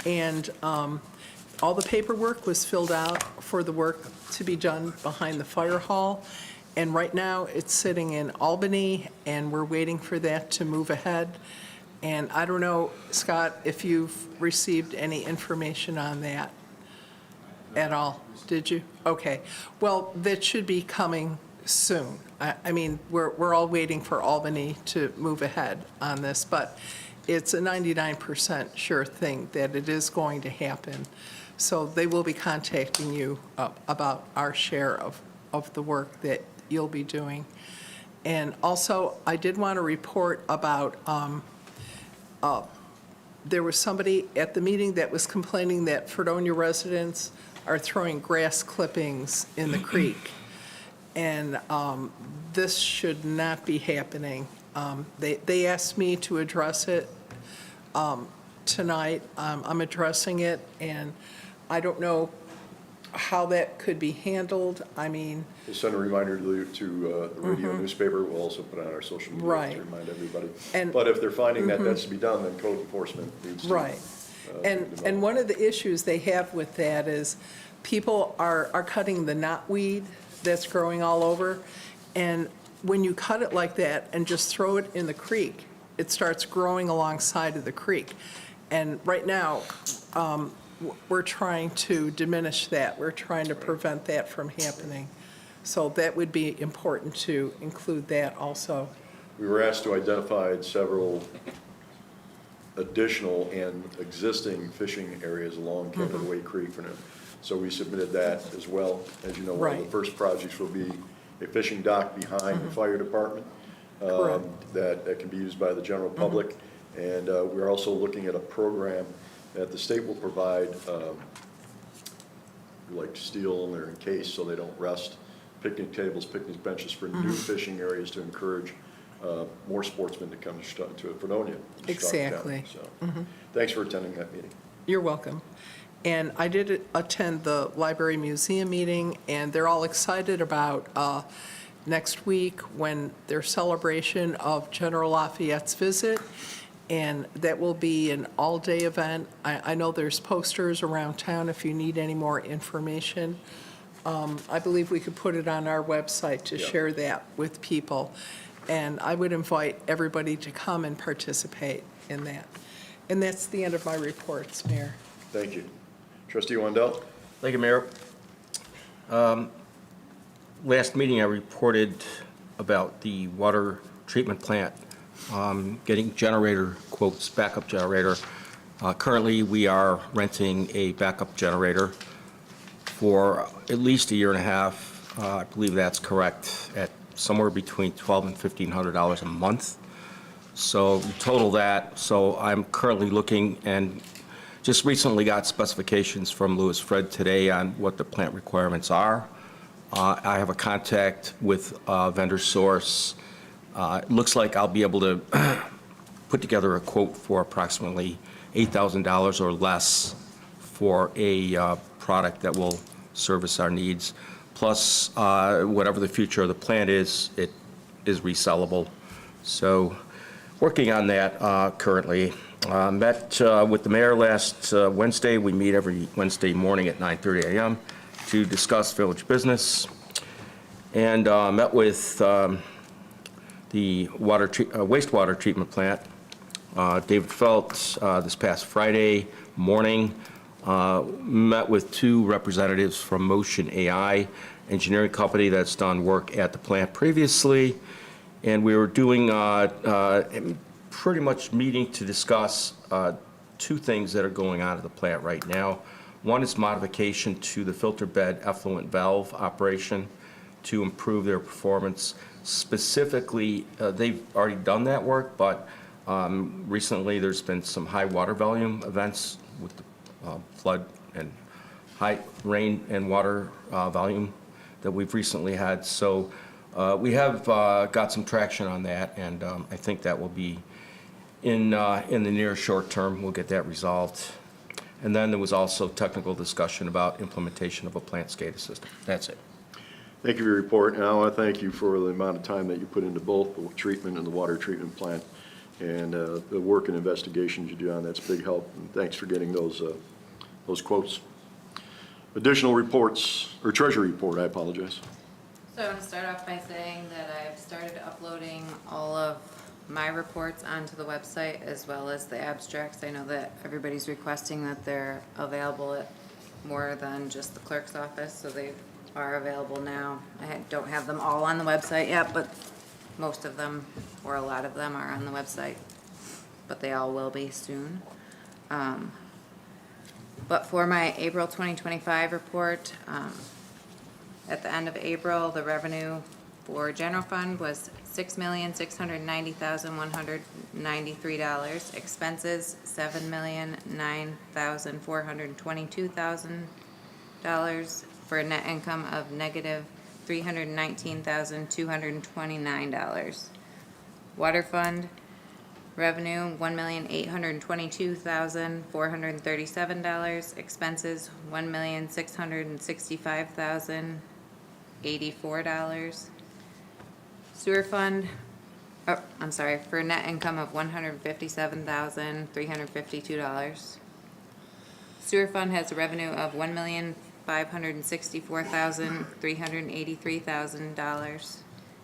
and all the paperwork was filled out for the work to be done behind the fire hall, and right now, it's sitting in Albany, and we're waiting for that to move ahead. And I don't know, Scott, if you've received any information on that at all, did you? Okay, well, that should be coming soon. I mean, we're all waiting for Albany to move ahead on this, but it's a 99% sure thing that it is going to happen. So they will be contacting you about our share of the work that you'll be doing. And also, I did want to report about, there was somebody at the meeting that was complaining that Fredonia residents are throwing grass clippings in the creek. And this should not be happening. They asked me to address it tonight. I'm addressing it, and I don't know how that could be handled. I mean, We'll send a reminder to the radio newspaper. We'll also put it on our social media Right. to remind everybody. And- But if they're finding that that's to be done, then code enforcement needs to. right. be And developed. one of the issues they have with that is people are cutting the knotweed that's growing all over. And when you cut it like that and just throw it in the creek, it starts growing alongside of the creek. And right now, we're trying to diminish that. We're trying to prevent that from happening. So that would be important to include that also. We were asked to identify several additional and existing fishing areas along Canada Way Creek for now. So we submitted that as well. As you know, one of the Right. first projects will be a fishing dock behind the fire department Correct. that can be used by the general public. And we're also looking at a program that the state will provide, like steel, and they're encased so they don't rust, picnic tables, picnic benches for new fishing areas to encourage more sportsmen to come to Fredonia. Exactly. So, thanks for attending that meeting. You're welcome. And I did attend the library museum meeting, and they're all excited about next week when their celebration of General Lafayette's visit, and that will be an all-day event. I know there's posters around town if you need any more information. I believe we could put it on our website to Yeah. share that with people. And I would invite everybody to come and participate in that. And that's the end of my reports, Mayor. Thank you. Trustee Wendell? Thank you, Mayor. Last meeting, I reported about the water treatment plant getting generator quotes, backup generator. Currently, we are renting a backup generator for at least a year and a half. I believe that's correct, at somewhere between $1,200 and $1,500 a month. So you total that, so I'm currently looking and just recently got specifications from Louis Fred today on what the plant requirements are. I have a contact with vendor source. It looks like I'll be able to put together a quote for approximately $8,000 or less for a product that will service our needs. Plus, whatever the future of the plant is, it is resellable. So, working on that currently. Met with the mayor last Wednesday. We meet every Wednesday morning at 9:30 a.m. to discuss village business. and met with the wastewater treatment plant. David Feltz, this past Friday morning, met with two representatives from Motion AI, engineering company that's done work at the plant previously, and we were doing pretty much meeting to discuss two things that are going on at the plant right now. One is modification to the filter bed effluent valve operation to improve their performance. Specifically, they've already done that work, but recently there's been some high water volume events with the flood and high rain and water volume that we've recently had. So we have got some traction on that, and I think that will be in the near short term. We'll get that resolved. And then there was also technical discussion about implementation of a plant SCADA system. That's it. Thank you for your report, and I want to thank you for the amount of time that you put into both the treatment and the water treatment plant, and the work and investigations you do on that's a big help. And thanks for getting those quotes. Additional reports, or treasury report, I apologize. So I want to start off by saying that I've started uploading all of my reports onto the website as well as the abstracts. I know that everybody's requesting that they're available at more than just the clerk's office, so they are available now. I don't have them all on the website yet, but most of them, or a lot of them, are on the website, but they all will be soon. But for my April 2025 report, at the end of April, the revenue for general fund was $6,690,193. Expenses, $7,009,422,000 for a net income of negative $319,229. Water fund revenue, $1,822,437. Expenses, $1,665,084. Sewer fund, for a net income of $157,352. Sewer fund has a revenue of $1,564,383,000.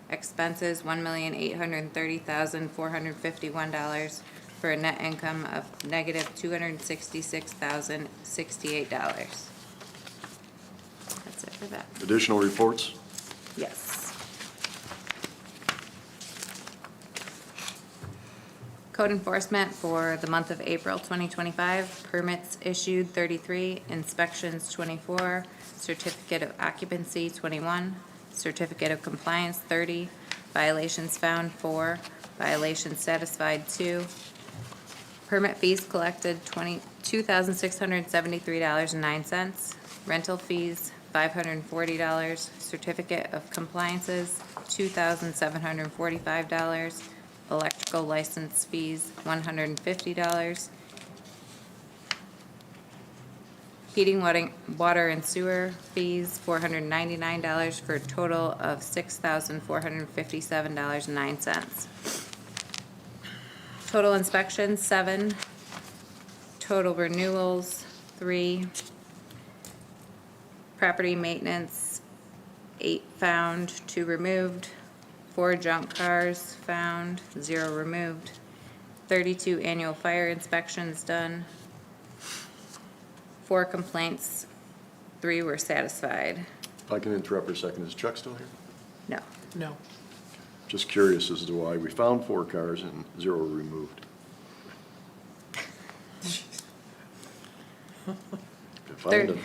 Expenses, $1,830,451 for a net income of negative $266,068. That's it for that. Additional reports? Yes. Code enforcement for the month of April 2025, permits issued 33, inspections 24, certificate of occupancy 21, certificate of compliance 30, violations found 4, violations satisfied 2, permit fees collected $2,673.09, rental fees $540, certificate of compliances $2,745, electrical license fees $150, heating, water and sewer fees $499 for a total of $6,457.09. Total inspections 7, total renewals 3, property maintenance 8 found, 2 removed, 4 junk cars found, 0 removed, 32 annual fire inspections done, 4 complaints, 3 were satisfied. If I can interrupt for a second, is Chuck still here? No. No. Just curious as to why we found 4 cars and 0 were removed. Find them.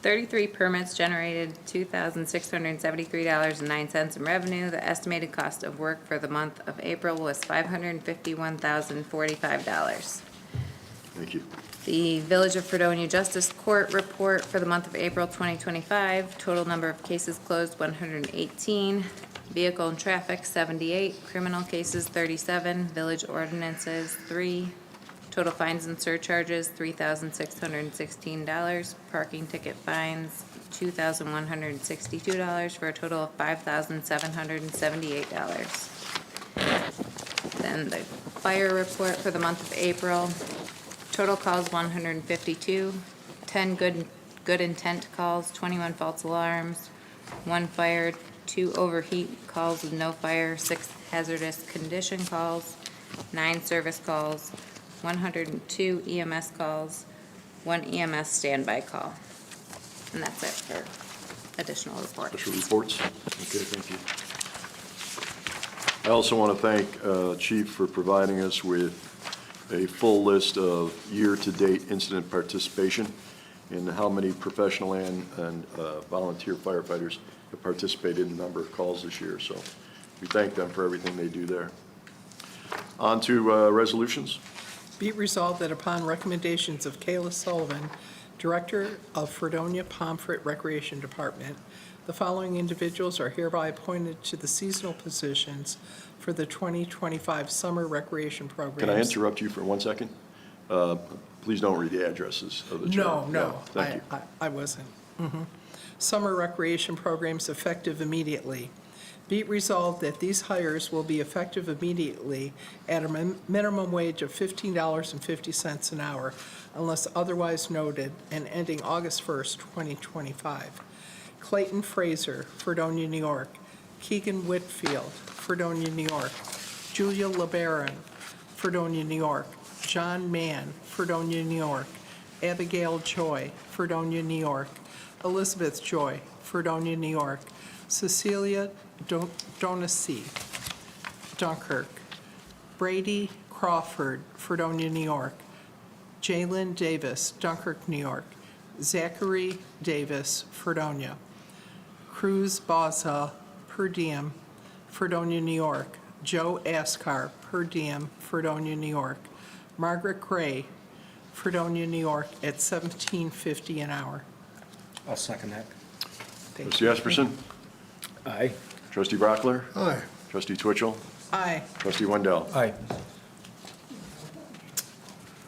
33 permits generated $2,673.09 in revenue. The estimated cost of work for the month of April was $551,045. Thank you. The Village of Fredonia Justice Court report for the month of April 2025. Total number of cases closed 118. Vehicle and traffic 78. Criminal cases 37. Village ordinances 3. Total fines and surcharges $3,616. Parking ticket fines $2,162 for a total of $5,778. Then the fire report for the month of April. Total calls 152, 10 good intent calls, 21 false alarms, 1 fire, 2 overheat calls with no fire, 6 hazardous condition calls, 9 service calls, 102 EMS calls, 1 EMS standby call. And that's it for additional reports. Special reports? Okay, thank you. I also want to thank Chief for providing us with a full list of year-to-date incident participation and how many professional and volunteer firefighters have participated in a number of calls this year. So we thank them for everything they do there. On to resolutions. Be it resolved that upon recommendations of Kayla Sullivan, Director of Fredonia Pomfret Recreation Department, the following individuals are hereby appointed to the seasonal positions for the 2025 summer recreation programs. Can I interrupt you for 1 second? Please don't read the addresses of the gentlemen. No, Thank you. I wasn't. Summer recreation programs effective immediately. Be it resolved that these hires will be effective immediately at a minimum wage of $15.50 an hour unless otherwise noted and ending August 1st, 2025. Clayton Fraser, Fredonia, New York. Keegan Whitfield, Fredonia, New York. Julia LeBaron, Fredonia, New York. John Mann, Fredonia, New York. Abigail Joy, Fredonia, New York. Elizabeth Joy, Fredonia, New York. Cecilia Donacy, Dunkirk. Brady Crawford, Fredonia, New York. Jalen Davis, Dunkirk, New York. Zachary Davis, Fredonia. Cruz Baza, per diem, Fredonia, New York. Joe Askar, per diem, Fredonia, New York. Margaret Gray, Fredonia, New York, at $17.50 an hour. I'll second that. Trustee Esperson? Aye. Trustee Brockler? Aye. Trustee Twitchell? Aye. Trustee Wendell? Aye.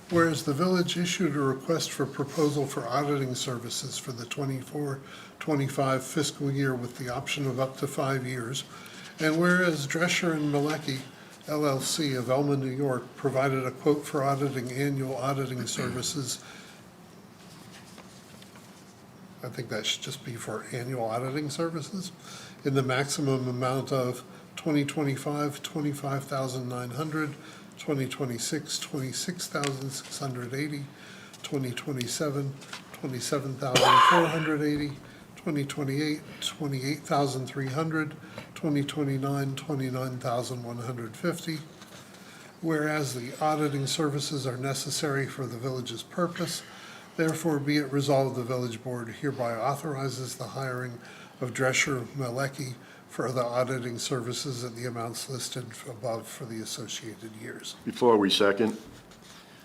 Whereas the village issued a request for proposal for auditing services for the 24-25 fiscal year with the option of up to 5 years, and whereas Drescher and Malecki LLC of Elma, New York, provided a quote for auditing annual auditing services. I think that should just be for annual auditing services in the maximum amount of 2025, $25,900, 2026, $26,680, 2027, $27,480, 2028, $28,300, 2029, $29,150. Whereas the auditing services are necessary for the village's purpose, therefore be it resolved, the village board hereby authorizes the hiring of Drescher Malecki for the auditing services at the amounts listed above for the associated years. Before we second,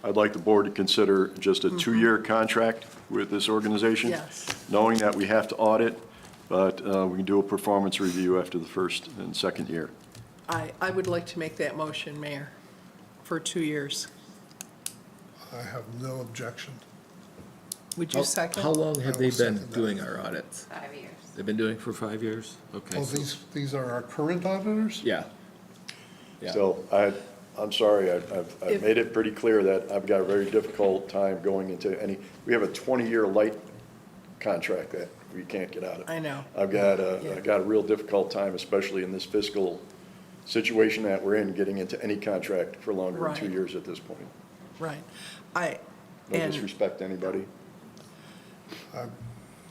I'd like the board to consider just a 2-year contract with this organization. Yes. Knowing that we have to audit, but we can do a performance review after the first and second year. I would like to make that motion, Mayor, for 2 years. I have no objection. Would you second? How long have I they will second been that. doing our audits? 5 years. They've been doing it for 5 years? Okay. Oh, so- these are our current auditors? Yeah. Yeah. So I'm sorry, I've made it pretty clear that I've got a very difficult time going into we have a 20-year light contract that we can't get out of. I know. I've got a real difficult time, especially in this fiscal situation that we're in, getting into any contract for longer than 2 Right. years at this point. Right. No And disrespect to anybody.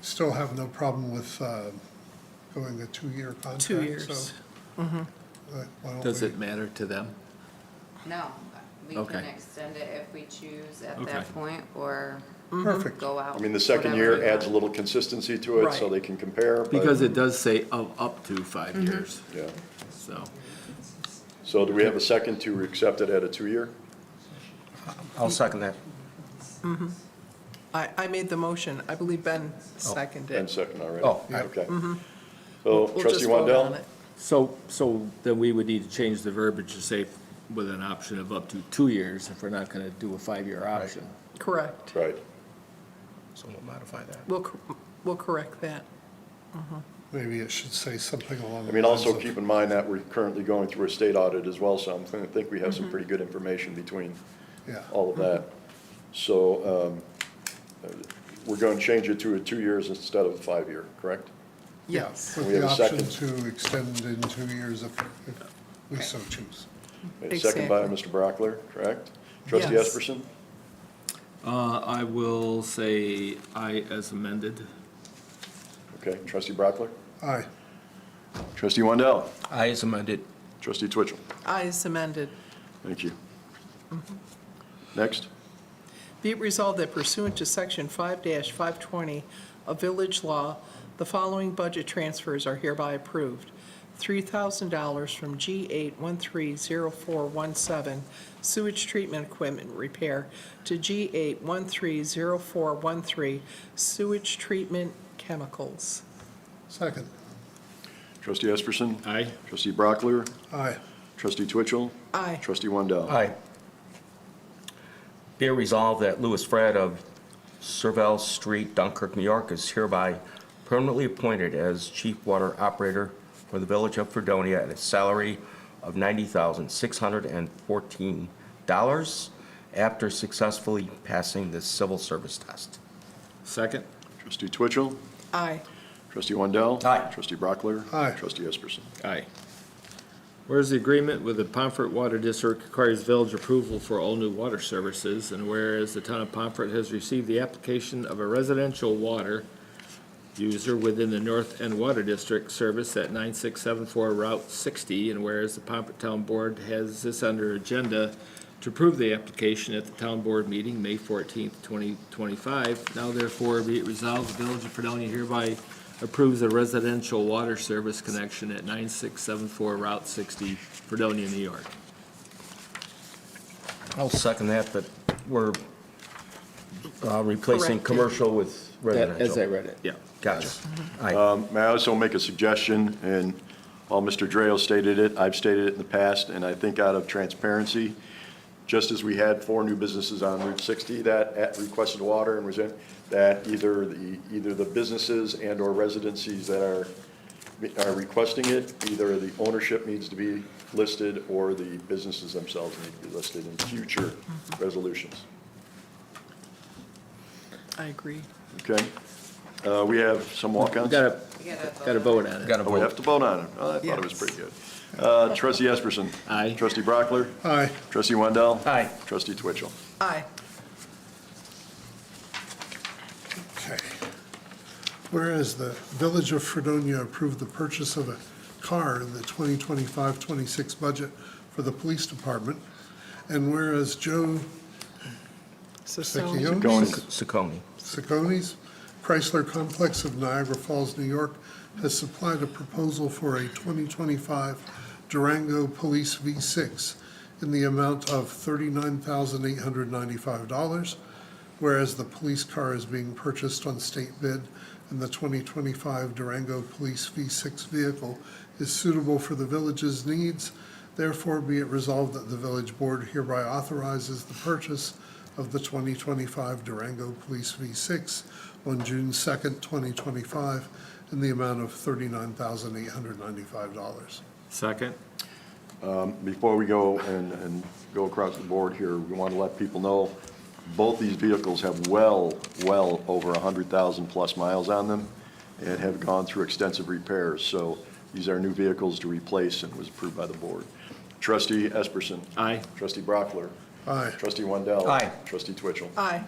Still have no problem with going a 2-year contract. 2 years. So, why don't Does we- it matter to them? No, we can Okay. extend it if we choose at Okay. that point, or Perfect. go out. I mean, the second whatever year you adds a want. little consistency to it, so Right. they can compare. but- Because it does say of up to 5 years, Yeah. so. So do we have a second to accept it at a 2-year? I'll second that. I made the motion. I believe Ben And seconded. second already? Oh, Okay. We'll So just trustee vote on Wendell? it. So then we would need to change the verbiage to say with an option of up to 2 years if we're not gonna do a 5-year option. Correct. Right. So we'll modify that. We'll correct that. Maybe it should say something along the I mean, lines also of- keep in mind that we're currently going through a state audit as well, so I think we have some pretty good information between Yeah. all of that. So we're going to change it to a 2 years instead of a 5-year, correct? Yes. With We have the a option second. to extend in 2 years if we so choose. A second by Mr. Brockler, correct? Trustee Yes. Esperson? I will say aye as amended. Okay, trustee Brockler? Aye. Trustee Wendell? Aye is amended. Trustee Twitchell? Aye is amended. Thank you. Next. Be it resolved that pursuant to Section 5-520 of Village Law, the following budget transfers are hereby approved. $3,000 from G8130417 sewage treatment equipment repair to G8130413 sewage treatment chemicals. Second. Trustee Esperson? Aye. Trustee Brockler? Aye. Trustee Twitchell? Aye. Trustee Wendell? Aye. Be it resolved that Louis Fred of Servelle Street, Dunkirk, New York, is hereby permanently appointed as Chief Water Operator for the Village of Fredonia at a salary of $90,614 after successfully passing the civil service test. Second? Trustee Twitchell? Aye. Trustee Wendell? Aye. Trustee Brockler? Aye. Trustee Esperson? Aye. Whereas the agreement with the Pomfret Water District requires village approval for all new water services, and whereas the town of Pomfret has received the application of a residential water user within the North End Water District service at 9674 Route 60, and whereas the Pomfret Town Board has this under agenda to approve the application at the Town Board meeting, May 14th, 2025, now therefore be it resolved, the Village of Fredonia hereby approves a residential water service connection at 9674 Route 60, Fredonia, New York. I'll second that, but we're replacing Corrected. commercial with residential. As I read it, yeah. Gotcha. Aye. May I also make a suggestion, and while Mr. Drayo stated it, I've stated it in the past, and I think out of transparency, just as we had 4 new businesses on Route 60 that requested water and was in, that either the businesses and/or residencies that are requesting it, either the ownership needs to be listed or the businesses themselves need to be listed in future resolutions. I agree. Okay? We have some walk-ons? Got to vote on it. Oh, we have to vote on it. Oh, I thought it was Yes. pretty good. Trustee Esperson? Aye. Trustee Brockler? Aye. Trustee Wendell? Aye. Trustee Twitchell? Aye. Okay. Whereas the Village of Fredonia approved the purchase of a car in the 2025-26 budget for the police department, and whereas Joe Siccone's Chrysler Complex of Niagara Falls, New York, has supplied a proposal for a 2025 Durango Police V6 in the amount of $39,895, whereas the police car is being purchased on state bid and the 2025 Durango Police V6 vehicle is suitable for the village's needs. Therefore, be it resolved that the village board hereby authorizes the purchase of the 2025 Durango Police V6 on June 2nd, 2025, in the amount of $39,895. Second? Before we go and go across the board here, we want to let people know both these vehicles have well over 100,000 plus miles on them and have gone through extensive repairs. So these are new vehicles to replace and was approved by the board. Trustee Esperson? Aye. Trustee Brockler? Aye. Trustee Wendell? Aye. Trustee Twitchell? Aye.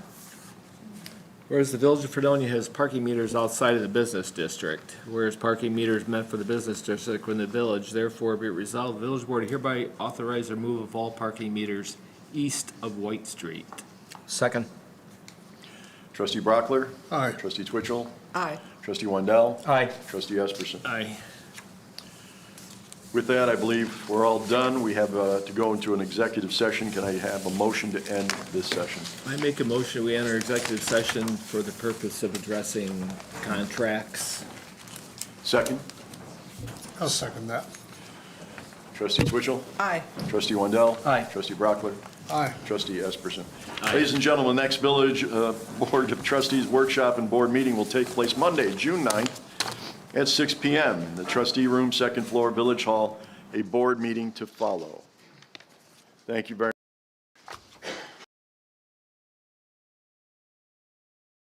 Whereas the Village of Fredonia has parking meters outside of the business district, whereas parking meters meant for the business district within the village, therefore be it resolved, the village board hereby authorize the removal of all parking meters east of White Street. Second. Trustee Brockler? Aye. Trustee Twitchell? Aye. Trustee Wendell? Aye. Trustee Esperson? Aye. With that, I believe we're all done. We have to go into an executive session. Can I have a motion to end this session? I make a motion, we enter executive session for the purpose of addressing contracts. Second? I'll second that. Trustee Twitchell? Aye. Trustee Wendell? Aye. Trustee Brockler? Aye. Trustee Esperson? Aye. Ladies and gentlemen, the next Village Board of Trustees workshop and board meeting will take place Monday, June 9th at 6 p.m. in the trustee room, second floor, Village Hall, a board meeting to follow. Thank you very much.